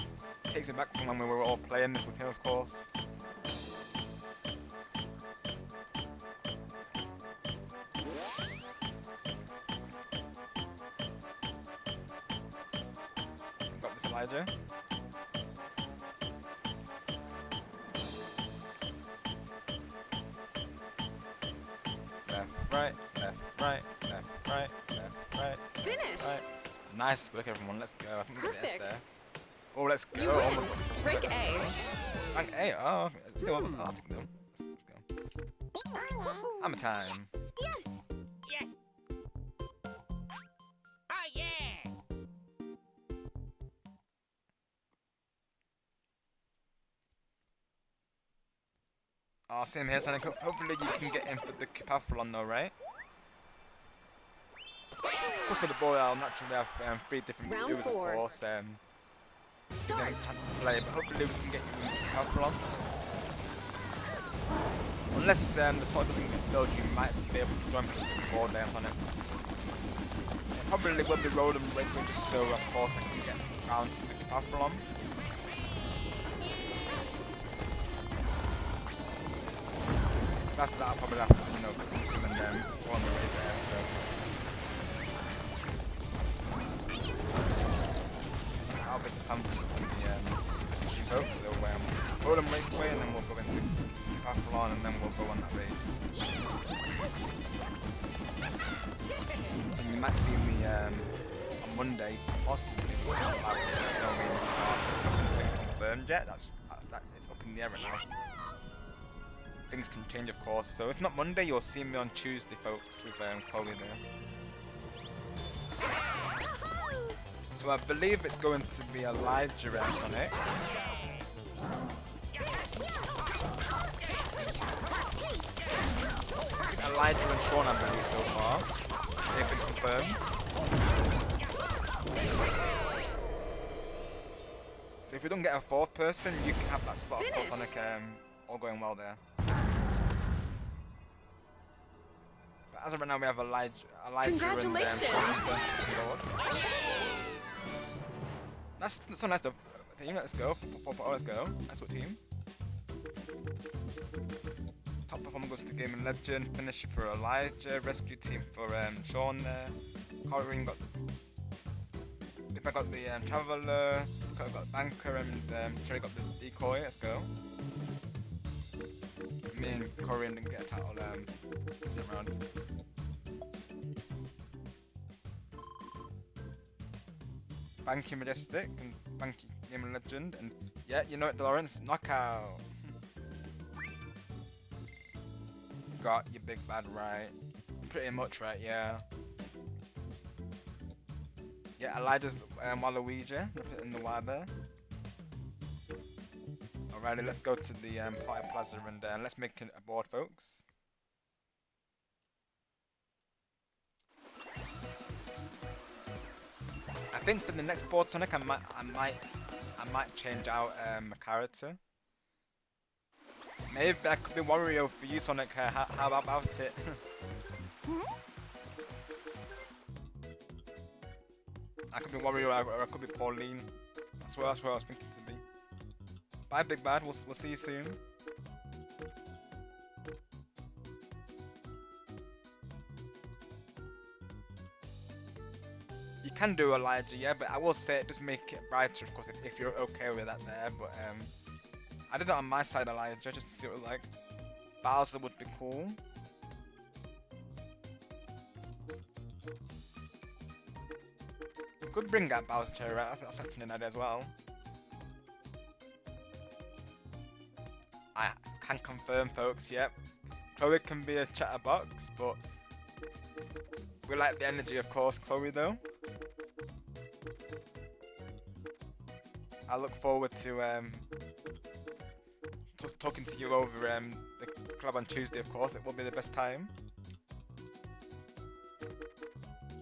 takes me back from when we were all playing this with him, of course. Got this, Elijah. Left, right, left, right, left, right, left, right. Finish. Right. Nice work, everyone. Let's go. I think we can get this Perfect. there. Oh, let's go. You win. Almost. Rank A. Rank A. Oh, okay. Still I'll take them. Let's go. Hammer time. Yes. Yes. Oh yeah. Oh, same here, Sonic. Hopefully you can get in for the Koopathlon though, right? Of course, for the boy, I'll naturally have 3 different Round viewers, of 4. course. Start. Getting a chance to play, but hopefully we can get you in the Koopathlon. Unless the slot doesn't get filled, you might be able to join me for 4 days on it. It probably will be road and race, but just so, of course, I can get round to the Koopathlon. After that, I'll probably have to, you know, come some and go on the way there, so. I'll be the pants on the Street Boat, so road and raceway, and then we'll go into Koopathlon, and then we'll go on that raid. And you might see me on Monday, possibly, about the snowy and stuff. Nothing's confirmed yet, that's it's up in the air right now. Things can change, of course, so if not Monday, you'll see me on Tuesday, folks, with Chloe there. So I believe it's going to be Elijah on it. Elijah and Sean, I believe, so far. They've been confirmed. So if we don't get a fourth person, you can have that slot of Sonic all going well there. But as of right now, we have Elijah and Congratulations. Sean That's so nice though. Team, let's go. Let's go. That's what team. Top performer goes to Game and Legend. Finisher for Elijah. Rescue team for Sean there. Corin got. If I got the Traveller, got the Banker, and Cherry got the Decoy. Let's go. Me and Corin didn't get a title this round. Banky Majestic and Banky Game and Legend, and yeah, you know it, Lawrence, knockout. Got your big bad right, pretty much right, yeah. Yeah, Elijah's Waluigi, in the Y there. Alrighty, let's go to the Party Plaza and let's make it a board, folks. I think for the next board Sonic, I might change out a character. Maybe that could be Wario for you, Sonic. How about it? I could be Wario or I could be Pauline. That's what I was thinking to be. Bye, Big Bad. We'll see you soon. You can do Elijah, yeah, but I will say it does make it brighter, of course, if you're okay with that there. But I did it on my side, Elijah, just to see what it was like. Bowser would be cool. Could bring out Bowser Cherry, right? I think that's actually an idea as well. I can confirm, folks, yep. Chloe can be a chatterbox, but we like the energy, of course, Chloe, though. I look forward to talking to you over the club on Tuesday, of course. It will be the best time.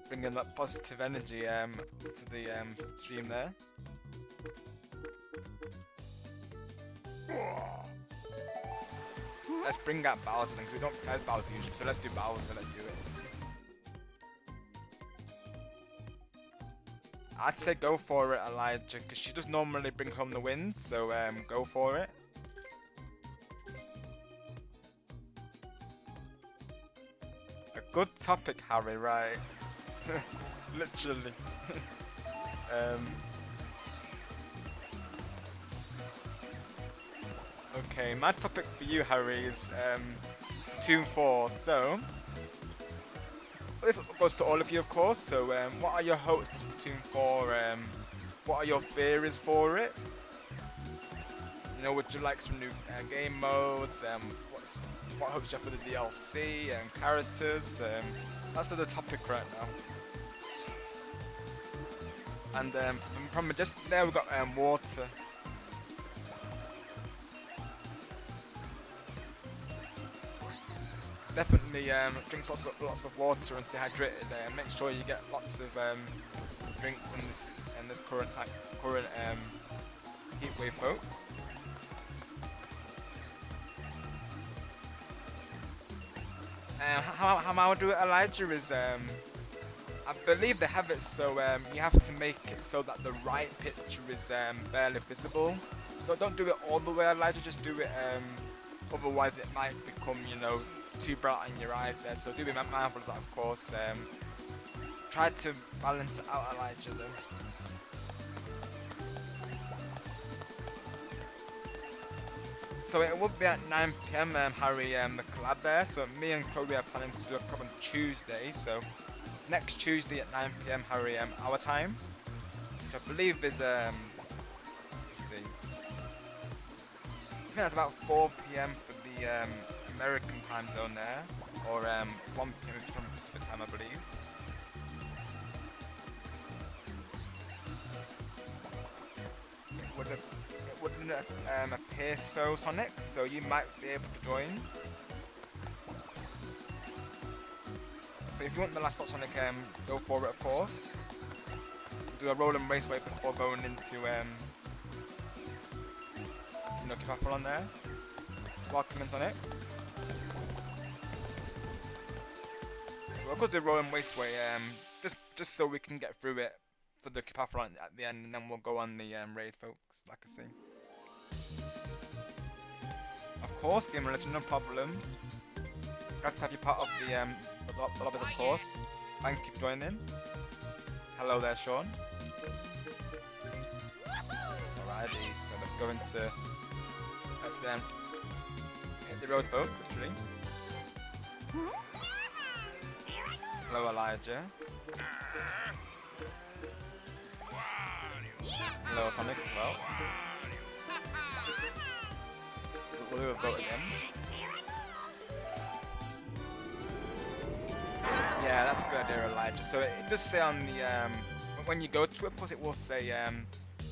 Bringing that positive energy to the stream there. Let's bring out Bowser things. We don't play Bowser usually, so let's do Bowser. Let's do it. I'd say go for it, Elijah, because she does normally bring home the wins. So go for it. A good topic, Harry. Right. Literally. Okay, my topic for you, Harry, is Splatoon 4. So, this goes to all of you, of course. So, what are your hopes for Splatoon 4? What are your theories for it? You know, would you like some new game modes? What hopes you have for the DLC and characters? That's the topic right now. And from just there we've got water. So definitely drink lots of water and stay hydrated. Make sure you get lots of drinks in this current heat wave, folks. How I'll do it, Elijah, is I believe they have it so you have to make it so that the right picture is barely visible. Don't do it all the way, Elijah, just do it otherwise it might become, you know, too bright in your eyes there, so do be mindful of that, of course. Try to balance it out, Elijah, though. So it will be at 9 PM, Harry, the collab there, so me and Chloe are planning to do a collab on Tuesday, so next Tuesday at 9 PM, Harry, our time, which I believe is, let's see, I think that's about 4 PM for the American time zone there, or 1 PM from Pacific time, I believe. wouldn't appear so, Sonic, so you might be able to join. So if you want the last slot, Sonic, go for it, of course. We'll do a roll and raceway before going into Koopathlon there. Welcome in, Sonic. So of course the roll and raceway, just so we can get through it for the Koopathlon at the end, and then we'll go on the raid, folks, like I say. Of course, Game and Legend, no problem. Glad to have you part of the lobbies, of course. Thank you for joining. Hello there, Sean. Alrighty, so let's go into... Let's hit the road, folks, literally. Hello, Elijah. Hello, Sonic as well. We'll do a vote again. Yeah, that's a good idea, Elijah. So it does say on the when you go to it, of course, it will say I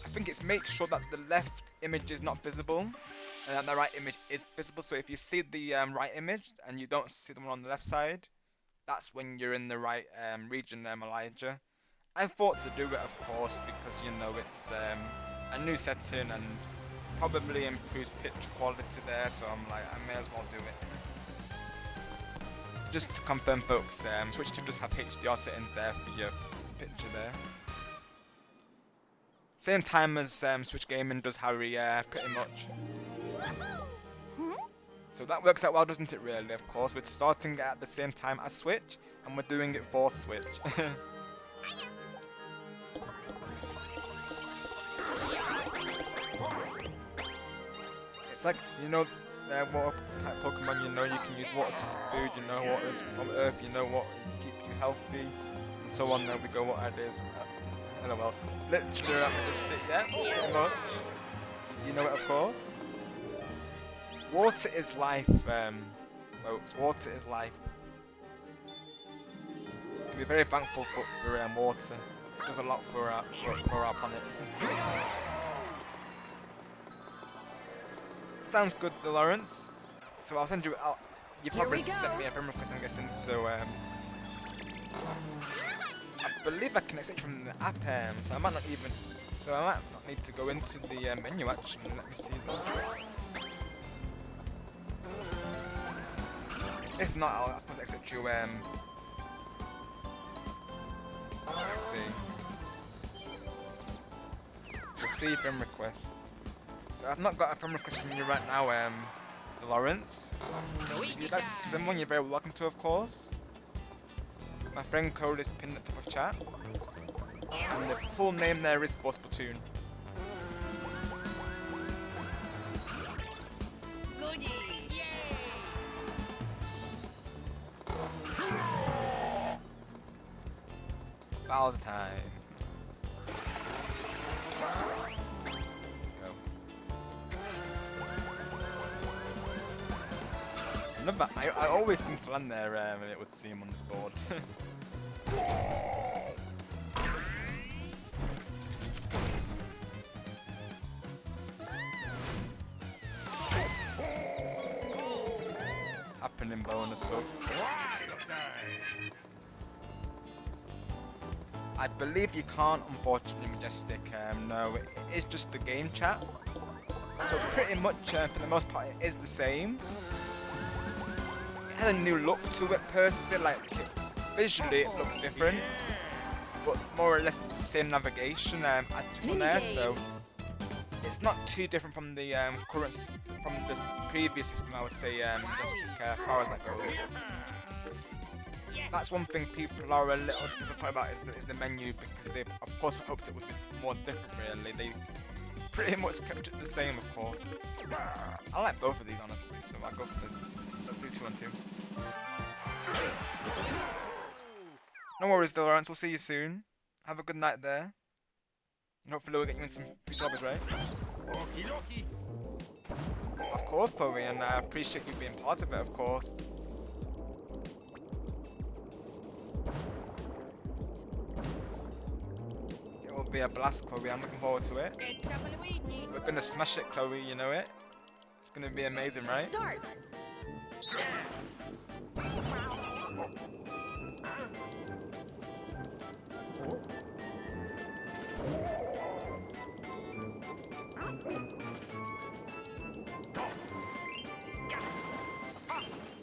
think it's make sure that the left image is not visible and that the right image is visible. So if you see the right image and you don't see the one on the left side, that's when you're in the right region, Elijah. I thought to do it, of course, because you know it's a new setting and probably improves picture quality there, so I'm like, I may as well do it. Just to confirm, folks, Switch 2 does have HDR settings there for your picture there. Same time as Switch Gaming does Harry, pretty much. So that works out well, doesn't it, really, of course. We're starting at the same time as Switch, and we're doing it for Switch. It's like, you know, water type Pokemon, you know you can use water to cook food, you know water is from Earth, you know what will keep you healthy, and so on. There we go, what it is. Hello, well, literally just it, yeah, pretty much. You know it, of course. Water is life, folks. Water is life. We're very thankful for water. It does a lot for our planet. Sounds good, Lawrence. So I'll send you out. You probably sent me a friend request, I'm guessing. So I believe I can accept from the app, so I might not even. So I might not need to go into the menu actually. Let me see that. If not, I'll of course accept you. Let's see. Receive friend requests. So I've not got a friend request from you right now, Lawrence. If you'd like to see someone, you're very welcome to, of course. My friend code is pinned at the top of chat. And the full name there is for Splatoon. Bowser time. Let's go. Remember, I always seem to land there and it would seem on this board. Happening bonus, folks. I believe you can't, unfortunately, Majestic. No, it is just the game chat. So pretty much, for the most part, it is the same. It has a new look to it, per se. Like, visually, it looks different, but more or less it's the same navigation as from there. So it's not too different from the from the previous system, I would say. Majestic, as far as that goes. That's one thing people are a little disappointed about is the menu, because they of course hoped it would be more different. Really, they pretty much kept it the same, of course. I like both of these, honestly, so I'll go for let's do 2 and 2. No worries, Lawrence. We'll see you soon. Have a good night there, and hopefully we'll get you in some free topics, right? Of course, Chloe, and I appreciate you being part of it, of course. be a blast, Chloe. I'm looking forward to it. It's Double Luigi. We're gonna smash it, Chloe. You know it. It's gonna be amazing, right? Start.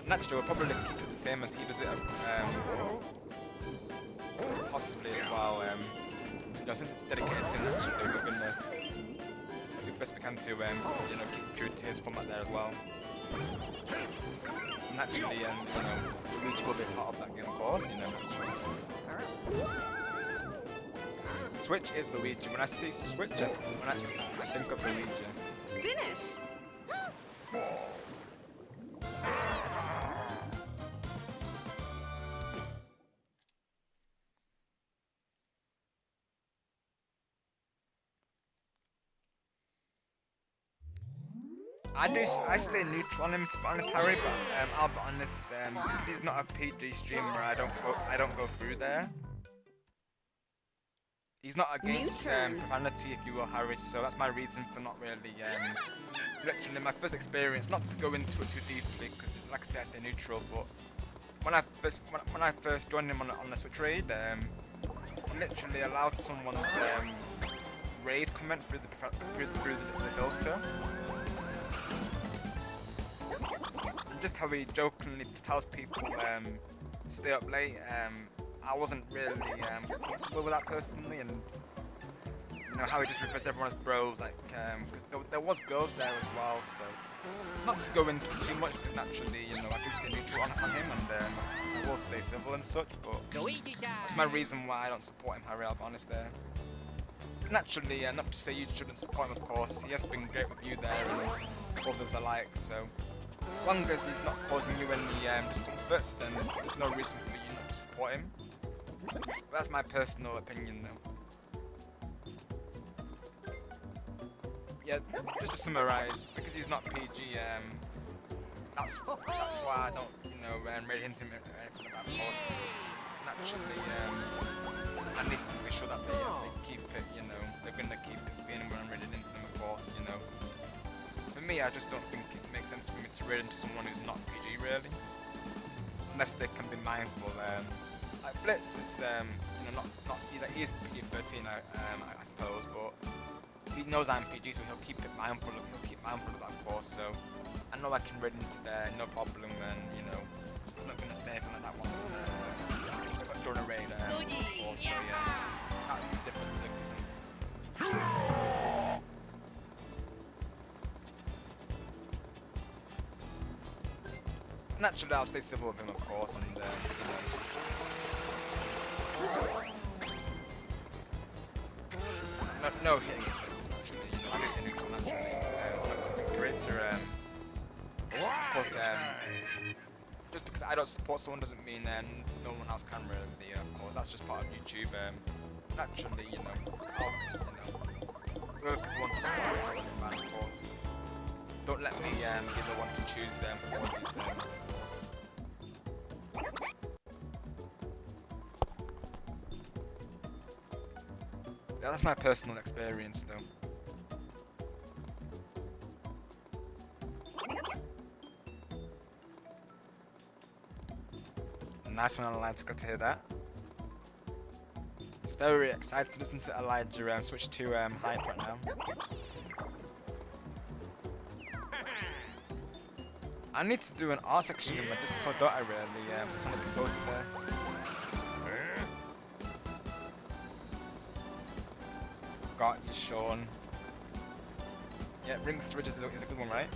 Naturally, we'll probably keep it the same as he does it. Possibly as well. You know, since it's dedicated to naturally, we're gonna do the best we can to, you know, keep true to his format there as well. Naturally, you know, Luigi will be part of that game, of course. You know, naturally. Switch is Luigi. When I see Switch, I think of Luigi. Finish. I stay neutral on him, to be honest, Harry. But I'll be honest, because he's not a PG streamer, I don't go through there. He's not against profanity, if you will, Harry. So that's my reason for not really literally my first experience. Not to go into it too deeply, because like I said, I stay neutral. But when I first joined him on the Switch raid, literally allowed someone to raid comment through the filter. Just how he jokingly tells people to stay up late. I wasn't really comfortable with that personally, and you know how he just refers everyone as bros, like because there was girls there as well. So not to go into too much, because naturally, you know, I do stay neutral on him, and I will stay civil and such. But Luigi that's time. my reason why I don't support him, Harry. I'll be honest there. Naturally, not to say you shouldn't support him, of course. He has been great with you there and others alike. So as long as he's not causing you any discomforts, then there's no reason for you not to support him. But that's my personal opinion, though. Yeah, just to summarise, because he's not PG, that's why I don't, you know, rate him or anything like that, of course. Naturally, I need to be sure that they keep it, you know, they're gonna keep it clean when I'm raiding into them, of course, you know. For me, I just don't think it makes sense for me to raid into someone who's not PG, really. Unless they can be mindful. Like Blitz is, you know, not he is PG-13, I suppose, but he knows I'm PG, so he'll keep mindful of that, of course. So I know I can raid into there, no problem, and you know, he's not gonna say anything like that once I'm there. So but during a raid, of course, so yeah, that's different circumstances. Naturally, I'll stay civil with him, of course, and you know. No hitting it, actually, you know, I'm just hitting it naturally. Creator, of course, just because I don't support someone doesn't mean no one else can really, of course, that's just part of YouTube. Naturally, you know, whoever people want to support is totally fine, of course. Don't let me be the one to choose them for these, Yeah, that's my personal experience, though. Nice one, Elijah. Got to hear that. It's very excited to listen to Elijah switch to hype right now. I need to do an art section in my Discord, don't I, really? Someone can post it there. Got you, Sean. Yeah, Ring Switch is a good one, right?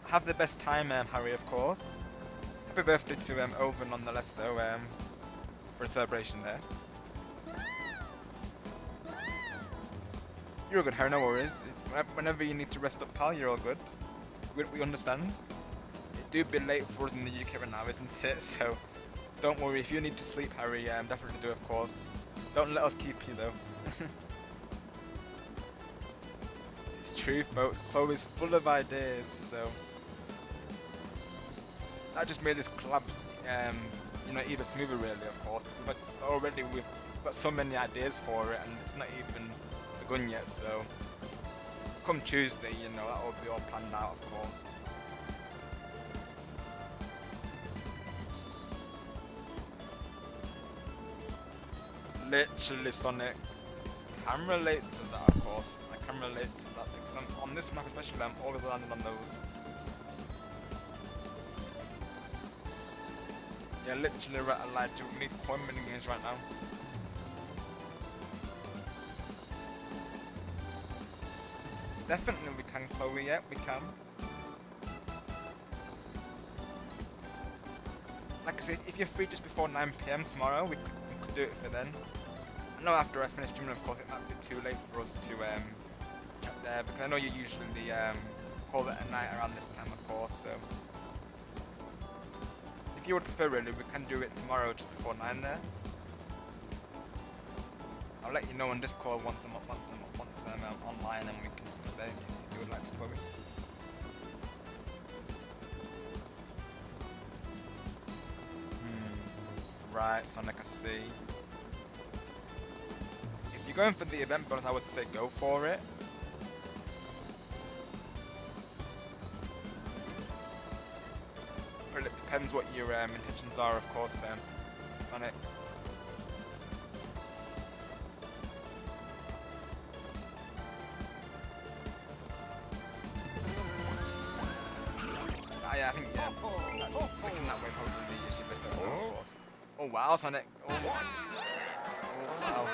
Have the best time, Harry, of course. Happy birthday to Owen nonetheless, though, for a celebration there. You're all good, Harry, no worries. Whenever you need to rest up, pal, you're all good. We understand. It do be late for us in the UK right now, isn't it? So don't worry, if you need to sleep, Harry, definitely do, of course. Don't let us keep you, though. It's true, folks. Chloe's full of ideas, so that just made this collab you know, even smoother really, of course. But already we've got so many ideas for it, and it's not even begun yet. So come Tuesday, you know, that will be all planned out, of course. Literally, Sonic. I can relate to that, of course. I can relate to that because on this map, especially, I'm always landing on those. Yeah, literally, right, Elijah. We need point minigames right now. Definitely, we can, Chloe. Yeah, we can. Like I said, if you're free just before 9 PM tomorrow, we could do it for then. I know after I finish streaming, of course, it might be too late for us to chat there because I know you usually call it at night around this time, of course. So if you would prefer, really, we can do it tomorrow just before 9 there. I'll let you know on Discord once I'm online, and we can discuss there if you would like to play it. Right, Sonic, I see. If you're going for the event bonus, I would say go for it. But it depends what your intentions are, of course, Sonic. Yeah, I think, sticking that way probably is your best bet, of course. Oh wow, Sonic. Oh wow.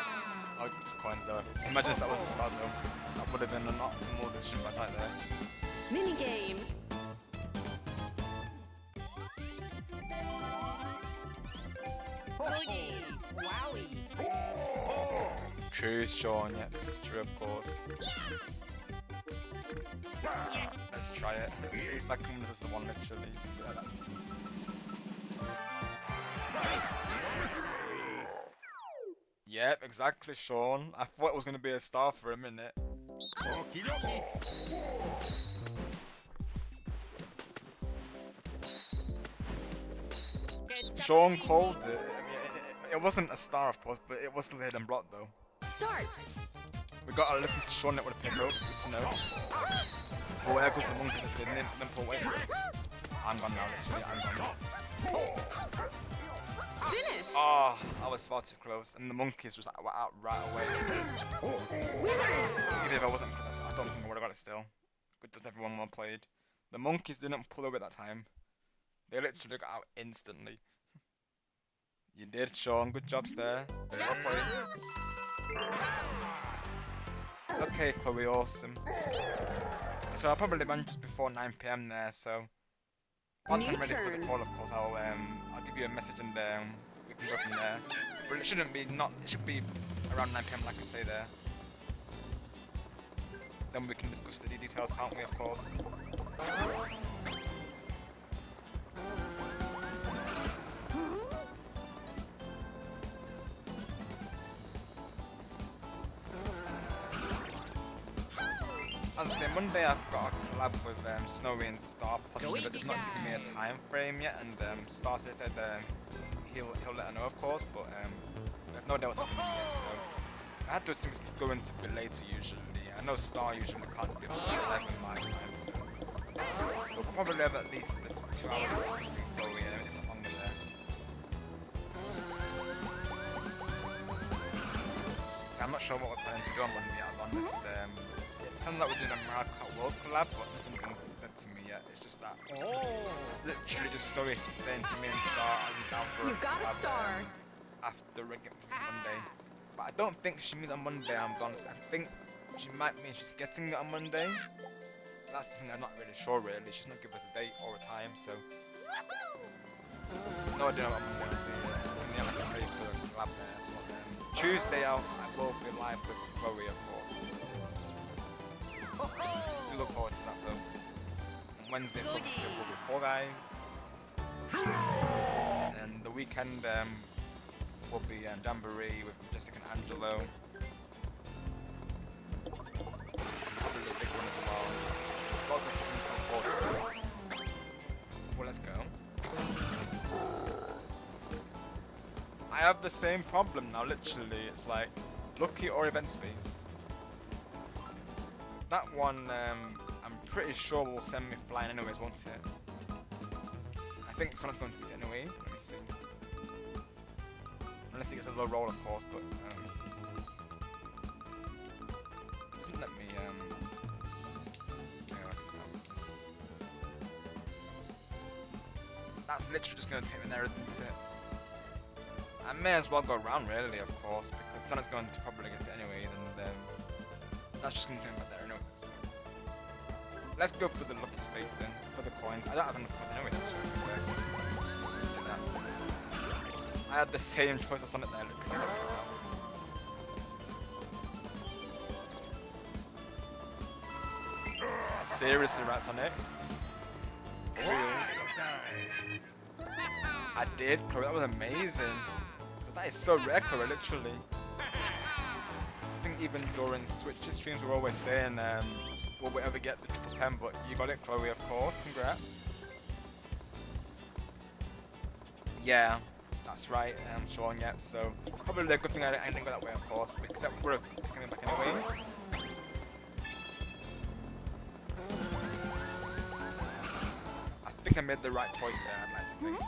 Oh, just coins though. Imagine if that was a star though. That would have been an optimal decision by side there. Minigame. Wowie. True, Sean. Yeah, this is true, of course. Let's try it. Let's see if that comes as the one, literally. Yep, exactly, Sean. I thought it was going to be a star for a minute. Sean called it. I mean, it wasn't a star, of course, but it was still a hidden block, though. Start. We gotta listen to Sean with a pick up. It's good to know. Oh, there goes the monkey. Then pull away. I'm gone now, literally. I'm gone. Finish. Oh, I was far too close, and the monkeys was out right away. Winners. Even if I wasn't, I don't think I would have got it still. Good that everyone well played. The monkeys didn't pull away that time. They literally got out instantly. You did, Sean. Good jobs there. Well played. Okay, Chloe, awesome. So I'll probably land just before 9 PM there. So once I'm ready for the call, of course, I'll give you a message and we can go from there. But it shouldn't be it should be around 9 PM, like I say there. Then we can discuss the details, can't we? Of course. As I say, Monday I've got a collab with Snowy and Star, possibly, but they've not given me a time frame yet, and Star said he'll let her know, of course, but we have no idea what's happening yet, so I had to assume it's going to be later usually. I know Star usually can't be up to 11 my time, so we'll probably have at least 2 hours of discussing Chloe and everything longer there. So I'm not sure what we're planning to do on Monday, I'll be honest. It sounds like we're doing a Mario Kart World collab, but nothing's been said to me yet. It's just that literally just Snowy saying to me and Star, I'll be down for You got a star. After regular Monday. But I don't think she means on Monday, I'm honest. I think she might mean she's getting it on Monday. That's the thing I'm not really sure really. She's not giving us a date or a time, so no idea about Monday, honestly. It's only like a say for the collab there. But, Tuesday I will be live with Chloe, of course. We look forward to that though. And Wednesday will be Four Guys. And the weekend will be Jamboree with Jessica and Angelo. Probably a big one as well. Lots of things to look forward to. Well, let's go. have the same problem now, literally. It's like, lucky or event space. That one, I'm pretty sure will send me flying anyways, won't it? I think Sonic's going to get it anyways. Let me see. Unless he gets a low roll, of course, but let me see. Doesn't let me, That's literally just going to take me there, isn't it? I may as well go around, really, of course, because Sonic's going to probably get it anyways, and that's just going to take me back there anyway. So. Let's go for the lucky space then, for the coins. I don't have enough coins anyway, let's do that. I had the same choice of Sonic there, look. Seriously, right, Sonic? For real? I did, Chloe, that was amazing. Because that is so rare, Chloe, literally. I think even during Switch streams we're always saying, will we ever get the triple 10, but you got it, Chloe, of course, congrats. Yeah, that's right, Sean, yep, so probably a good thing I didn't go that way, of course, because that would have taken me back anyway. I think I made the right choice there, I'd like to think.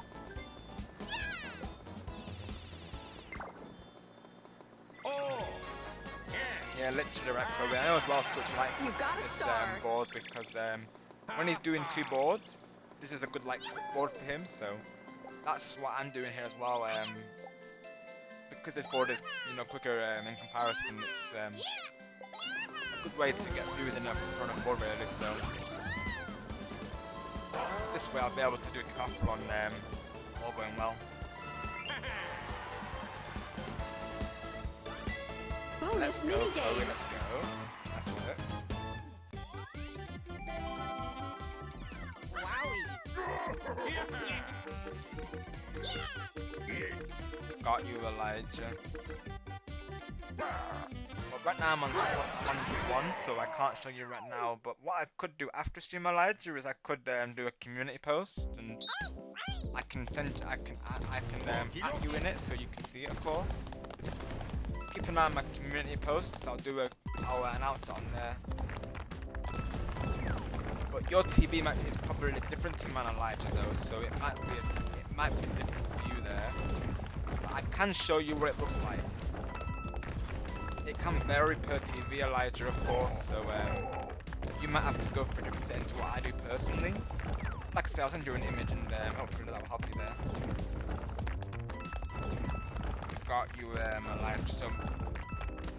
Yeah, literally right, Chloe. I know as well Switch likes this board because when he's doing 2 boards, this is a good like board for him. So that's what I'm doing here as well. Because this board is quicker in comparison, it's a good way to get viewers in front of board really. So this way I'll be able to do a Koopathlon all going well. Bonus Let's go, minigame. Chloe, let's go. That's it. Wowie! Got you, Elijah. Well, right now I'm on 101, so I can't show you right now. But what I could do after stream, Elijah, is I could do a community post, and I can at you in it, so you can see it, of course. Keep an eye on my community posts. I'll announce it on there. But your TV is probably different to mine, Elijah, though, so it might be different for you there. But I can show you what it looks like. It can vary per TV, Elijah, of course. So you might have to go for a different setting to what I do personally. Like I said, I'll send you an image, and hopefully that will help you there. Got you, Elijah. So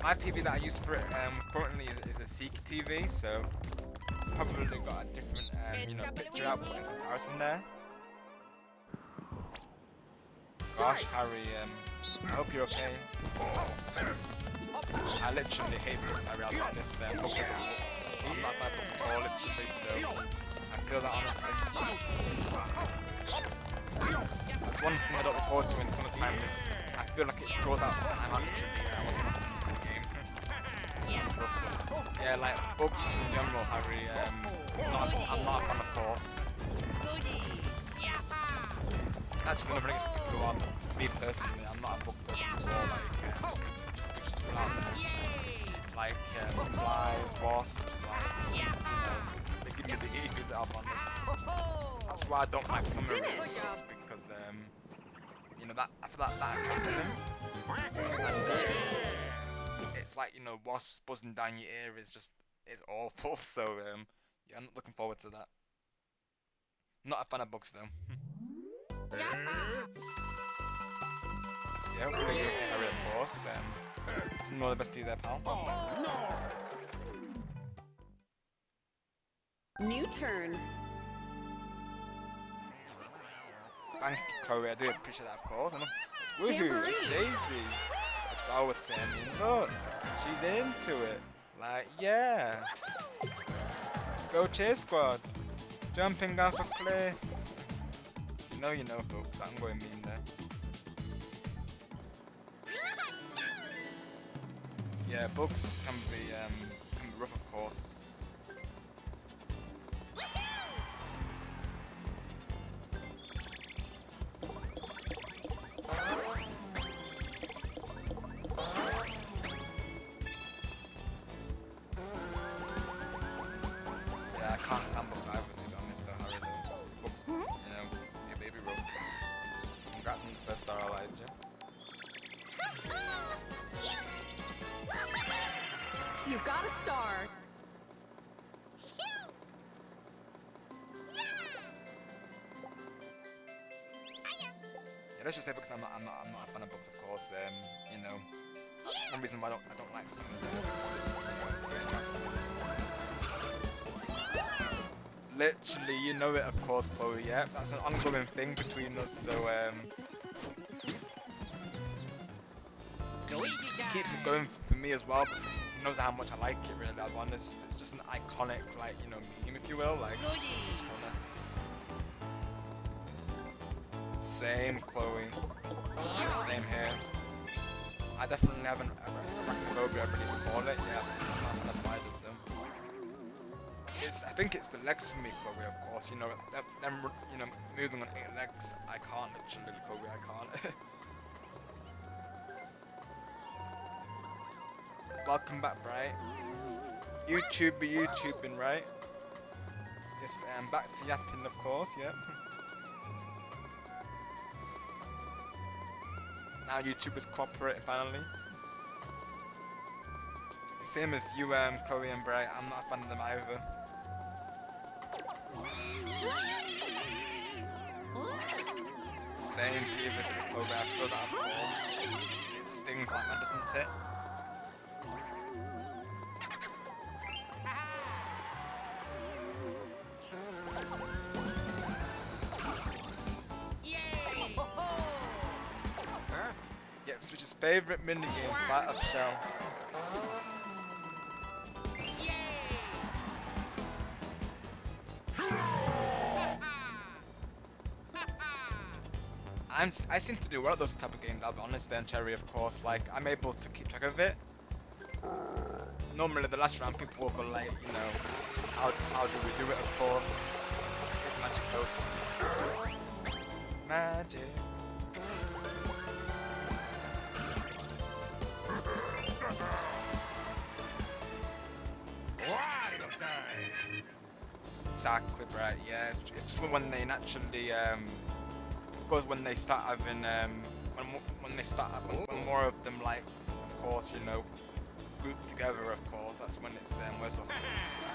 my TV that I use for it currently is a Seek TV, so it's probably got a different picture output in comparison there. Gosh, Harry, I hope you're okay. I literally hate books, Harry. I'll be honest. I'm not that book at all, literally. So I feel that honestly. That's one thing I don't look forward to in summertime is I feel like it draws out the time out literally in the game. Yeah, like books in general, Harry. I'm not a fan of course. Actually, one of the people who are me personally, I'm not a book person at all. Like just around there. Like flies, wasps, like they give me the eagles out on this. That's why I don't like summer real books because that I feel like that attracts them. And it's like wasps buzzing down your ear is awful. So yeah, I'm not looking forward to that. Not a fan of bugs though. Yeah, hopefully you're okay, Harry, of course. It's all the best to you there, pal. New turn. Thank you, Chloe. I do appreciate that, of course. It's woohoo! Jamboree. It's Daisy! As Star Wars saying, look, she's into it. Like, yeah. Go Chase Squad! Jumping off a cliff! You know, folks. I'm going mean there. Yeah, bugs can be rough, of course. You got a star. Yeah, let's just say because I'm not a fan of books, of course. You know, that's one reason why I don't like some of the. Literally, you know it, of course, Chloe. Yeah, that's an ongoing thing between us. So Luigi keeps it time. going for me as well. Because he knows how much I like it. Really, I'll be honest. It's just an iconic, like meme, if you will. Like, it's just funny. Same, Chloe. Same here. I definitely haven't arachnophobia, I believe we call it. Yeah, I'm not a fan of spiders though. I think it's the legs for me, Chloe. Of course, them moving on 8 legs. I can't literally, Chloe. I can't. Welcome back, Bright. YouTubing, right? Yes, I'm back to yapping, of course. Yep. Now YouTubers cooperating finally. Same as you, Chloe and Bright. I'm not a fan of them either. Same previously, Chloe. I feel that, of course. It stings like that, doesn't it? Yep, Switch's favourite minigame, Sleight of Shell. I seem to do well at those type of games, I'll be honest then, Cherry, of course. Like, I'm able to keep track of it. Normally the last round people will be like, how do we do it, of course. It's magic though. Magic. Exactly, right, yeah. It's just when they naturally, because when they start having, when more of them, like, of course, group together, of course, that's when it's worse off,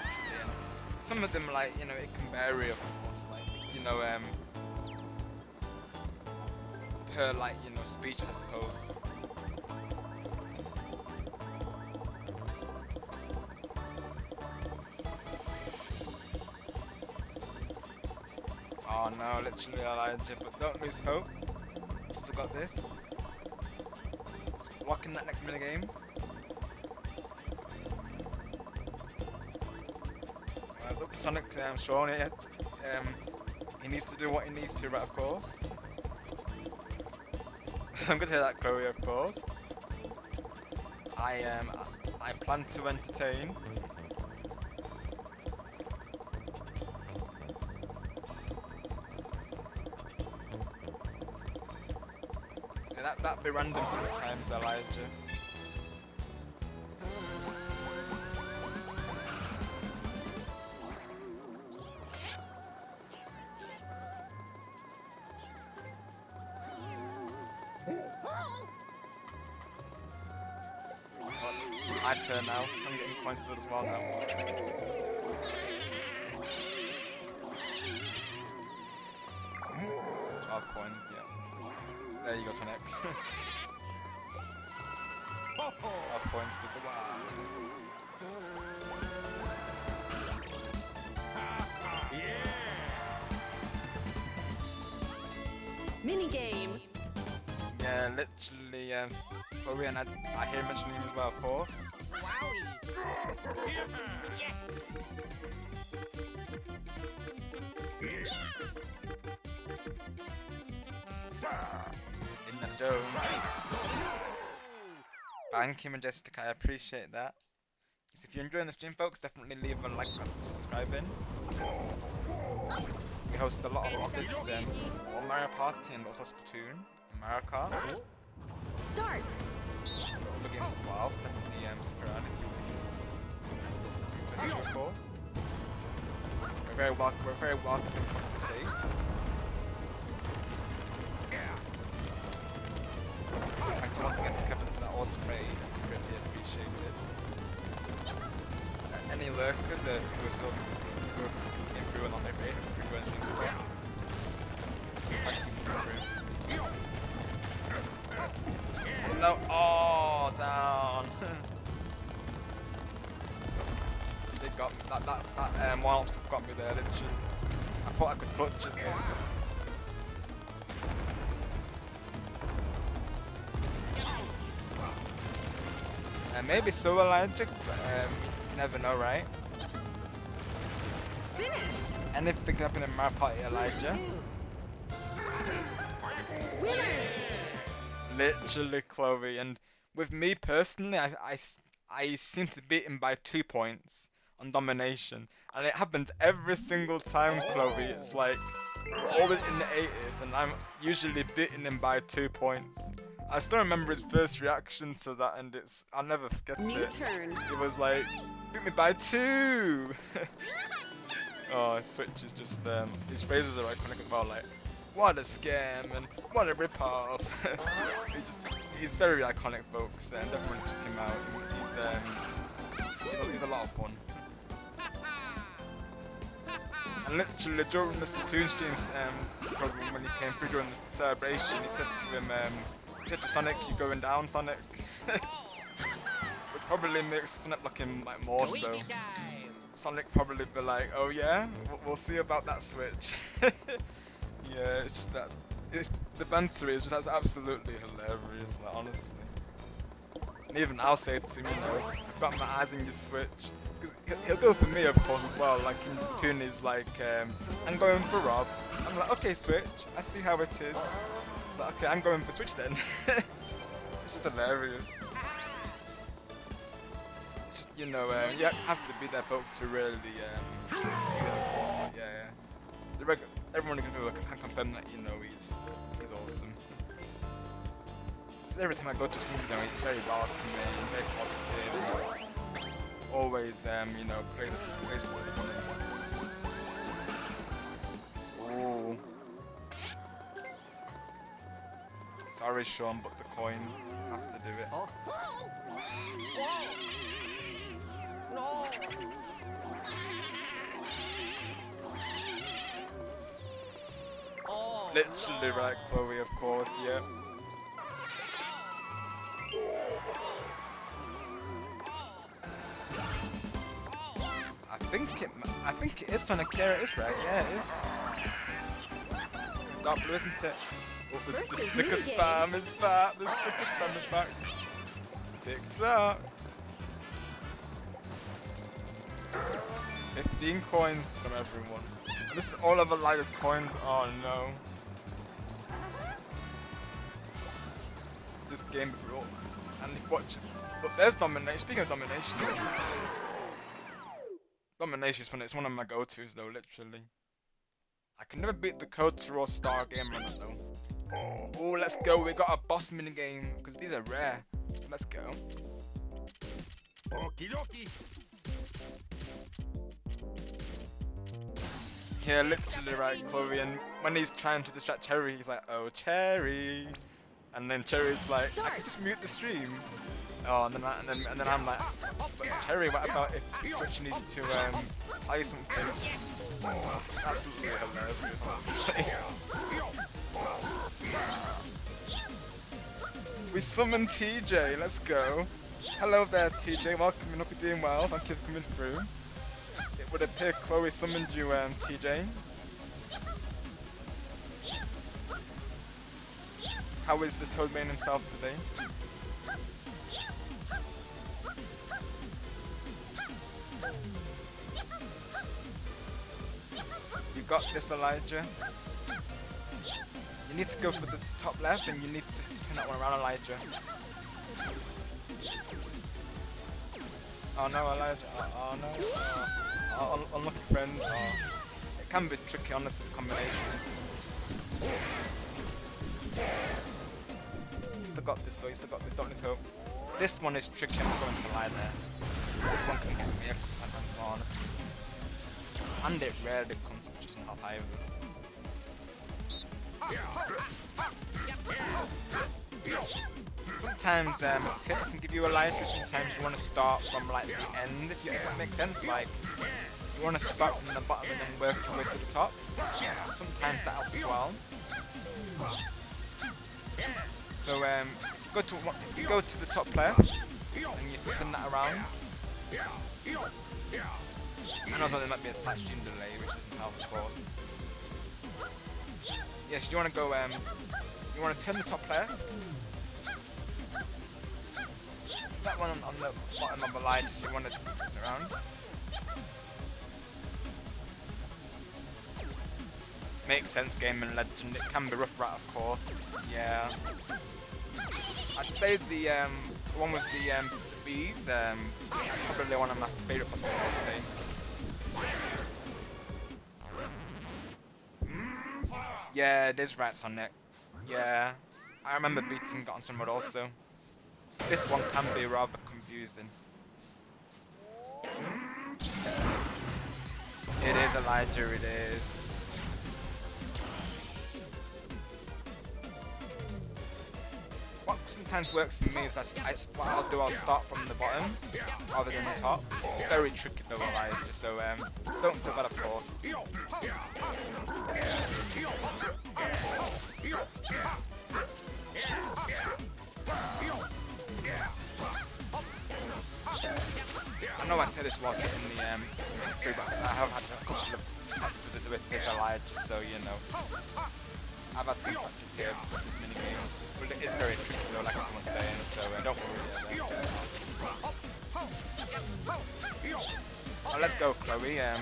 actually. And some of them, like, it can vary, of course, like, per, like, speeches, I suppose. Oh no, literally Elijah, but don't lose hope. Still got this. Just blocking that next minigame. It's up to Sonic, Sean. He needs to do what he needs to, right, of course. I'm gonna say that, Chloe, of course. I plan to entertain. That'd be random sometimes, Elijah. My turn now. I'm getting points to it as well now. 12 coins, yeah. There you go, Sonic. 12 points, super wow. Minigame. Yeah, literally, Chloe and I hear mentioning as well, of course. Indiana Jones. Thank you, Majestic, I appreciate that. So if you're enjoying the stream, folks, definitely leave a like and subscribing. We host a lot of this, all Mario Party and also Splatoon and Mario Kart. Start. Other games as well, so definitely stick around if you want to, of course. We're very welcome across the space. Thank you once again to Kevin for that all spray, it's greatly appreciated. lurkers who are still who came through and not their favorite version before. Thank you for coming through. No, oh, down. They got me. That one got me there, literally. I thought I could clutch it there. Maybe so allergic, but you never know, right? Finish. Anything can happen in my party, Elijah. Winners. Literally, Chloe. And with me personally, I seem to beat him by 2 points on domination, and it happens every single time, Chloe. It's like always in the 80s, and I'm usually beating him by 2 points. I still remember his first reaction to that, and I'll never forget New it. turn. He was like, beat me by 2! Oh, Switch is just, his phrases are iconic as well, like, what a scam, and what a rip-off. He's very iconic, folks, and everyone check him out. He's a lot of fun. And literally during the Splatoon streams, program when he came through during the celebration, he said to him, he said to Sonic, "You're going down, Sonic." Which probably makes Sonic look him like more so. Sonic probably be like, "Oh yeah, we'll see about that Switch." Yeah, it's just that the banter is just absolutely hilarious, like, honestly. And even I'll say to him, you know, I've got my eyes on your Switch. Because he'll go for me, of course, as well. Like in Splatoon, he's like, I'm going for Rob. I'm like, okay, Switch, I see how it is. It's like, okay, I'm going for Switch then. It's just hilarious. It's just, you know, you have to be there, folks, to really see that. But yeah. Everyone can confirm that, you know, he's awesome. Just every time I go to stream, you know, he's very welcoming, very positive. Always, you know, plays funny. Ooh. Sorry, Sean, but the coins have to do it. Oh. No. Oh, Literally right, Chloe, of course, yeah. I think it is Sonic. Yeah, it is right. Yeah, it is. Dark blue, isn't it? Oh, the Versus sticker Minigame. spam is back. The sticker spam is back. Tick tock. 15 coins from everyone. And this is all of Elijah's coins. Oh no. This game bro. And watch. Look, there's domination. Speaking of domination. Domination is fun. It's one of my go-tos though, literally. I can never beat the Code to Raw Star Game Runner though. Oh, let's go. We got a boss minigame because these are rare. So let's go. Okie dokie. Yeah, literally right, Chloe. And when he's trying to distract Cherry, he's like, "Oh, Cherry," and then Cherry's like, "I can just mute the stream." Oh, and then I'm like, "But Cherry, what about if Switch needs to play something?" Oh, absolutely hilarious, honestly. We summoned TJ. Let's go. Hello there, TJ. Welcome. Hope you're doing well. Thank you for coming through. It would appear Chloe summoned you, TJ. How is the Toadman himself today? You got this, Elijah. You need to go for the top left and you need to turn that one around, Elijah. Oh no, Elijah. Oh no. Oh, unlucky friend. Oh. It can be tricky, honestly, the combination. He's still got this though, he's still got this, don't lose hope. This one is tricky, I'm going to lie there. This one can get me a couple of times more, honestly. And it rarely comes with just not either. sometimes a tip can give you a life, but sometimes you want to start from like the end, if that makes sense. Like you want to start from the bottom and then work your way to the top. Sometimes that helps as well. So if you go to the top player and you turn that around. And also there might be a slight stream delay, which doesn't help, of course. Yes, you want to go. You want to turn the top player. So that one on the bottom of the line, just you want to turn it around. Makes sense, Game and Legend. It can be rough, right? Of course. Yeah. I'd say the one with the bees. That's probably one of my favourite bosses, I'd say. Yeah, it is right, Sonic. Yeah, I remember beating Got on some mode also. This one can be rather confusing. It is Elijah, it is. What sometimes works for me is what I'll do, I'll start from the bottom rather than the top. It's very tricky though, Elijah, so don't feel bad, of course. I know I said this wasn't in the free, but I have had a couple of episodes with this Elijah, so you know. I've had some practice here with this minigame, but it is very tricky though, like everyone's saying, so don't worry. Oh, let's go, Chloe. I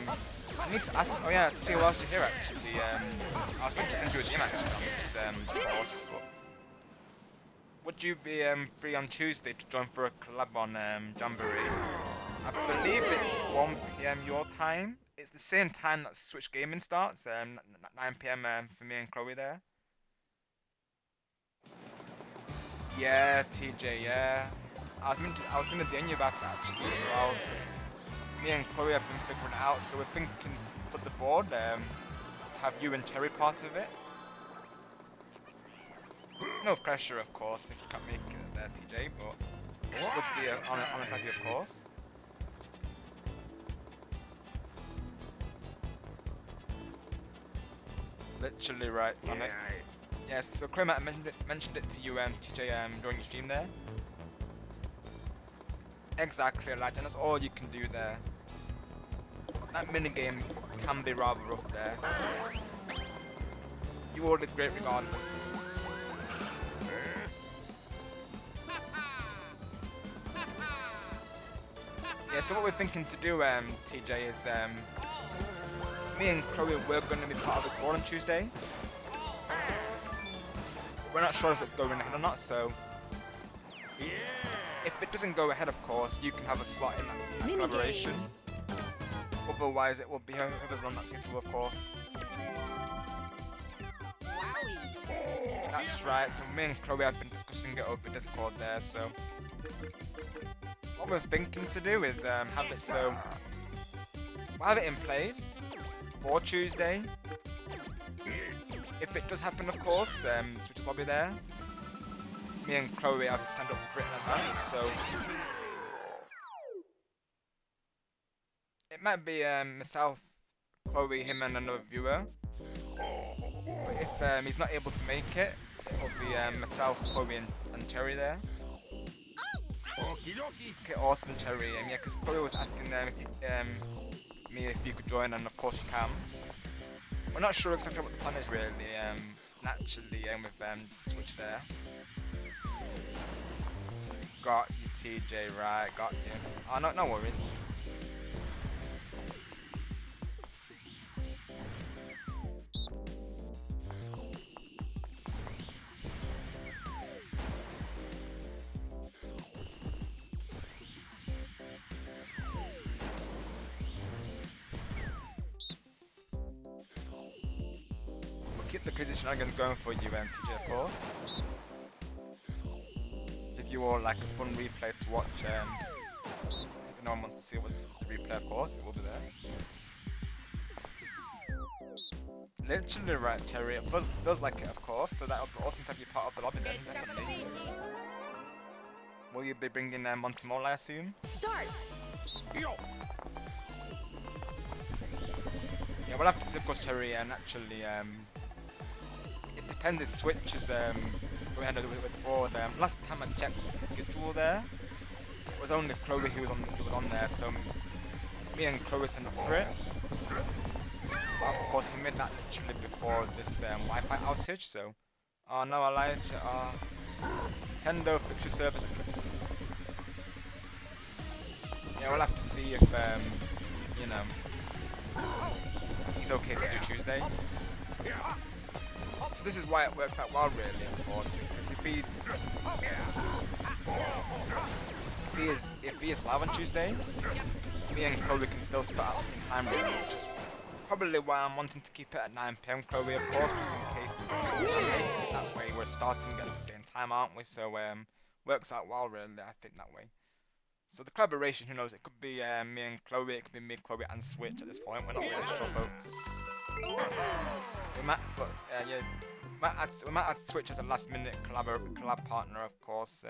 need to ask. Oh yeah, to see whilst you're here actually. I was going to send you a DM actually on this course. Would you be free on Tuesday to join for a collab on Jamboree? I believe it's 1 PM your time. It's the same time that Switch Gaming starts, 9 PM for me and Chloe there. Yeah, TJ, yeah. I was gonna DM you about it actually as well, because me and Chloe have been figuring it out, so we're thinking put the board to have you and Cherry part of it. No pressure, of course, if you can't make it there, TJ, but it would be on a tag, of course. Literally right, Sonic. Yes, so Chloe mentioned it to you, TJ, during the stream there. Exactly, Elijah, and that's all you can do there. That minigame can be rather rough there. You all did great regardless. Yeah, so what we're thinking to do, TJ, is me and Chloe, we're going to be part of this board on Tuesday. We're not sure if it's going ahead or not, so if it doesn't go ahead, of course, you can have a slot in that collaboration. Otherwise, it will be whoever's on that schedule, of course. That's right, so me and Chloe have been discussing it over Discord there, so what we're thinking to do is have it so we'll have it in place for Tuesday. If it does happen, of course, Switch will be there. Me and Chloe have signed up for it in advance, so it might be myself, Chloe, him, and another viewer. But if he's not able to make it, it will be myself, Chloe, and Cherry there. Okay, awesome, Cherry. Yeah, because Chloe was asking me if you could join, and of course you can. We're not sure exactly what the plan is really. Naturally, with Switch there. Got you, TJ. Right, got you. Oh, no worries. Keep the crazy shenanigans going for you, TJ, of course. Give you all like a fun replay to watch. If no one wants to see what the replay, of course, it will be there. Literally right, Cherry. It feels like it, of course. So that will also have you part of the lobby then, definitely. Will you be bringing Montemole, I assume? Start. Yeah, we'll have to see, of course, Cherry, and actually, it depends if Switch is going ahead with the board. Last time I checked the schedule there, it was only Chloe who was on there, so me and Chloe signed up for it. But of course, we made that literally before this Wi-Fi outage, so. Oh no, Elijah. Nintendo picture service. Yeah, we'll have to see if you know, he's okay to do Tuesday. So this is why it works out well, really, of course, because if he is live on Tuesday, me and Chloe can still start at the same time, really, which is probably why I'm wanting to keep it at 9 PM, Chloe, of course, just in case. That way we're starting at the same time, aren't we? So works out well, really, I think, that way. So the collaboration, who knows, it could be me and Chloe, it could be me, Chloe and Switch at this point, we're not really sure, folks. We might, but yeah, we might add Switch as a last minute collab partner, of course.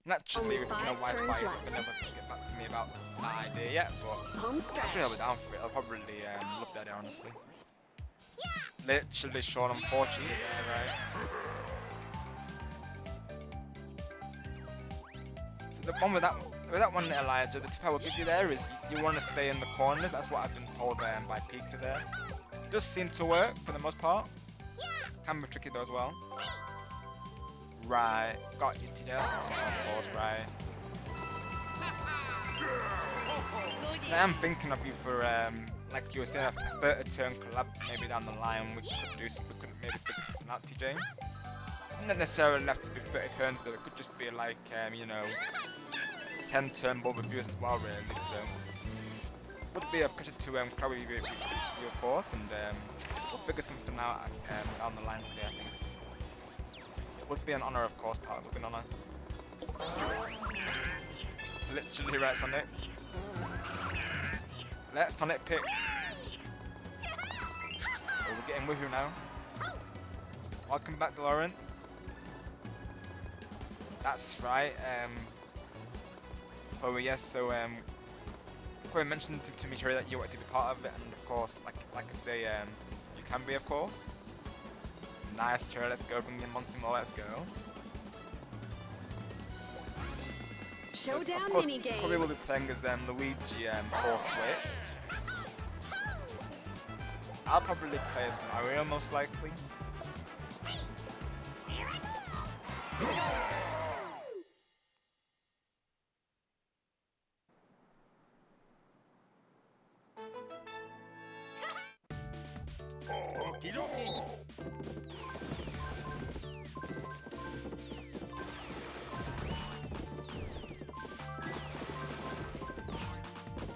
Naturally, with no Wi-Fi, he's not been able to get back to me about that idea yet, but I'm sure he'll be down for it. I'll probably love that idea, honestly. Literally short, unfortunately, yeah, right. So the one with that one, Elijah, the tip I will give you there is you want to stay in the corners. That's what I've been told by Pika there. It does seem to work for the most part. Can be tricky though as well. Right, got you today, of course, right. So I am thinking of you for like you were saying, a 30-turn collab maybe down the line. We could maybe figure something out, TJ. Not necessarily have to be 30 turns though. It could just be like you know, 10-turn board reviews as well, really. So would be a pleasure to Chloe you, of course, and we'll figure something out down the line today, I think. It would be an honour, of course, pal. It would be an honour. Literally, right, Sonic. Let Sonic pick. Oh, we're getting woohoo now. Welcome back, Lawrence. That's right. Oh yes. So Chloe mentioned to me, Cherry, that you wanted to be part of it, and of course, like I say, you can be, of course. Nice, Cherry. Let's go. Bring in Montemole. Let's go. Showdown of course, minigame. Chloe will be playing as Luigi for Switch. I'll probably play as Mario, most likely.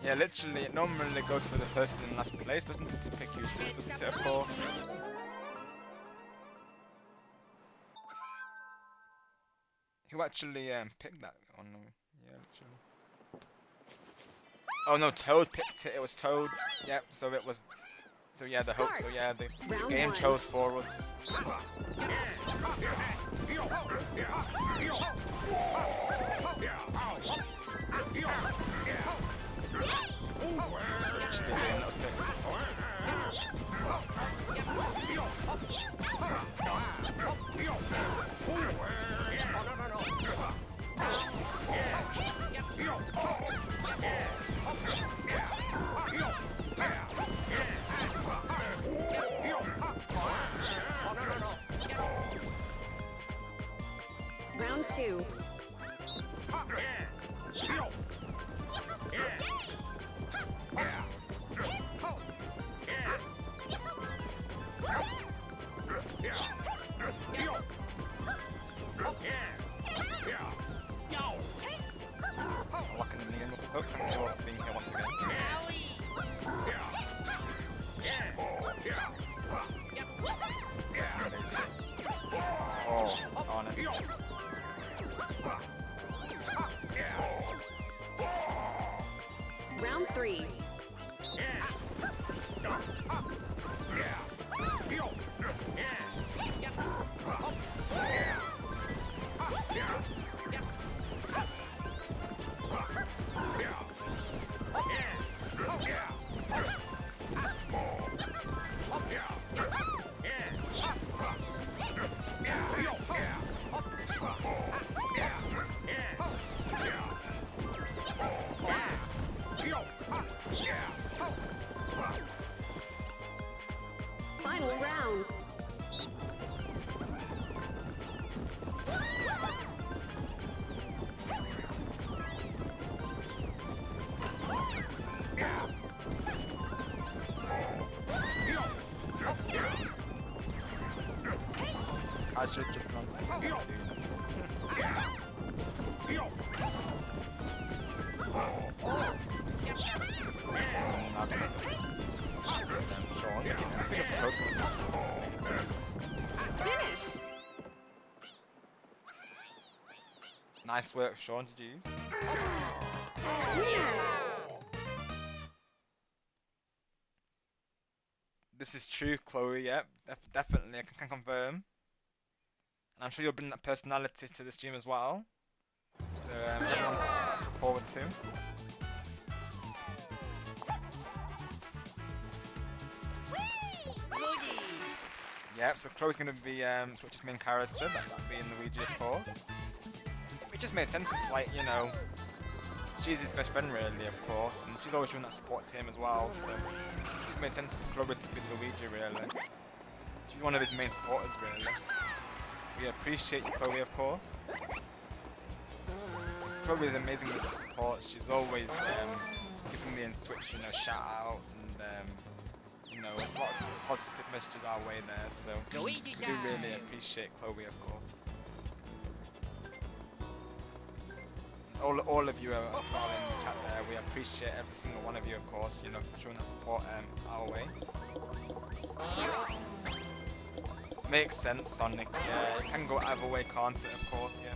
Yeah, literally, it normally goes for the first and last place, doesn't it, to pick usually, doesn't it, of course? Who actually picked that? Oh no, yeah, literally. Oh no, Toad picked it, it was Toad. Yep, so it was, so yeah, the hope, so yeah, the game chose for us. Round 2. I should jump on something. Sean, I think of total Finish. Nice work, Sean, GG's. This is true, Chloe, yep, definitely, I can confirm. And I'm sure you'll bring that personality to the stream as well. So, everyone to look forward to. Yep, so Chloe's going to be Twitch's main character, that being Luigi, of course. It just made sense, just like, you know, she's his best friend really, of course, and she's always doing that support to him as well, so it just made sense for Chloe to be Luigi really. She's one of his main supporters really. We appreciate you, Chloe, of course. Chloe is amazing with the support. She's always giving me in Twitch, you know, shout outs and you know, lots of positive messages our way there, so we do really appreciate Chloe, of course. All of you are all in the chat there, we appreciate every single one of you, of course, you know, for showing that support our way. Makes sense, Sonic, yeah, it can go either way, can't it, of course, yeah.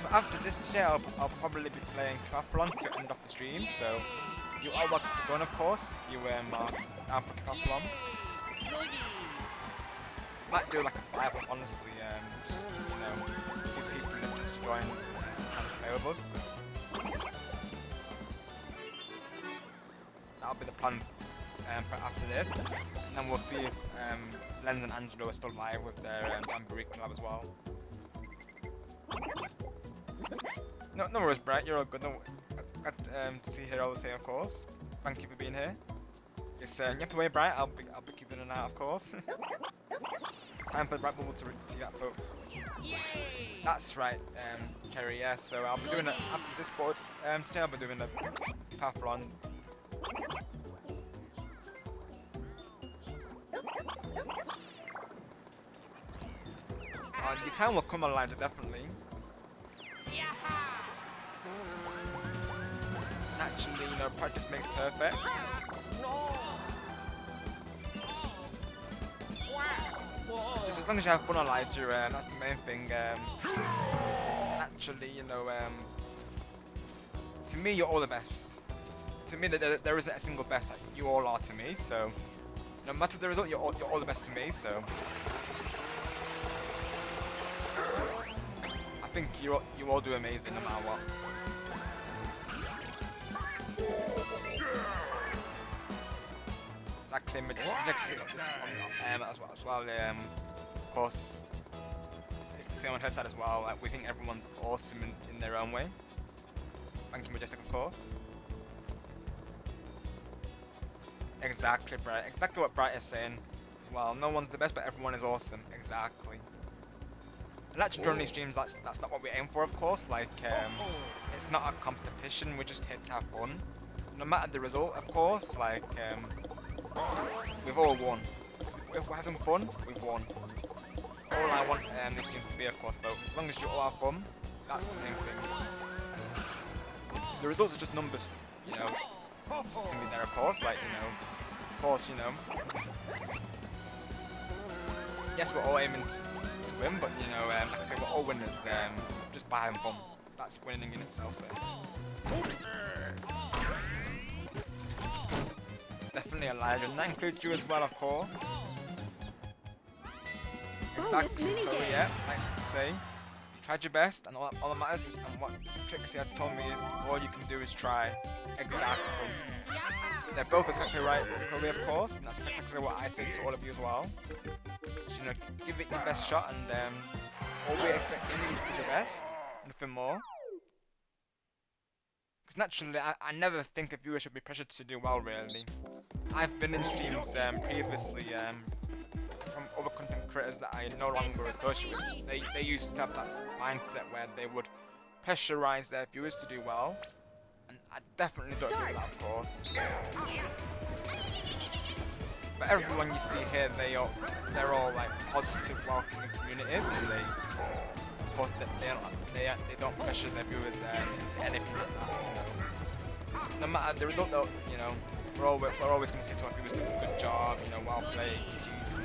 So after this today, I'll probably be playing Koopathlon to end off the stream, so you are welcome to join, of course, if you are down for Koopathlon. Might do like a 5 up, honestly, just, you know, give people an interest to join and kind of play with us. That'll be the plan for after this, and then we'll see if Lens and Angelo are still live with their Jamboree collab as well. No worries, Brett, you're all good. No, glad to see you here all the same, of course. Thank you for being here. Yes, yep, away, Bright. I'll be keeping an eye out, of course. Time for the Bright Bubble to see that, folks. Yay! That's right, Kerry. Yeah. So I'll be doing it after this board. Today I'll be doing a Koopathlon. Your time will come alive, definitely. Naturally, you know, practice makes perfect. Just as long as you have fun on live, that's the main thing. Naturally, you know, to me, you're all the best. To me, there isn't a single best. Like, you all are to me. So, no matter the result, you're all the best to me. So, I think you all do amazing no matter what. Exactly, next to this as well. Of course, it's the same on her side as well. Like, we think everyone's awesome in their own way. Thank you, Majestic, of course. Exactly, Bright. Exactly what Bright is saying as well. No one's the best, but everyone is awesome. Exactly. And actually, during these streams, that's not what we aim for, of course. Like, it's not a competition. We're just here to have fun. No matter the result, of course. Like, we've all won. If we're having fun, we've won. That's all I want these streams to be, of course, folks. As long as you all have fun, that's the main thing. The results are just numbers, you know, to me there, of course. Like, you know, of course, you know. Yes, we're all aiming to win, but, you know, like I say, we're all winners just by having fun. That's winning in itself. Definitely alive, and that includes you as well, of course. Exactly, so yeah, nice to say. You tried your best, and all that matters is, and what Trixie has told me is, all you can do is try. Exactly. They're both exactly right, Chloe, of course, and that's exactly what I say to all of you as well. Just, you know, give it your best shot, and all we expect from you is your best, nothing more. Because naturally, I never think a viewer should be pressured to do well, really. I've been in streams previously from other content creators that I no longer associate with. They used to have that mindset where they would pressurize their viewers to do well, and I definitely don't do that, of course. But everyone you see here, they're all like positive, welcoming communities, and they, of course, they don't pressure their viewers into anything like that. You know, no matter the result, though, you know, we're always going to say to our viewers, good job, you know, well played, GG's.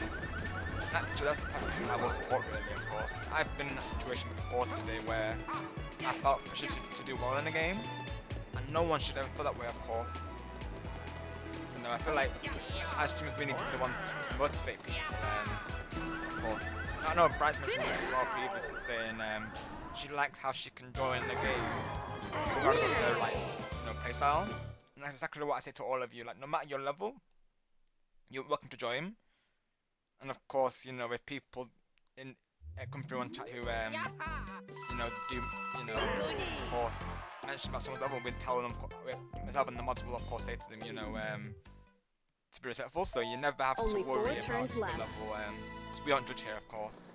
Actually, that's the type of thing I will support, really, of course. I've been in that situation before today where I felt pressure to do well in the game, and no one should ever feel that way, of course. You know, I feel like as streamers we need to be the ones to motivate people, of course. I know Bright mentioned it as well previously, saying she likes how she can join the game, regardless of their, like, you know, playstyle. And that's exactly what I say to all of you, like, no matter your level, you're welcome to join. And of course, you know, if people come through on chat who, you know, of course, mention about someone's level, we'd tell them, myself and the mods will of course say to them, you know, to be respectful, so you never have Only to worry 4 about turns the left. level, we don't judge here, of course.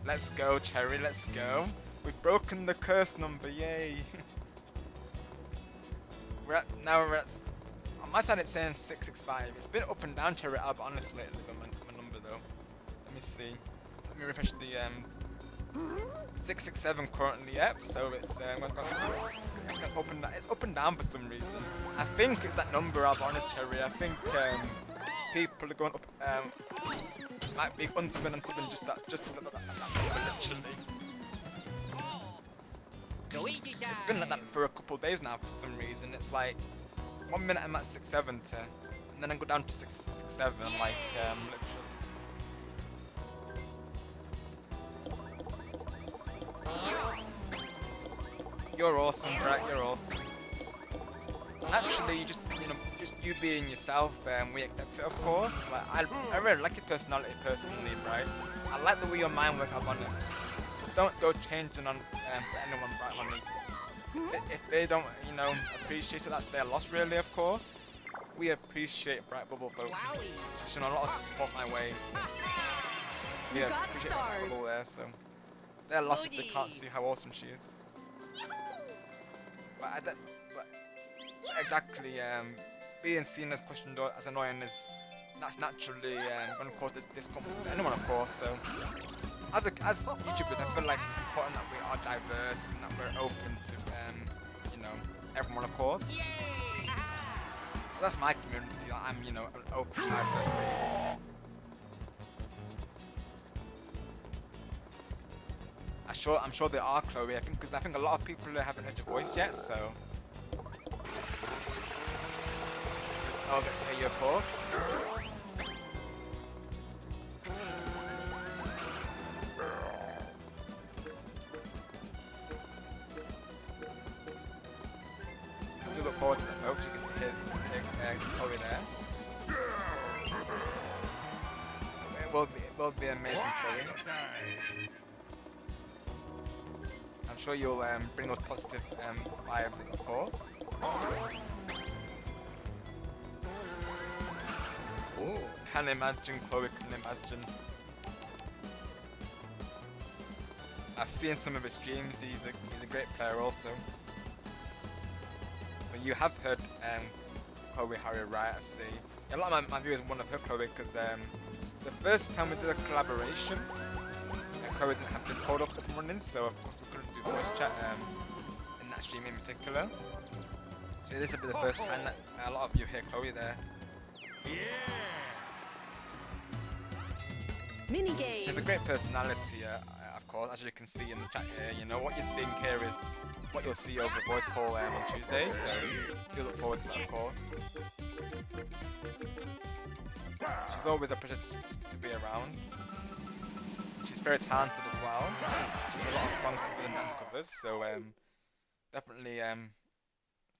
Let's go, Cherry, let's go. We've broken the curse number, yay! Now we're at, on my side it's saying 665. It's been up and down, Cherry Alba, honestly, lately, my number though. Let me see. Let me refresh the 667 currently, yep, so it's up and down for some reason. I think it's that number, I'll be honest, Cherry. I think people are going up, might be unsubin and subbing just that number, literally. It's been like that for a couple of days now for some reason. It's like 1 minute I'm at 670 and then I go down to 667, like literally. You're awesome, Brett, you're awesome. Actually, you know, just you being yourself, we accept it, of course. Like, I really like your personality personally, right? I like the way your mind works, I'll be honest. So don't go changing on anyone, right, honest. If they don't, you know, appreciate it, that's their loss, really, of course. We appreciate Bright Bubble folks. Just, you know, a lot of support my ways. We appreciate Bright Bubble there, so their loss if they can't see how awesome she is. But exactly, being seen as questioned or as annoying that's naturally going to cause discomfort for anyone, of course. So, as YouTubers, I feel like it's important that we are diverse and that we're open to, you know, everyone, of course. That's my community. I'm, you know, an open, diverse space. I'm sure they are, Chloe. Because I think a lot of people haven't heard your voice yet, so. I'll get to hear you, of course. So we look forward to that, folks. You get to hear Chloe there. It will be amazing, Chloe. I'm sure you'll bring those positive vibes in, of course. Ooh. Can imagine, Chloe, can imagine. I've seen some of his streams, he's a great player also. So you have heard Chloe Harry, right, I see. A lot of my viewers want to hear Chloe because the first time we did a collaboration, Chloe didn't have Discord up and running, so of course we couldn't do voice chat in that stream in particular. So this will be the first time that a lot of you hear Chloe there. Minigame. She has a great personality, of course, as you can see in the chat here. You know, what you're seeing here is what you'll see over voice call on Tuesday, so do look forward to that, of course. She's always a pleasure to be around. She's very talented as well. She does a lot of song covers and dance covers, so definitely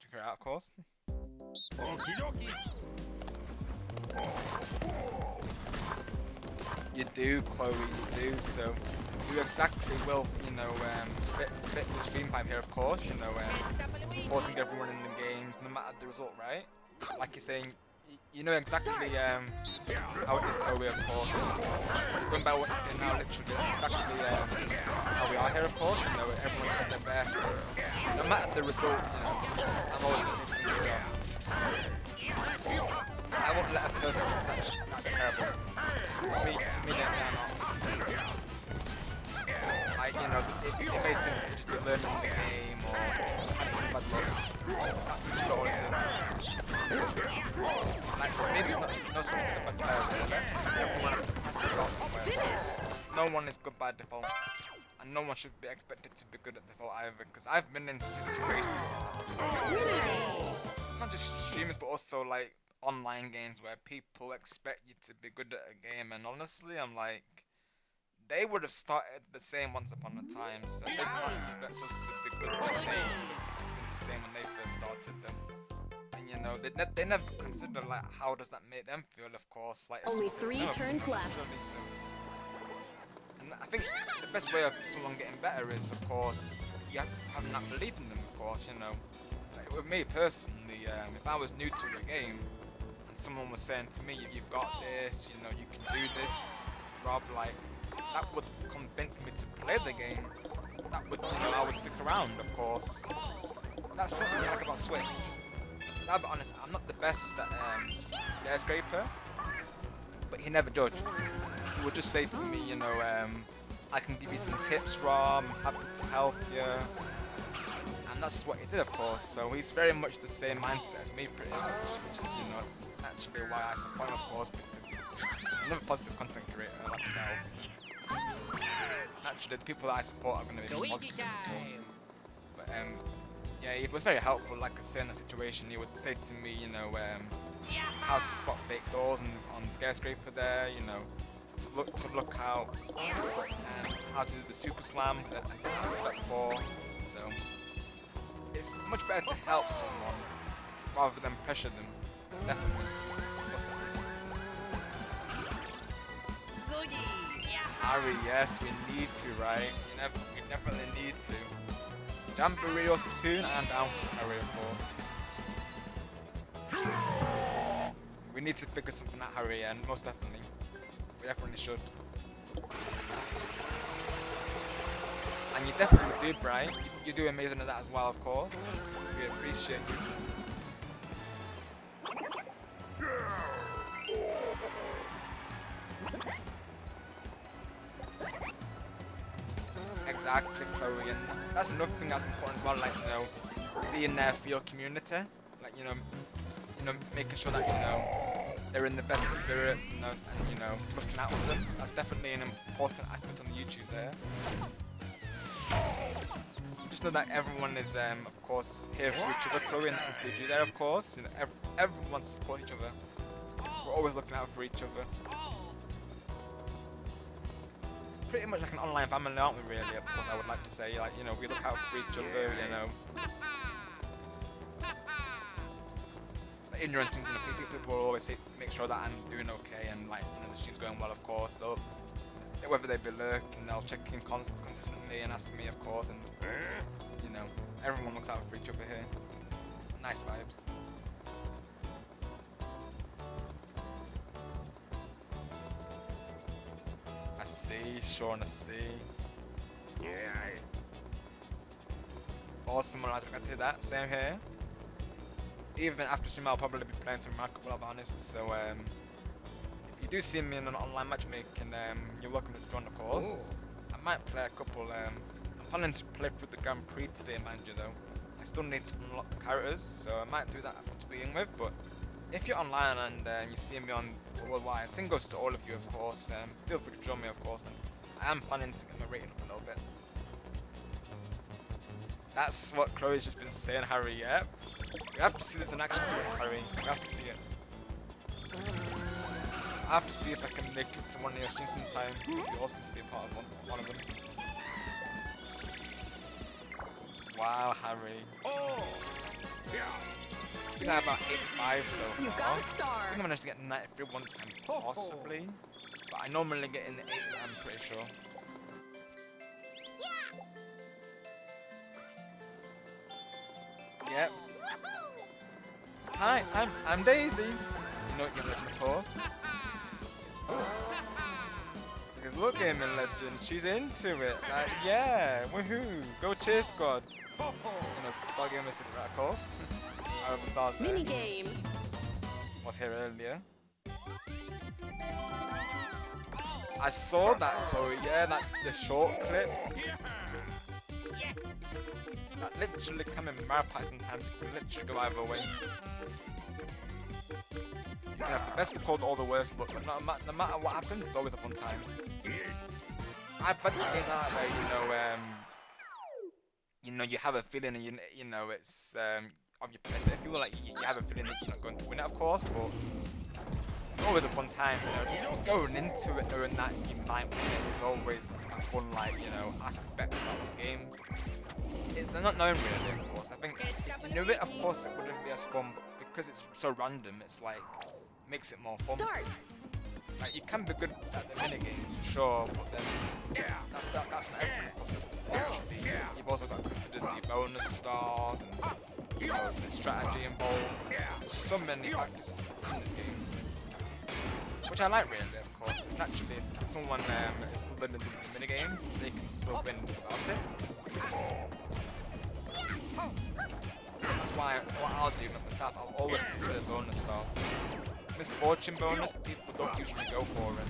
check her out, of course. You do, Chloe, you do, so you exactly will, you know, fit the stream time here, of course, you know, supporting everyone in the games, no matter the result, right? Like you're saying, you know exactly how it is, Chloe, of course. Going by what you're saying now, literally, that's exactly how we are here, of course, you know, everyone does their best. No matter the result, you know, I'm always going to take the let a person that terrible. To me, they're not. Like, you know, they may seem to just be learning the game or having some bad luck. That's literally all it is. Like, to me, there's no such thing as a bad player, really. Everyone has to start somewhere. No one is good by default. And no one should be expected to be good at default either, because I've been in situations, not just streamers, but also like online games where people expect you to be good at a game, and honestly, I'm like, they would have started the same once upon a time, so they can't expect us to be good at the game the same when they first started them. And you know, they never consider like how does that make them feel, of course. Like Only 3 turns left. And I think the best way of someone getting better is, of course, you have having that belief in them, of course, you know. Like with me personally, if I was new to a game and someone was saying to me, you've got this, you know, you can do this, Rob, like, that would convince me to play the game. That would, you know, I would stick around, of course. That's something I like about Switch. I'll be honest, I'm not the best at Skyscraper, but he never judged. He would just say to me, you know, I can give you some tips, Rob, I'm happy to help you. And that's what he did, of course. So he's very much the same mindset as me, pretty much, which is, you know, naturally why I support him, of course, because he's another positive content creator like ourselves. Naturally, the people that I support are going to be positive, of course. But yeah, it was very helpful. Like I said, in that situation, he would say to me, you know, how to spot fake doors on Skyscraper there, you know, to look out, and how to do the super slam, and how to look for. So it's much better to help someone rather than pressure them. Definitely. Harry, yes, we need to, right? We definitely need to. Jamboree or Splatoon, and down for Harry, of course. We need to figure something out, Harry, and most definitely. We definitely should. And you definitely do, Brian. You do amazing at that as well, of course. We appreciate you. Exactly, Chloe, and that's another thing that's important as well, like, you know, being there for your community, like, you know, making sure that, you know, they're in the best of spirits, and you know, looking out for them. That's definitely an important aspect on the YouTube there. Just know that everyone is, of course, here for each other, Chloe, and that includes you there, of course. You know, everyone supports each other. We're always looking out for each other. Pretty much like an online family, aren't we, really? Of course, I would like to say, like, you know, we look out for each other, you know. Like, ignorant things, you know, people will always say, make sure that I'm doing okay, and, like, you know, the stream's going well, of course. They'll, whether they be lurking, they'll check in consistently and ask me, of course, and, you know, everyone looks out for each other here. It's nice vibes. I see, Sean, I see. Yeah. Awesome, I can see that. Same here. Even after stream, I'll probably be playing some Markable, I'll be honest. So, if you do see me in an online matchmaking, you're welcome to join, of course. I might play a couple. I'm planning to play through the Grand Prix today, mind you, though. I still need to unlock the characters, so I might do that to begin with. But if you're online and you see me on worldwide, I think it goes to all of you, of course. Feel free to join me, of course. And I am planning to get my rating up a little bit. That's what Chloe's just been saying, Harry. Yep. We have to see this in action, Harry. We have to see it. I have to see if I can make it to one of your streams sometime. It would be awesome to be a part of one of them. Wow, Harry. Oh! Yeah. I think I have about 85 so far. You got a star. I think I managed to get 93 one time, possibly. But I normally get in the 80, I'm pretty sure. Yep. Hi, I'm Daisy. You know your legend, of course. Because look at him in Legend, she's into it. Like, yeah, woohoo, go cheer squad. You know, Star Gamer says right, of course. Out of the stars there. Minigame. Was here earlier. I saw that, Chloe, yeah, like the short clip. That literally come in Mario Party sometimes, it can literally go either way. You can have the best record or the worst look, but no matter what happens, it's always a fun time. I bet the game that where, you have a feeling and you know, it's, of your perspective, if you like, you have a feeling that you're not going to win it, of course, but it's always a fun time, just going into it knowing that you might win it is always a fun, like, aspect about these games. They're not known really, of course. I think if you knew it, of course, it wouldn't be as fun, but because it's so random, it's like, makes it more fun. Start. Like, you can be good at the minigames, for sure, but then, that's not everything. Actually, you've also got to consider the bonus stars, and, the strategy involved. There's just so many factors in this game. Which I like really, of course, because naturally if someone is still learning the minigames, they can still win without it. That's why what I'll do myself, I'll always consider bonus stars. Misfortune bonus, people don't usually go for it.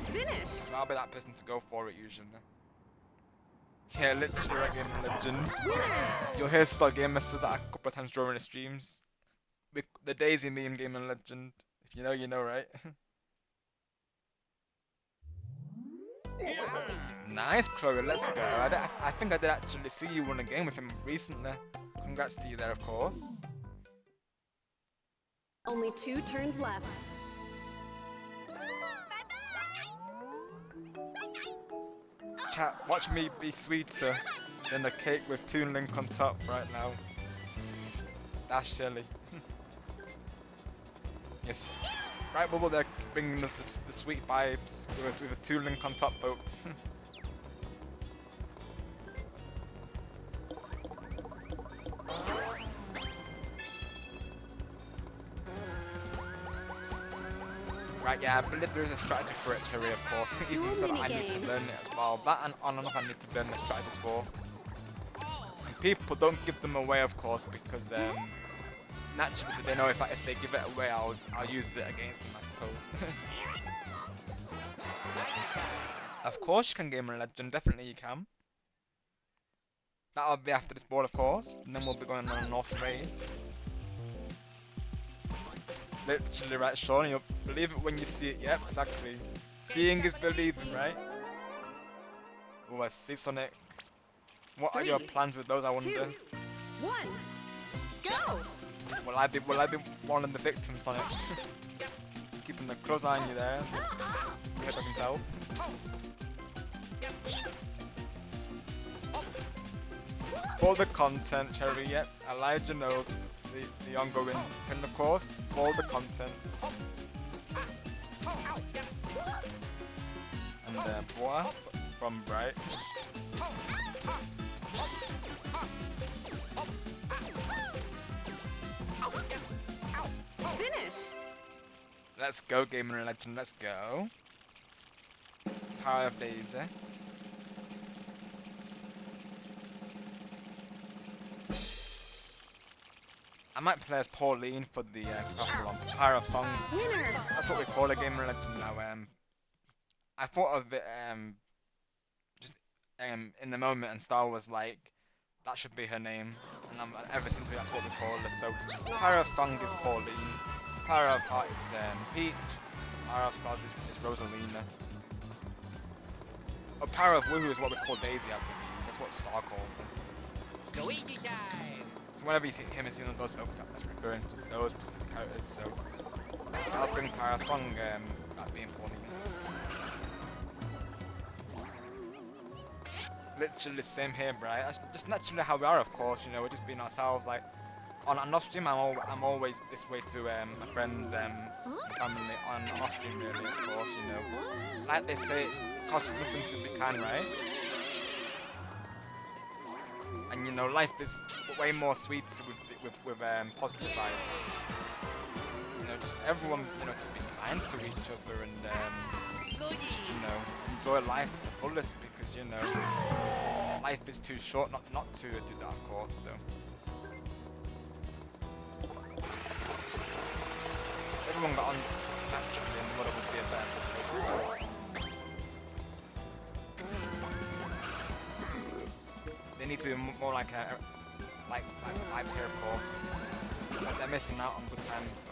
Finish. So I'll be that person to go for it usually. Yeah, literally right, Game Legend. Winners. You'll hear Star Gamer say that a couple of times during the streams. The Daisy meme, Game and Legend. If you know, you know, right? Nice, Chloe, let's go. I think I did actually see you win a game with him recently. Congrats to you there, of course. Only 2 turns left. Chat, watch me be sweeter than the cake with Toon Link on top right now. That's silly. Yes. Right, Bubble, they're bringing us the sweet vibes with a Toon Link on top, folks. Right, yeah, I believe there is a strategy for it, Terry, of course. Even so that I need to learn it as well. That and on and off I need to learn the strategies for. And people don't give them away, of course, because naturally they know if they give it away, I'll use it against them, I suppose. Of course you can Game a Legend, definitely you can. That'll be after this board, of course, and then we'll be going on an awesome raid. Literally, right, Sean, you'll believe it when you see it. Yep, exactly. Seeing is believing, right? Oh, I see Sonic. What are your plans with those, I wonder? 2, 1, go! Will I be one of the victims, Sonic? Keeping a close eye on you there. Head of himself. For the content, Cherry, yep. Elijah knows the ongoing and of course, for the content. And Boa from Bright. Finish. Let's go, Gamer and Legend, let's go. Power of Daisy. I might play as Pauline for the Koopathlon. Power of Song. Winner. That's what we call a Gamer and Legend now. I thought of it just in the moment, and Star was like, that should be her name, and ever since that's what we call her. So Power of Song is Pauline, Power of Heart is Peach, Power of Stars is Rosalina. Oh, Power of Woohoo is what we call Daisy, I believe. That's what Star calls her. Luigi time! So whenever you see him, it's those that's referring to those specific characters. So I'll bring Power of Song that being Pauline. Literally same here, Bright. That's just naturally how we are, of course. We're just being ourselves. Like on off stream, I'm always this way to my friends, family. On off stream, really, of course. Like they say, it costs nothing to be kind, right? And life is way more sweet with positive vibes. Just everyone, to be kind to each other and just, enjoy life to the fullest because life is too short not to do that, of course. So everyone got on naturally, and the mother would be a better place. They need to be more like vibes here, of course. But they're missing out on good times.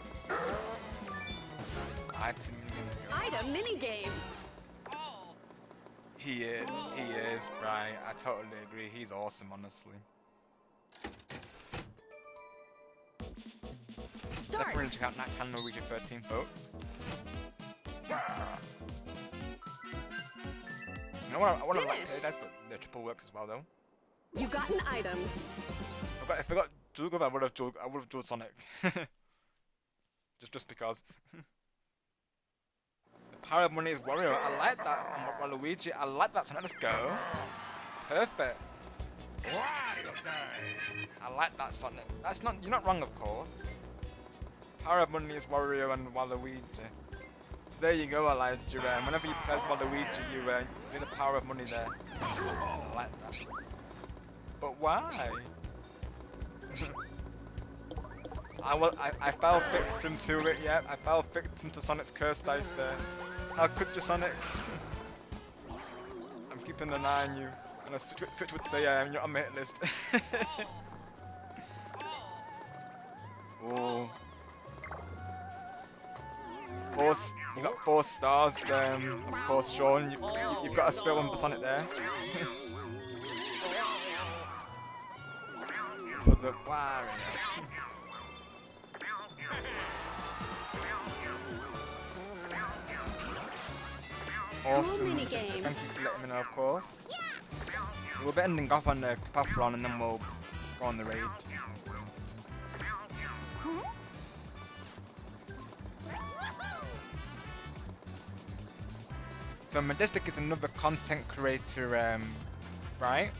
Item minigame. He is, Brian. I totally agree. He's awesome, honestly. Start. Definitely check out Nat Channel Region 13, folks. You know what? I want to like Finish. that's but the triple works as well, though. You got an item. If I got Juggle, I would have juggled Sonic. just because. The power of money is Wario. I like that. Waluigi. I like that. So let's go. Perfect. I like that, Sonic. That's not. You're not wrong, of course. Power of money is Wario and Waluigi. So there you go, Elijah. Whenever you press Waluigi, you get the power of money there. I like that. But why? I fell victim to it, yeah. I fell victim to Sonic's curse dice there. How could you, Sonic? I'm keeping an eye on you. And a Switch would say you're on my hit list. Oh. You got 4 stars, of course, Sean. You've got a spare one for Sonic there. For the Wario. Awesome. Minigame. Thank you for letting me know, of course. We'll be ending off on the Koopathlon and then we'll go on the raid. So Majestic is another content creator, right?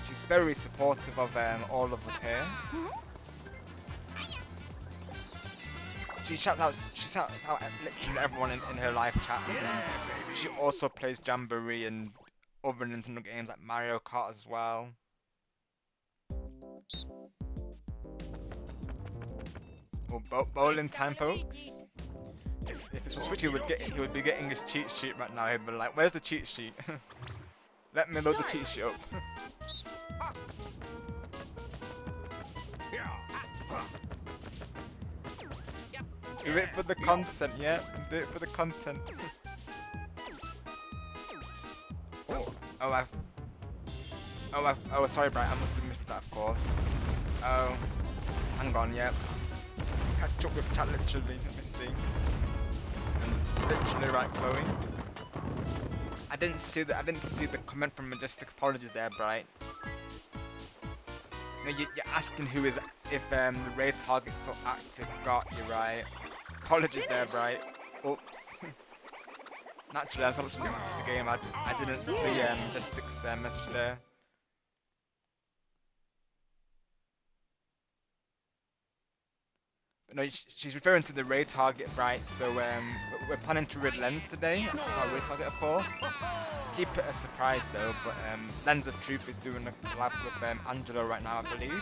She's very supportive of all of us here. She shouts out literally everyone in her live chat. And she also plays Jamboree and other Nintendo games like Mario Kart as well. Well, bowling time, folks. If this was Switch, he would be getting his cheat sheet right now. He'd be like, "Where's the cheat sheet? Let me load the cheat sheet up." Do it for the content, yeah. Do it for the content. Oh, sorry, Brian. I must have missed that, of course. Oh, hang on, yeah. Catch up with chat, literally. Let me see. And literally, right, Chloe. I didn't see the comment from Majestic. Apologies there, Bright. No, you're asking if the raid target's so active. Got you right. Apologies there, Bright. Oops. Naturally, I was watching the game. I didn't see Majestic's message there. But no, she's referring to the raid target, right? So we're planning to raid Lens today. That's our raid target, of course. Keep it a surprise though. But Lens of Truth is doing a collab with Angelo right now, I believe.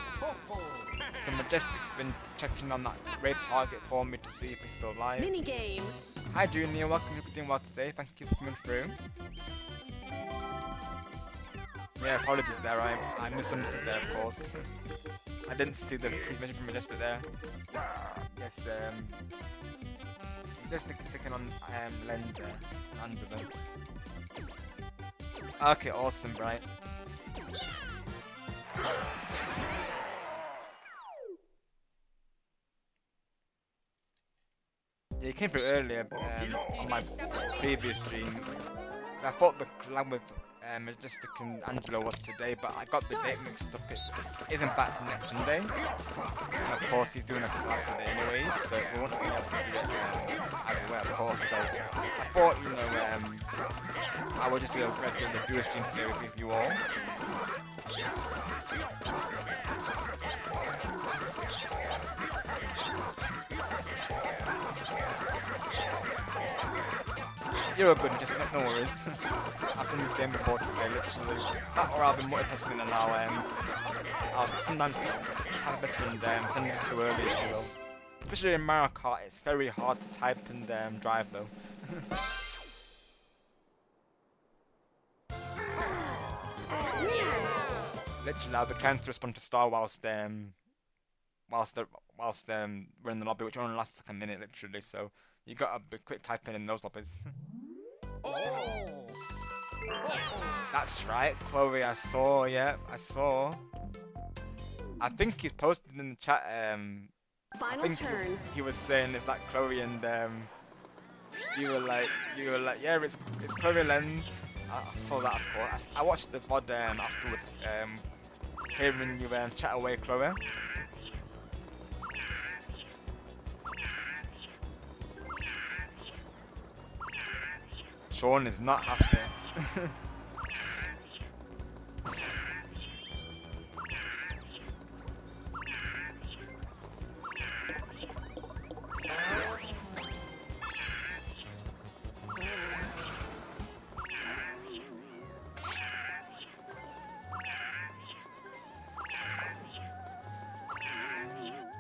So Majestic's been checking on that raid target for me to see if he's still live. Minigame. Hi Junior, welcome to doing well today. Thank you for coming through. Yeah, apologies there. I misunderstood there, of course. I didn't see the mention from Majestic there. Yes, Majestic is taking on Lens there, Angelo. Okay, awesome, right? Yeah, he came through earlier on my previous stream. So I thought the collab with Majestic and Angelo was today, but I got the date mixed up. It isn't back to next Sunday. And of course, he's doing a collab today anyways, so we won't be able to do it either way, of course. So I thought, you know, I would just do a regular viewer stream today with you all. You're good, just no worries. I've done the same before today, literally. That or I've been multitasking and I'll sometimes just have best friend send it too early, if you will. Especially in Mario Kart, it's very hard to type and drive though. Literally, I'll be trying to respond to Star whilst we're in the lobby, which only lasts like a minute literally. So you gotta be quick typing in those lobbies. That's right, Chloe. I saw. Yeah, I saw. I think he's posted in the chat. I Final think turn. he was saying is that Chloe and you were like yeah, it's Chloe Lens. I saw that of course. I watched the VOD afterwards. Hearing you chat away, Chloe. Sean is not happy.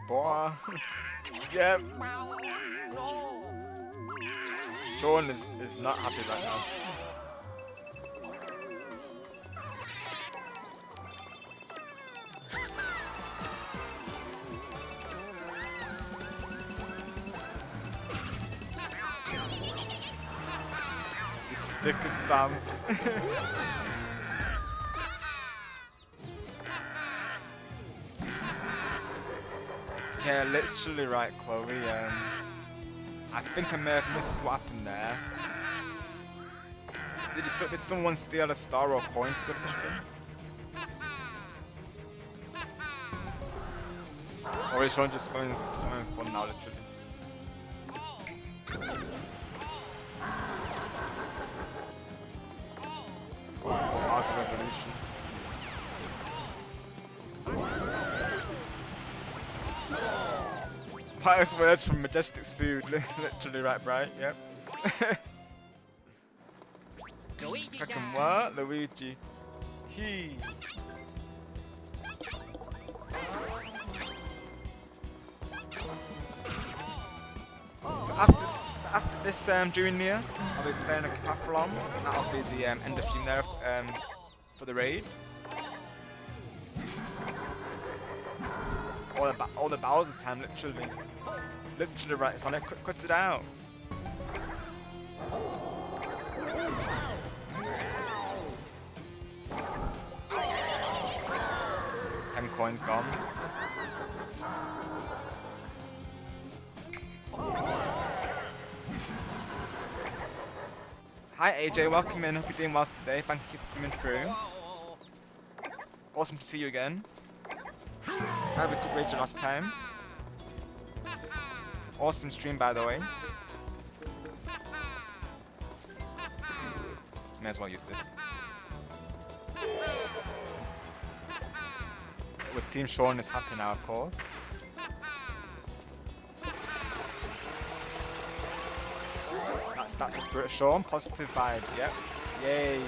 Boy. Yep. Sean is not happy right now. The sticker spam. Yeah, literally right, Chloe. I think I may have missed what happened there. Did someone steal a star or coin or something? Or is Sean just going fun now, literally? Oh, that's a revolution. Pious words from Majestic's food, literally right, bright, yep. Luigi Fucking time. what? Luigi. He. So after this junior, I'll be playing a Koopathlon, and that'll be the end of stream there for the raid. All the Bowser's time, literally. Literally right, Sonic, cuts it out. Ten coins gone. Hi AJ, welcome in. Hope you're doing well today. Thank you for coming through. Awesome to see you again. I had a good raid last time. Awesome stream, by the way. May as well use this. It would seem Sean is happy now, of course. That's the spirit of Sean. Positive vibes, yep. Yay.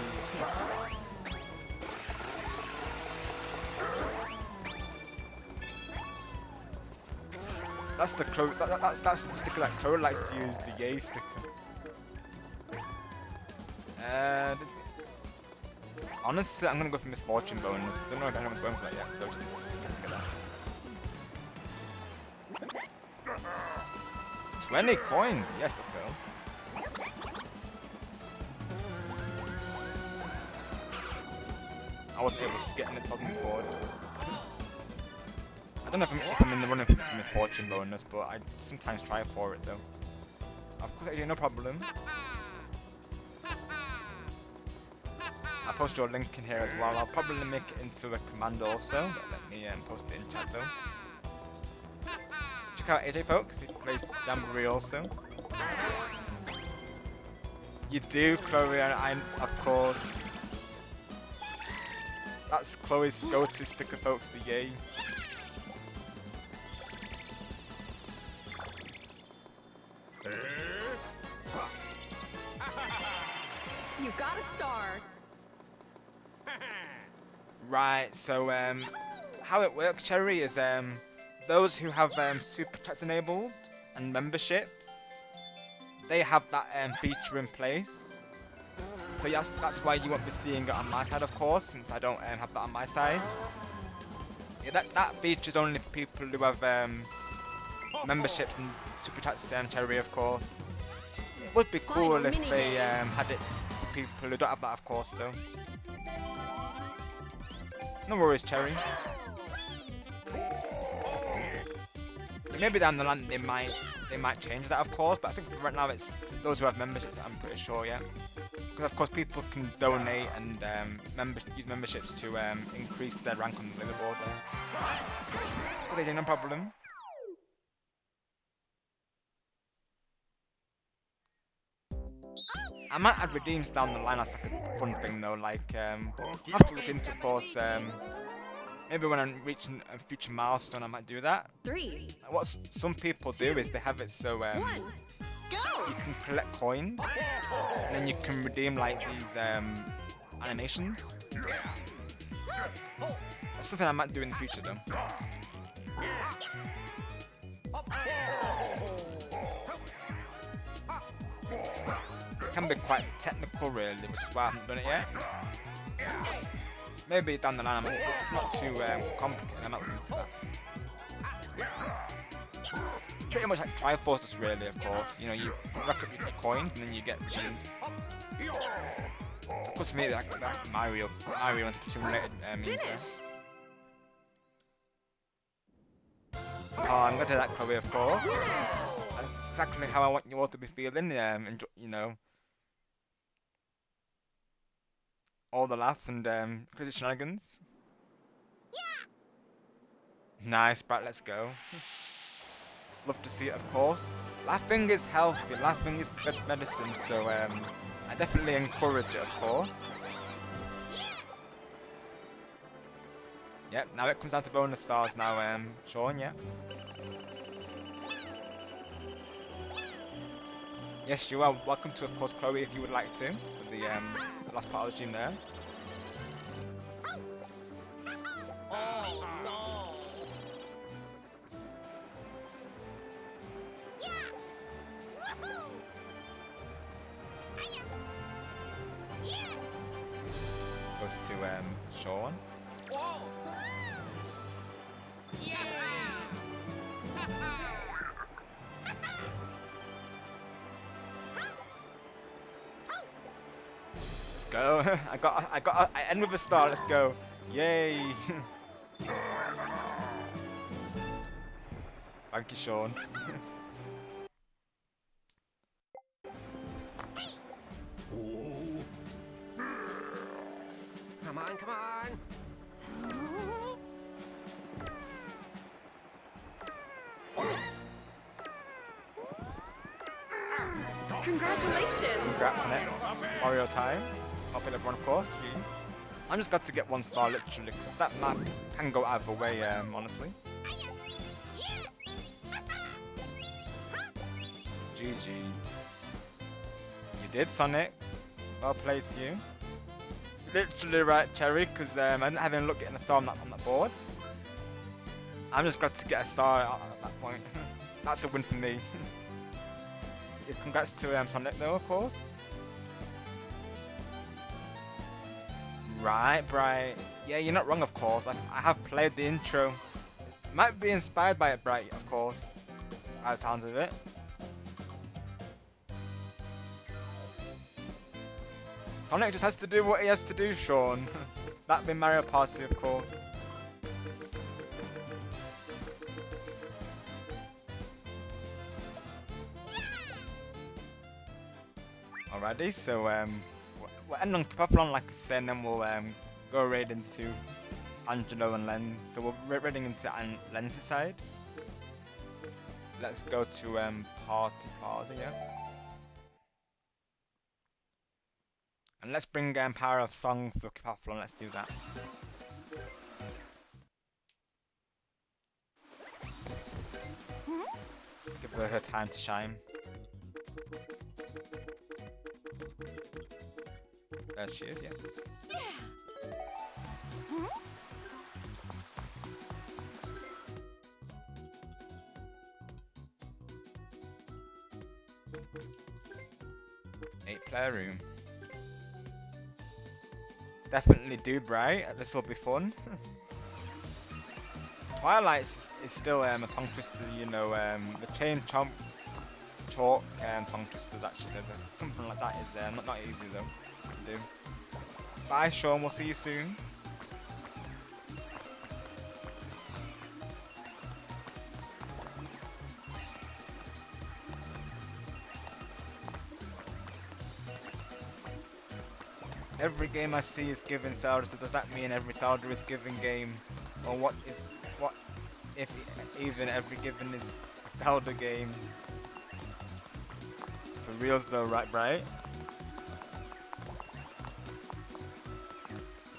That's the crow. That's the sticker that Crow likes to use, the yay sticker. Honestly, I'm gonna go for misfortune bonus because I don't know if anyone's going for that yet. So just get that. 20 coins. Yes, let's go. I was able to get in the Tottenham's board. I don't know if I'm in the running for misfortune bonus, but I sometimes try for it though. Of course, AJ, no problem. I'll post your link in here as well. I'll probably make it into a command also, but let me post it in chat though. Check out AJ, folks. He plays Jamboree also. You do, Chloe, and I, of course. That's Chloe's go-to sticker, folks, the yay. You got a star. Right, so how it works, Cherry, is those who have super chats enabled and memberships, they have that feature in place. So yes, that's why you won't be seeing it on my side, of course, since I don't have that on my side. Yeah, that feature is only for people who have memberships and super chats Cherry, of course. It would be cool Final if they minigame. had it for people who don't have that, of course, though. No worries, Cherry. Maybe down the line they might change that, of course, but I think right now it's those who have memberships. I'm pretty sure, yeah. Because of course people can donate and use memberships to increase their rank on the leaderboard. Okay, no problem. I might add redeems down the line as like a fun thing though. Like you have to look into, of course. Maybe when I'm reaching a future milestone, I might do that. 3, What some people do is they have it so 1, go! you can collect coins, and then you can redeem like these animations. That's something I might do in the future though. It can be quite technical really, which is why I haven't done it yet. Maybe down the line, it's not too complicated, I'm not into that. Pretty much like Triforce really, of course. You know, you rack up your coins and then you get redeems. So of course for me, like Mario and Splatoon related means there. Finish! Oh, I'm gonna take that Chloe, of course. That's exactly how I want you all to be feeling. You know, all the laughs and crazy shenanigans. Nice, Brat, let's go. Love to see it, of course. Laughing is healthy, laughing is the best medicine, so I definitely encourage it, of course. Yep, now it comes down to bonus stars now, Sean, yeah. Yes, you are welcome to, of course, Chloe, if you would like to, with the last part of the stream there. Goes to Sean. Let's go. I end with a star. Let's go. Yay. Thank you, Sean. Come on, come on. Congratulations! Congrats on it. Mario time. Helping everyone, of course. Jeez. I'm just glad to get 1 star, literally, because that map can go either way, honestly. GG's. You did, Sonic. Well played to you. Literally right, Cherry, because I didn't have any luck getting a star on that board. I'm just glad to get a star at that point. That's a win for me. Congrats to Sonic though, of course. Right, Bright. Yeah, you're not wrong, of course. I have played the intro. Might be inspired by it, Bright, of course. By the sounds of it. Sonic just has to do what he has to do, Sean. That being Mario Party, of course. Alrighty, so we'll end on Koopathlon, like I said, and then we'll go right into Angelo and Lens. So we're raiding into Lens' side. Let's go to Party Plaza, yeah. And let's bring Power of Song for Koopathlon, let's do that. Give her time to shine. There she is, yeah. Playroom. Definitely do, Bright. This will be fun. Twilight is still a tongue twister, you know, the chain chomp chalk tongue twister that she says. Something like that is not easy though to do. Bye Sean, we'll see you soon. Every game I see is giving Zelda, so does that mean every Zelda is giving game? Or what if even every given is Zelda game? For reals though, right?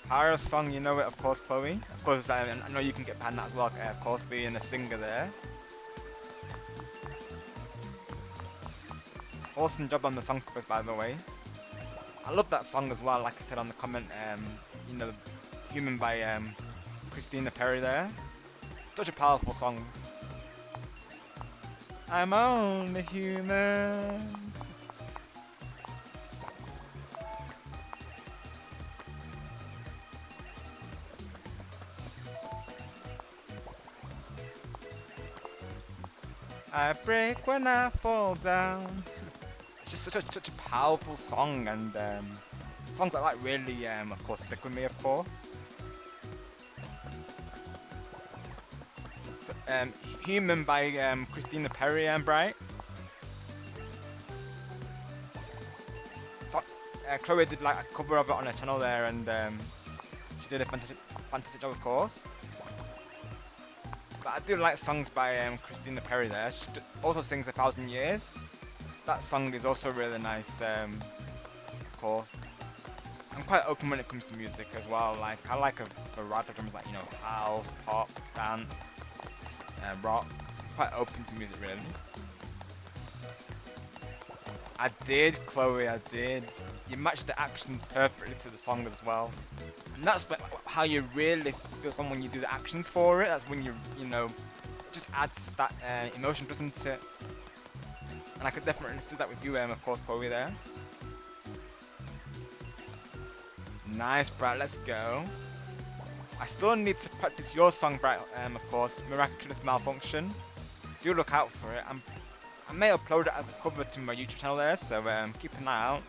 Pyro song, you know it of course, Chloe. Of course, I know you can get behind that as well, of course, being a singer there. Awesome job on the song covers, by the way. I love that song as well, like I said on the comment, you know, Human by Christina Perri there. Such a powerful song. I'm only human. I break when I fall down. It's just such a powerful song, and songs like that really, of course, stick with me, of course. So, Human by Christina Perri and Bright. So, Chloe did like a cover of it on her channel there, and she did a fantastic job, of course. But I do like songs by Christina Perri there. She also sings 1,000 Years. That song is also really nice, of course. I'm quite open when it comes to music as well. Like I like a variety of genres, like, you know, house, pop, dance, rock. Quite open to music, really. I did, Chloe. I did. You matched the actions perfectly to the song as well, and that's how you really feel someone when you do the actions for it. That's when you know, it just adds that emotion, doesn't it? And I could definitely see that with you, of course, Chloe there. Nice, Bright, let's go. I still need to practice your song, Bright, of course, Miraculous Malfunction. Do look out for it. I may upload it as a cover to my YouTube channel there, so keep an eye out.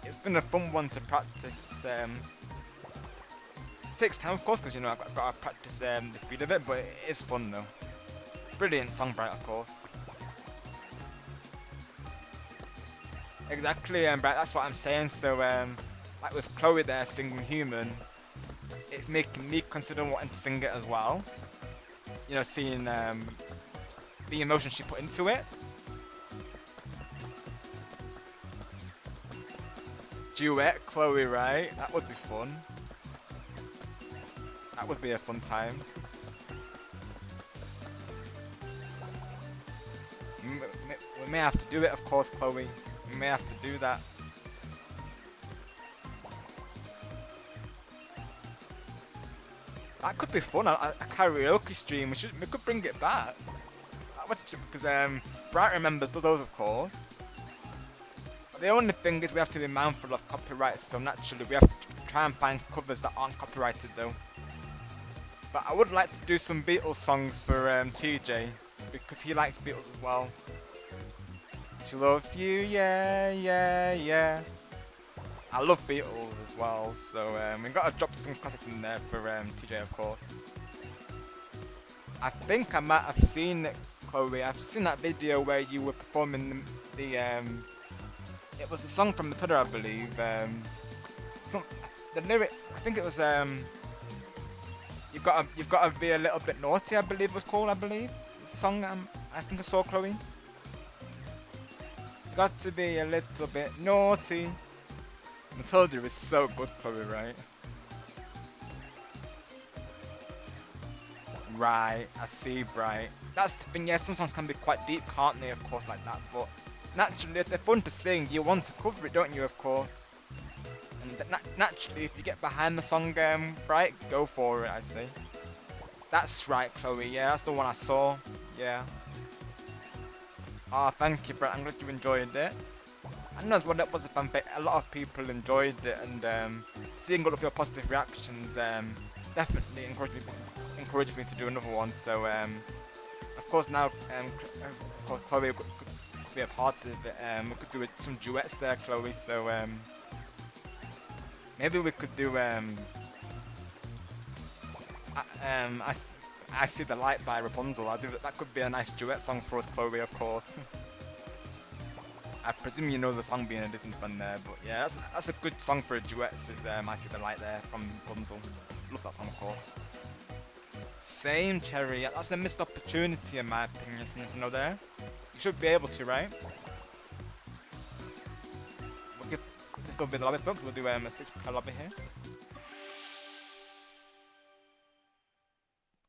It's been a fun one to practice. It takes time, of course, because, you know, I've got to practice the speed of it, but it is fun though. Brilliant song, Bright, of course. Exactly, Bright, that's what I'm saying. So, like with Chloe there singing Human, it's making me consider wanting to sing it as well. You know, seeing the emotion she put into it. Duet, Chloe, right? That would be fun. That would be a fun time. We may have to do it, of course, Chloe. We may have to do that. That could be fun. A karaoke stream. We could bring it back. Because Bright remembers those, of course. The only thing is we have to be mindful of copyright, so naturally we have to try and find covers that aren't copyrighted though. But I would like to do some Beatles songs for TJ, because he likes Beatles as well. She loves you, yeah, yeah, yeah. I love Beatles as well, so we've got to drop some classics in there for TJ, of course. I think I might have seen it, Chloe. I've seen that video where you were performing the it was the song from Matilda, I believe. The lyric, I think it was you've got to be a little bit naughty, I believe it was called. I believe it's the song I think I saw, Chloe. Got to be a little bit naughty. Matilda is so good, Chloe, right? Right, I see, Bright. That's the thing, yeah, some songs can be quite deep, can't they, of course, like that, but naturally, if they're fun to sing, you want to cover it, don't you, of course? And naturally, if you get behind the song, Bright, go for it, I say. That's right, Chloe, yeah, that's the one I saw, yeah. Oh, thank you, Bright, I'm glad you enjoyed it. I know what that was a fan a lot of people enjoyed it, and seeing all of your positive reactions definitely encourages me to do another one. So of course now of course Chloe could be a part of it. We could do some duets there, Chloe. So maybe we could do I See the Light by Rapunzel. That could be a nice duet song for us, Chloe, of course. I presume you know the song being a Disney fan there, but yeah, that's a good song for a duet. Is I See the Light there from Rapunzel. Love that song, of course. Same, Cherry. That's a missed opportunity in my opinion for you to know there. You should be able to, right? This will be the lobby, folks. We'll do a 6-player lobby here.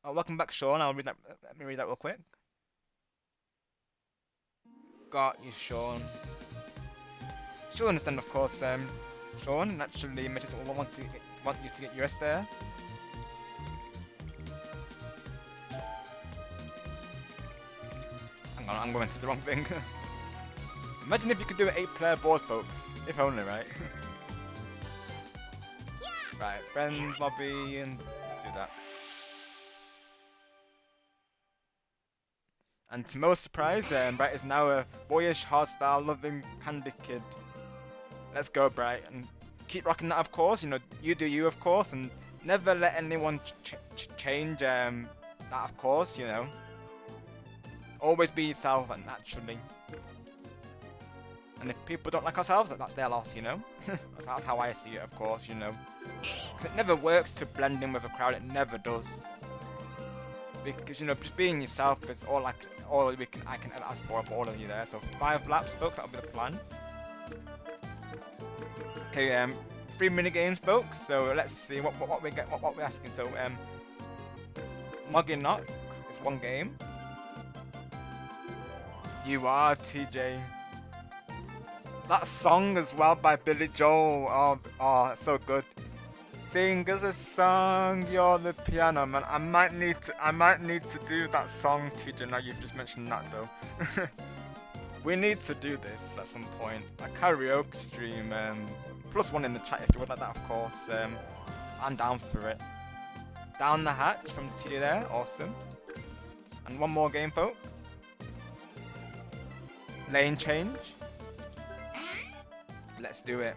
Oh, welcome back, Sean. I'll read that. Let me read that real quick. Got you, Sean. She'll understand, of course. Sean, naturally, Mitch doesn't want you to get your rest there. Hang on, I'm going to the wrong thing. Imagine if you could do an 8-player board, folks. If only, right? Right, friends, lobby, and let's do that. And to most surprise, Bright is now a boyish, hardstyle, loving candy kid. Let's go, Bright, and keep rocking that, of course. You know, you do you, of course, and never let anyone change that, of course. You know, always be yourself and naturally. And if people don't like ourselves, that's their loss, you know. that's how I see it, of course. You know, because it never works to blend in with a crowd. It never does. Because, you know, just being yourself is all I can ever ask for all of you there. So 5 laps, folks, that'll be the plan. Okay, 3 minigames, folks. So let's see what we get, what we're asking. So Mug and Knock is 1 game. You are TJ. That song as well by Billy Joel. Oh, so good. Sing us a song, you're the piano man. I might need to do that song, TJ. Now you've just mentioned that though. We need to do this at some point. A karaoke stream. +1 in the chat if you would like that, of course. I'm down for it. Down the hatch from TJ there. Awesome. And 1 more game, folks. Lane change. Let's do it.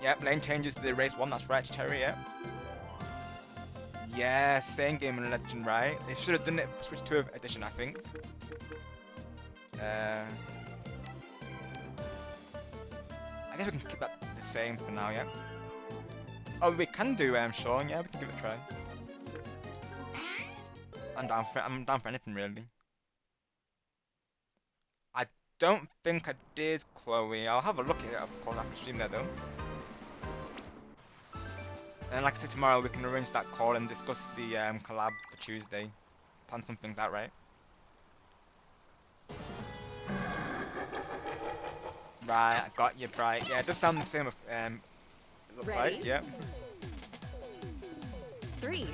Yep, lane changes to the race 1, that's right, Cherry, yep. Yeah, same game in Legend, right? They should have done it for Switch 2 edition, I think. I guess we can keep that the same for now, yeah? Oh, we can do Sean, yeah, we can give it a try. I'm down for anything, really. I don't think I did, Chloe. I'll have a look at it, of course, after stream there, though. And like I said, tomorrow we can arrange that call and discuss the collab for Tuesday. Plan some things out, right? Right, I got you, Bright. Yeah, it does sound the same. It looks Ready? like, yep. 3,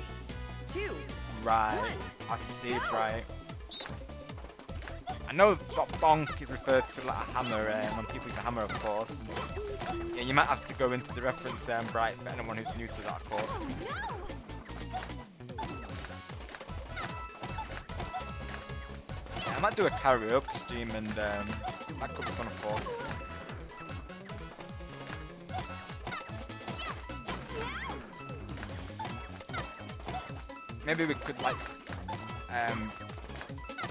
2, Right, 1. I see, Bright. I know that bonk is referred to like a hammer, when people use a hammer, of course. Yeah, you might have to go into the reference, Bright, for anyone who's new to that, of course. Yeah, I might do a karaoke stream, and that could be fun, of course. Maybe we could like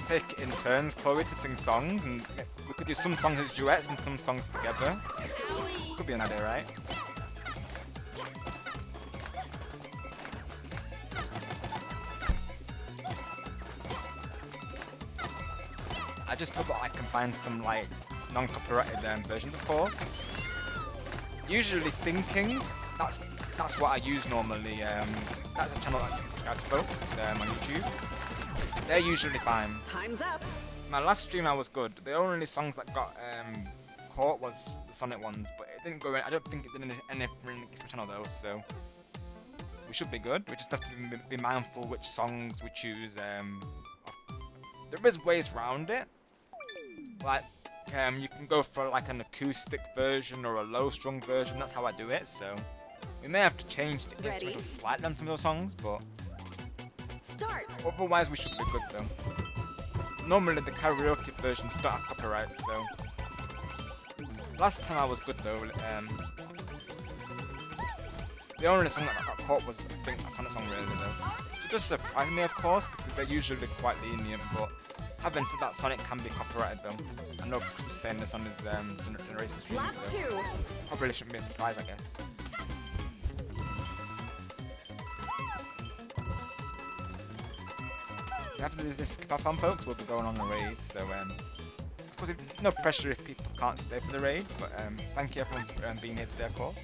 take it in turns, Chloe, to sing songs, and we could do some songs as duets and some songs together. Could be an idea, right? I just hope that I can find some like non-copyrighted versions, of course. Usually syncing, that's what I use normally. That's a channel that you can subscribe to, folks, on YouTube. They're usually fine. Time's up. My last stream I was good. The only songs that got caught was the Sonic ones, but it didn't go in. I don't think it did anything against my channel though, so we should be good. We just have to be mindful which songs we choose. There is ways around it. Like, you can go for like an acoustic version or a low-strung version. That's how I do it. So we may have to change the instrumental slightly on some of those songs, but Start. otherwise we should be good though. Normally the karaoke versions don't have copyright, so last time I was good though. The only song that I got caught was, I think, a Sonic song really though. It does surprise me, of course, because they're usually quite lenient, but having said that, Sonic can be copyrighted though. I know Chris was saying this on his generation stream, Lap so 2. probably shouldn't be a surprise, I guess. After this Koopathlon, folks, we'll be going on a raid, so of course, no pressure if people can't stay for the raid, but thank you everyone for being here today, of course.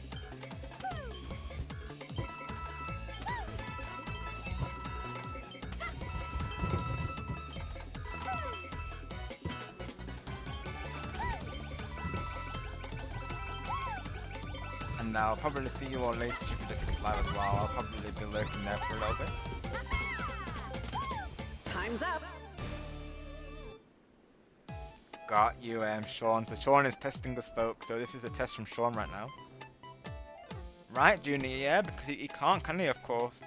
And I'll probably see you all later for the 6 live as well. I'll probably be lurking there for a little bit. Time's up. Got you, Sean. So Sean is testing us, folks. So this is a test from Sean right now. Right, Junior? Yeah, because he can't, can he? Of course.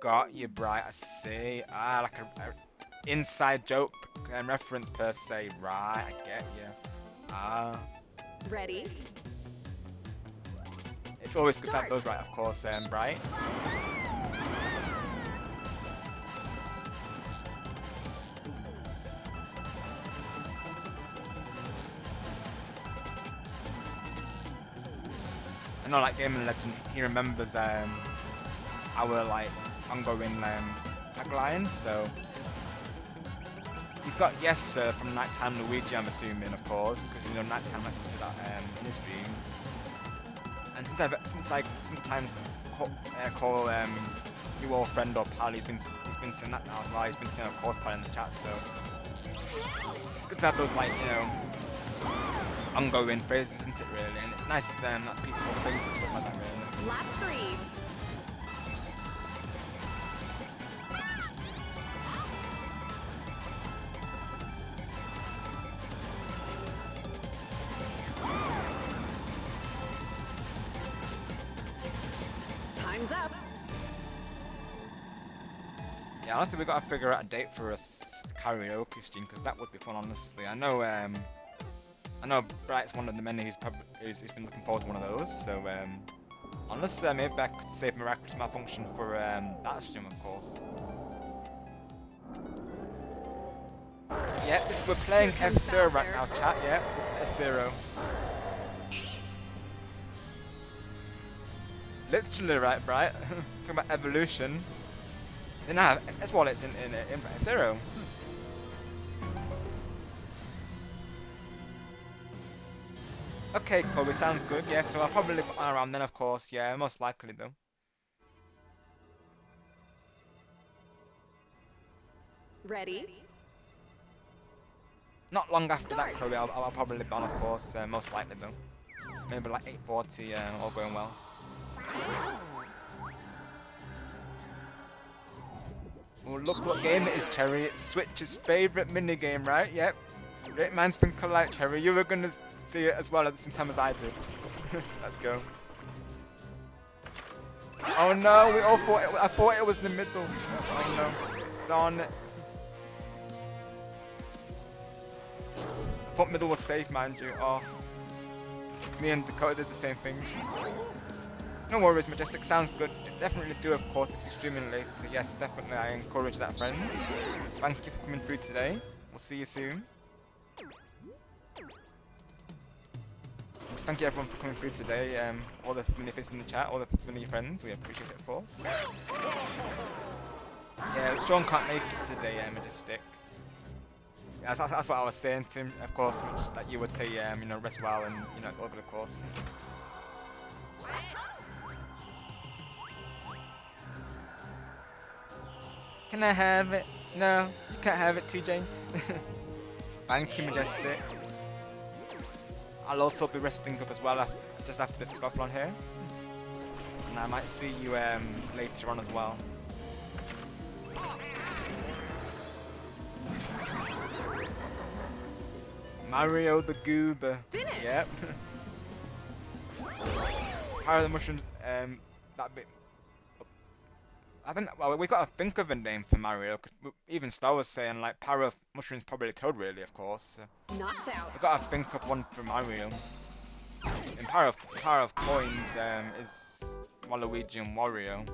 Got you, Bright. I see. Ah, like a inside joke reference per se. Right, I get you. Ah. Ready. It's always good to have those right, of course, Bright. I know, like Gaming Legend, he remembers our like ongoing tagline, so he's got yes sir from Nighttime Luigi, I'm assuming, of course, because you know Nighttime has to say that in his streams. And since I sometimes call you all friend or pal, he's been saying that now as well. He's been saying of course pal in the chat, so it's good to have those, like, you know, ongoing phrases, isn't it, really? And it's nice that people think stuff like that, really. Lap 3. Time's up. Yeah, honestly, we've got to figure out a date for a karaoke stream, because that would be fun, honestly. I know Bright's one of the many who's been looking forward to one of those, so unless maybe I could save Miraculous Malfunction for that stream, of course. Yeah, we're playing F-Zero right now, chat. Yeah, this is F-Zero. Literally, right, Bright? Talking about evolution. Nah, that's what it's in F-Zero. Okay, Chloe, sounds good. Yeah, so I'll probably be around then, of course. Yeah, most likely though. Ready. Not long after Start. that, Chloe, I'll probably be on, of course. Most likely though. Maybe like 8:40. All going well. Oh, look what game it is, Cherry. It's Switch's favourite minigame, right? Yep. Great minds think alike, Cherry. You were gonna see it as well at the same time as I did. Let's go. Oh no, we all thought I thought it was the middle. Oh no. Darn it. I thought middle was safe, mind you. Oh. Me and Dakota did the same thing. No worries, Majestic. Sounds good. Definitely do, of course, if you're streaming later. Yes, definitely. I encourage that, friend. Thank you for coming through today. We'll see you soon. Thank you everyone for coming through today. All the mini faces in the chat, all the mini friends, we appreciate it, of course. Yeah, Sean can't make it today, Majestic. Yeah, that's what I was saying to him, of course, just that you would say, you know, rest well, and you know, it's all good, of course. Can I have it? No, you can't have it, TJ. Thank you, Majestic. I'll also be resting up as well just after this Koopathlon here. And I might see you later on as well. Mario the Goober. Finish. Yep. Power of the Mushrooms, that bit. I think, well, we got to think of a name for Mario, because even Star was saying, like, Power of Mushrooms probably Toad, really, of course. Knocked out. We got to think of one for Mario. And Power of Coins is Waluigi and Wario.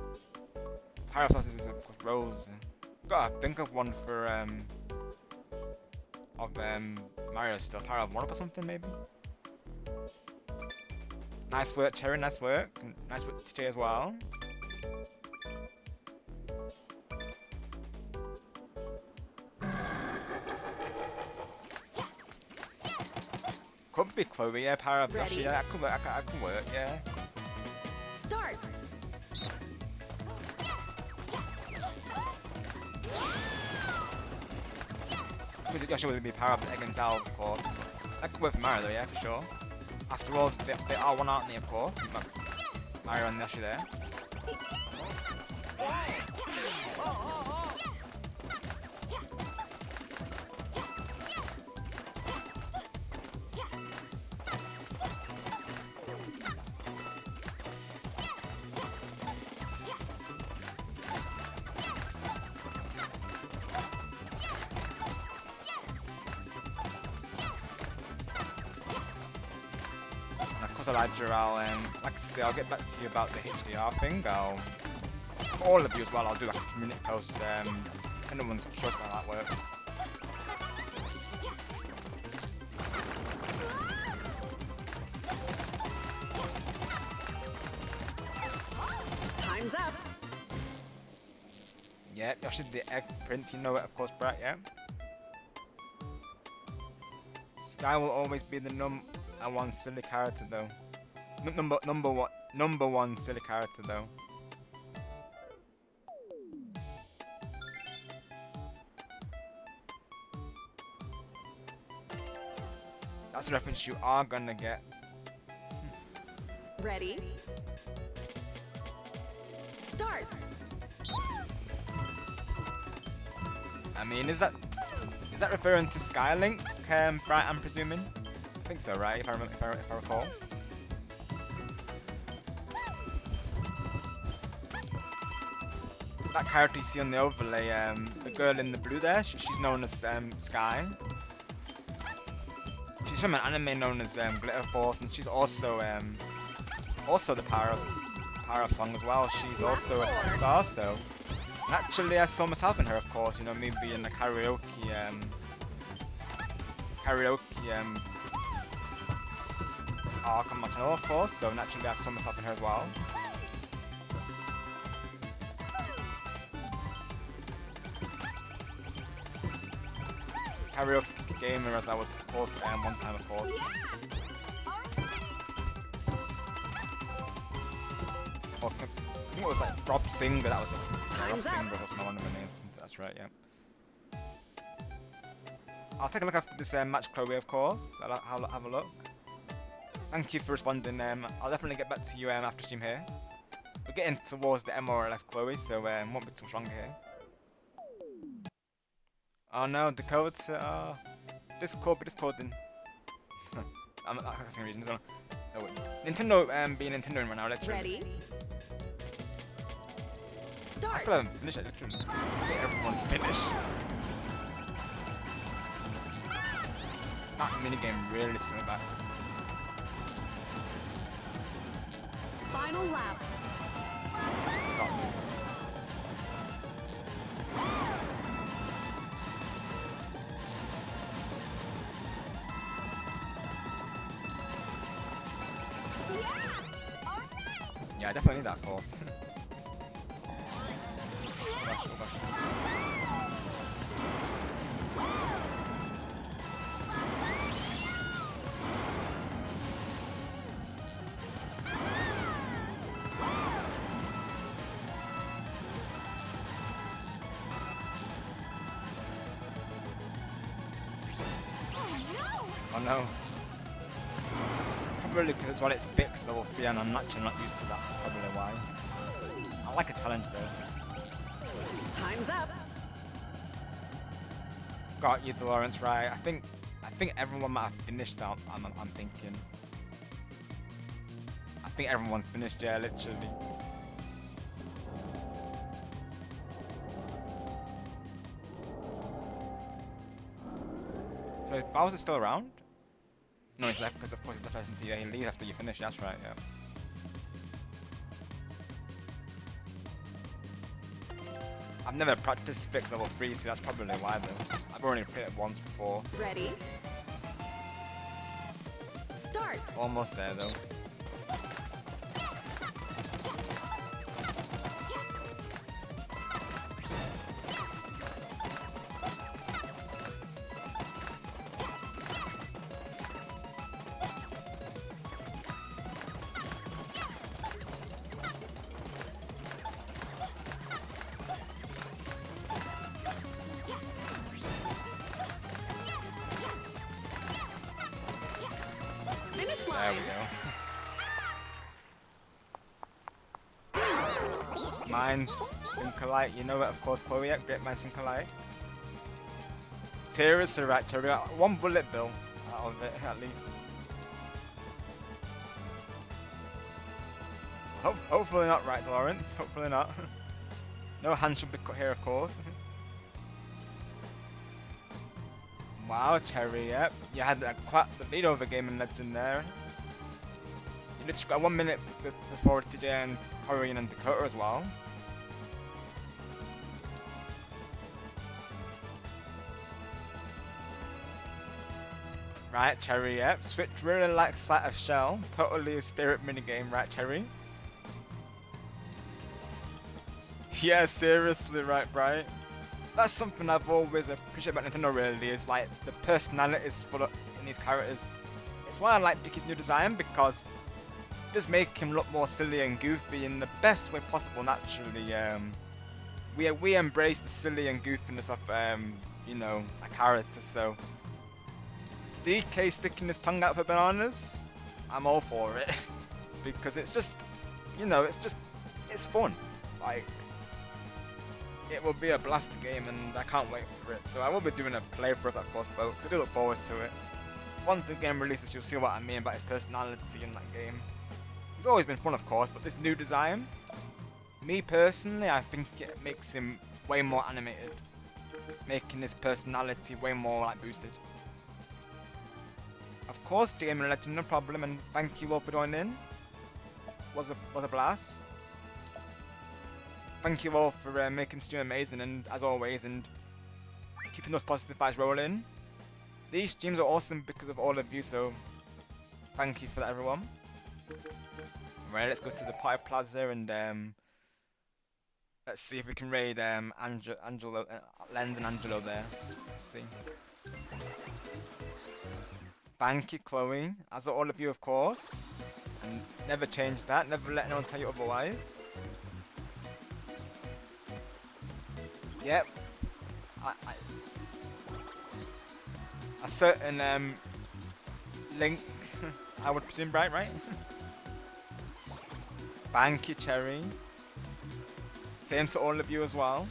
Power of Sauces is of course Rose. We got to think of one for Mario still. Power of One Up or something, maybe. Nice work, Cherry. Nice work. Nice work, TJ as well. Could be Chloe, yeah. Power of Yoshi, yeah. That could work. I could work, yeah. Start. Yoshi would be Power of the Egg himself, of course. That could work for Mario, though, yeah, for sure. After all, they are one, aren't they, of course? You've got Mario and Yoshi there. Elijah, like I say, I'll get back to you about the HDR thing. For all of you as well, I'll do like a community post. Anyone's sure how that works. Time's up. Yeah, Yoshi's the Egg Prince, you know it, of course, Brett. Yeah. Sky will always be the one silly character though. Number one silly character though. That's a reference you are gonna get. Ready? Start. I mean, is that referring to Skylink, Bright? I'm presuming. I think so, right? If I remember, if I recall. That character you see on the overlay, the girl in the blue there, she's known as Sky. She's from an anime known as Glitter Force, and she's also the Power of Song as well. She's also a pop star, so naturally I saw myself in her, of course. You know, me being a karaoke arc on my channel, of course. So naturally I saw myself in her as well. Karaoke gamer, as I was called one time, of course. Or, I think it was like Rob Singer. That was the Rob Singer was one of my names. That's right, yeah. I'll take a look after this match, Chloe, of course. I'll have a look. Thank you for responding. I'll definitely get back to you after stream here. We're getting towards the M more or less, Chloe, so won't be too long here. Oh no, the codes. Discording. I'm not casting regions. No, Nintendo being Nintendo right now, literally. Ready? Start. I still haven't finished it, literally. I think everyone's finished. That minigame really sent me back. Final lap. Got this. Yeah, I definitely need that course. Oh gosh, oh gosh. Oh no. probably because it's what it's fixed level 3 and I'm actually not used to that. That's probably why. I like a challenge though. Time's up. Got you, Lawrence. Right. I think everyone might have finished now. I'm thinking. I think everyone's finished. Yeah, literally. So Bowser's still around? No, he's left because of course he's left us yeah, he leaves after you finish. That's right. Yeah. I've never practiced fix level 3, so that's probably why though. I've only played it once before. Ready? Start. Almost there though. Finish There line. we go. Mine's Incolite, you know it, of course, Chloe, great minds Incolite. Seriously, right, Terry, one bullet bill out of it, at least. Hopefully not, right, Lawrence? Hopefully not. No hands should be cut here, of course. Wow, Cherry, yep. You had quite the lead over Gaming Legend there. You literally got 1 minute before TJ and Korean and Dakota as well. Right, Cherry, yep. Switch really like Sleight of Shell. Totally a spirit minigame, right, Cherry? Yeah, seriously, right, Bright. That's something I've always appreciated about Nintendo really, is like the personalities full in these characters. It's why I like Dicky's new design, because it does make him look more silly and goofy in the best way possible naturally. We embrace the silly and goofiness of you know, a character, so DK sticking his tongue out for bananas, I'm all for it. Because it's just, you know, it's fun. Like, it will be a blast game and I can't wait for it. So I will be doing a playthrough of course, folks. I do look forward to it. Once the game releases, you'll see what I mean about his personality in that game. It's always been fun, of course, but this new design, me personally, I think it makes him way more animated, making his personality way more like boosted. Of course, the Gaming Legend, no problem, and thank you all for joining in. Was a blast. Thank you all for making the stream amazing, and as always, and keeping those positive vibes rolling. These streams are awesome because of all of you, so thank you for that, everyone. Right, let's go to the Party Plaza and let's see if we can raid Angelo, Lens and Angelo there. Let's see. Thank you, Chloe, as are all of you, of course, and never change that. Never let anyone tell you otherwise. Yep. A certain link, I would presume, right? Thank you, Cherry. Same to all of you as well.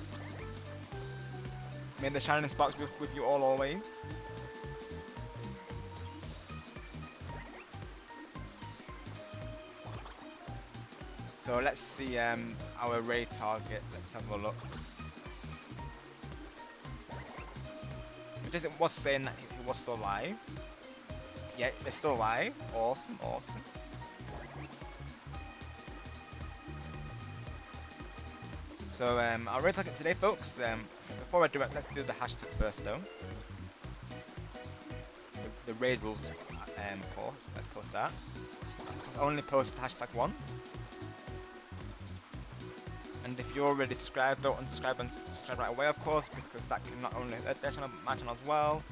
May the shining sparks be with you all always. So let's see our raid target. Let's have a look. It was saying that it was still live. Yeah, it's still live. Awesome, awesome. So our raid target today, folks. Before I do it, let's do the hashtag first, though. The raid rules, of course. Let's post that. Only post the hashtag once. And if you're already subscribed, don't unsubscribe and subscribe right away, of course, because that can not only hit their channel, but my channel as well.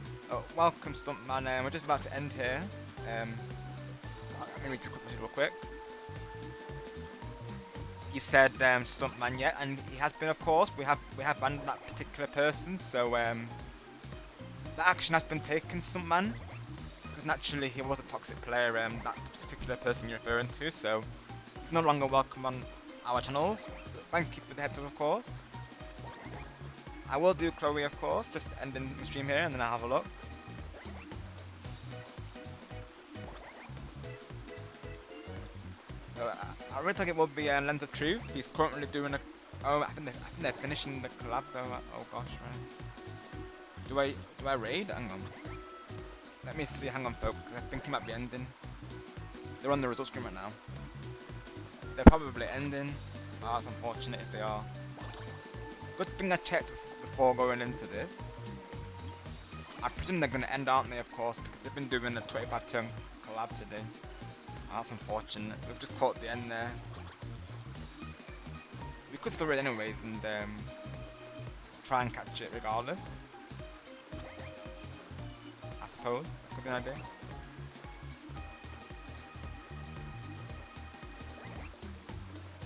Welcome, Stuntman. We're just about to end here. Let me read real quick. You said Stuntman, yeah, and he has been, of course. We have banned that particular person, so the action has been taken, Stuntman, because naturally he was a toxic player, that particular person you're referring to, so he's no longer welcome on our channels. Thank you for the heads up, of course. I will do Chloe, of course, just ending the stream here and then I'll have a look. So I really think it will be Lens of Truth. He's currently doing a. Oh, I think they're finishing the collab though. Oh gosh, right. Do I raid? Hang on. Let me see. Hang on, folks. I think it might be ending. They're on the results screen right now. They're probably ending. Oh, that's unfortunate if they are. Good thing I checked before going into this. I presume they're going to end, aren't they, of course, because they've been doing a 25-turn collab today. Oh, that's unfortunate. We've just caught the end there. We could still raid anyways and try and catch it regardless. I suppose. That could be an idea.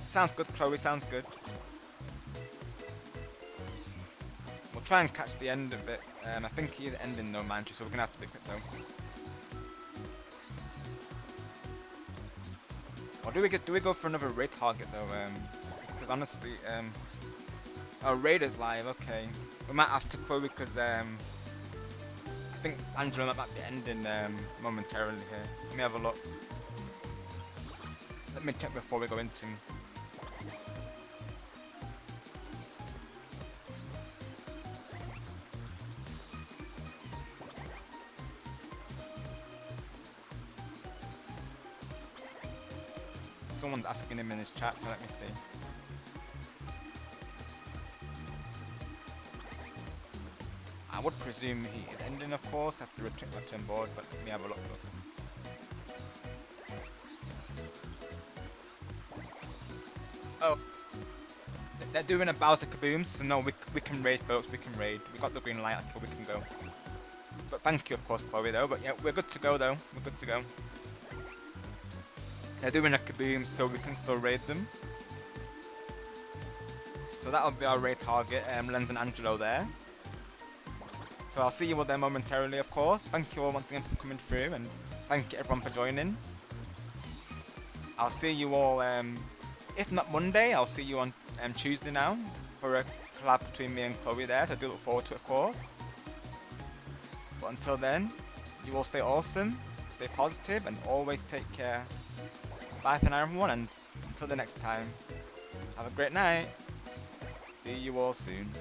Sounds good, Chloe, sounds good. We'll try and catch the end of it. I think he is ending though, man, so we're gonna have to be quick though. Or do we go for another raid target though? Because honestly, oh, raid is live. Okay, we might have to, Chloe, because I think Angela might be ending momentarily here. Let me have a look. Let me check before we go into. Someone's asking him in his chat, so let me see. I would presume he is ending, of course. I have to recheck my turn board, but let me have a look. Oh, they're doing a Bowser Kaboom, so no, we can raid, folks. We can raid. We got the green light, so we can go. But thank you, of course, Chloe, though. But yeah, we're good to go, though. We're good to go. They're doing a Kaboom, so we can still raid them. So that'll be our raid target, Lens and Angelo there. So I'll see you all there momentarily, of course. Thank you all once again for coming through, and thank you everyone for joining. I'll see you all, if not Monday, I'll see you on Tuesday now for a collab between me and Chloe there, so I do look forward to it, of course. But until then, you all stay awesome, stay positive, and always take care. Bye for now, everyone, and until the next time, have a great night. See you all soon.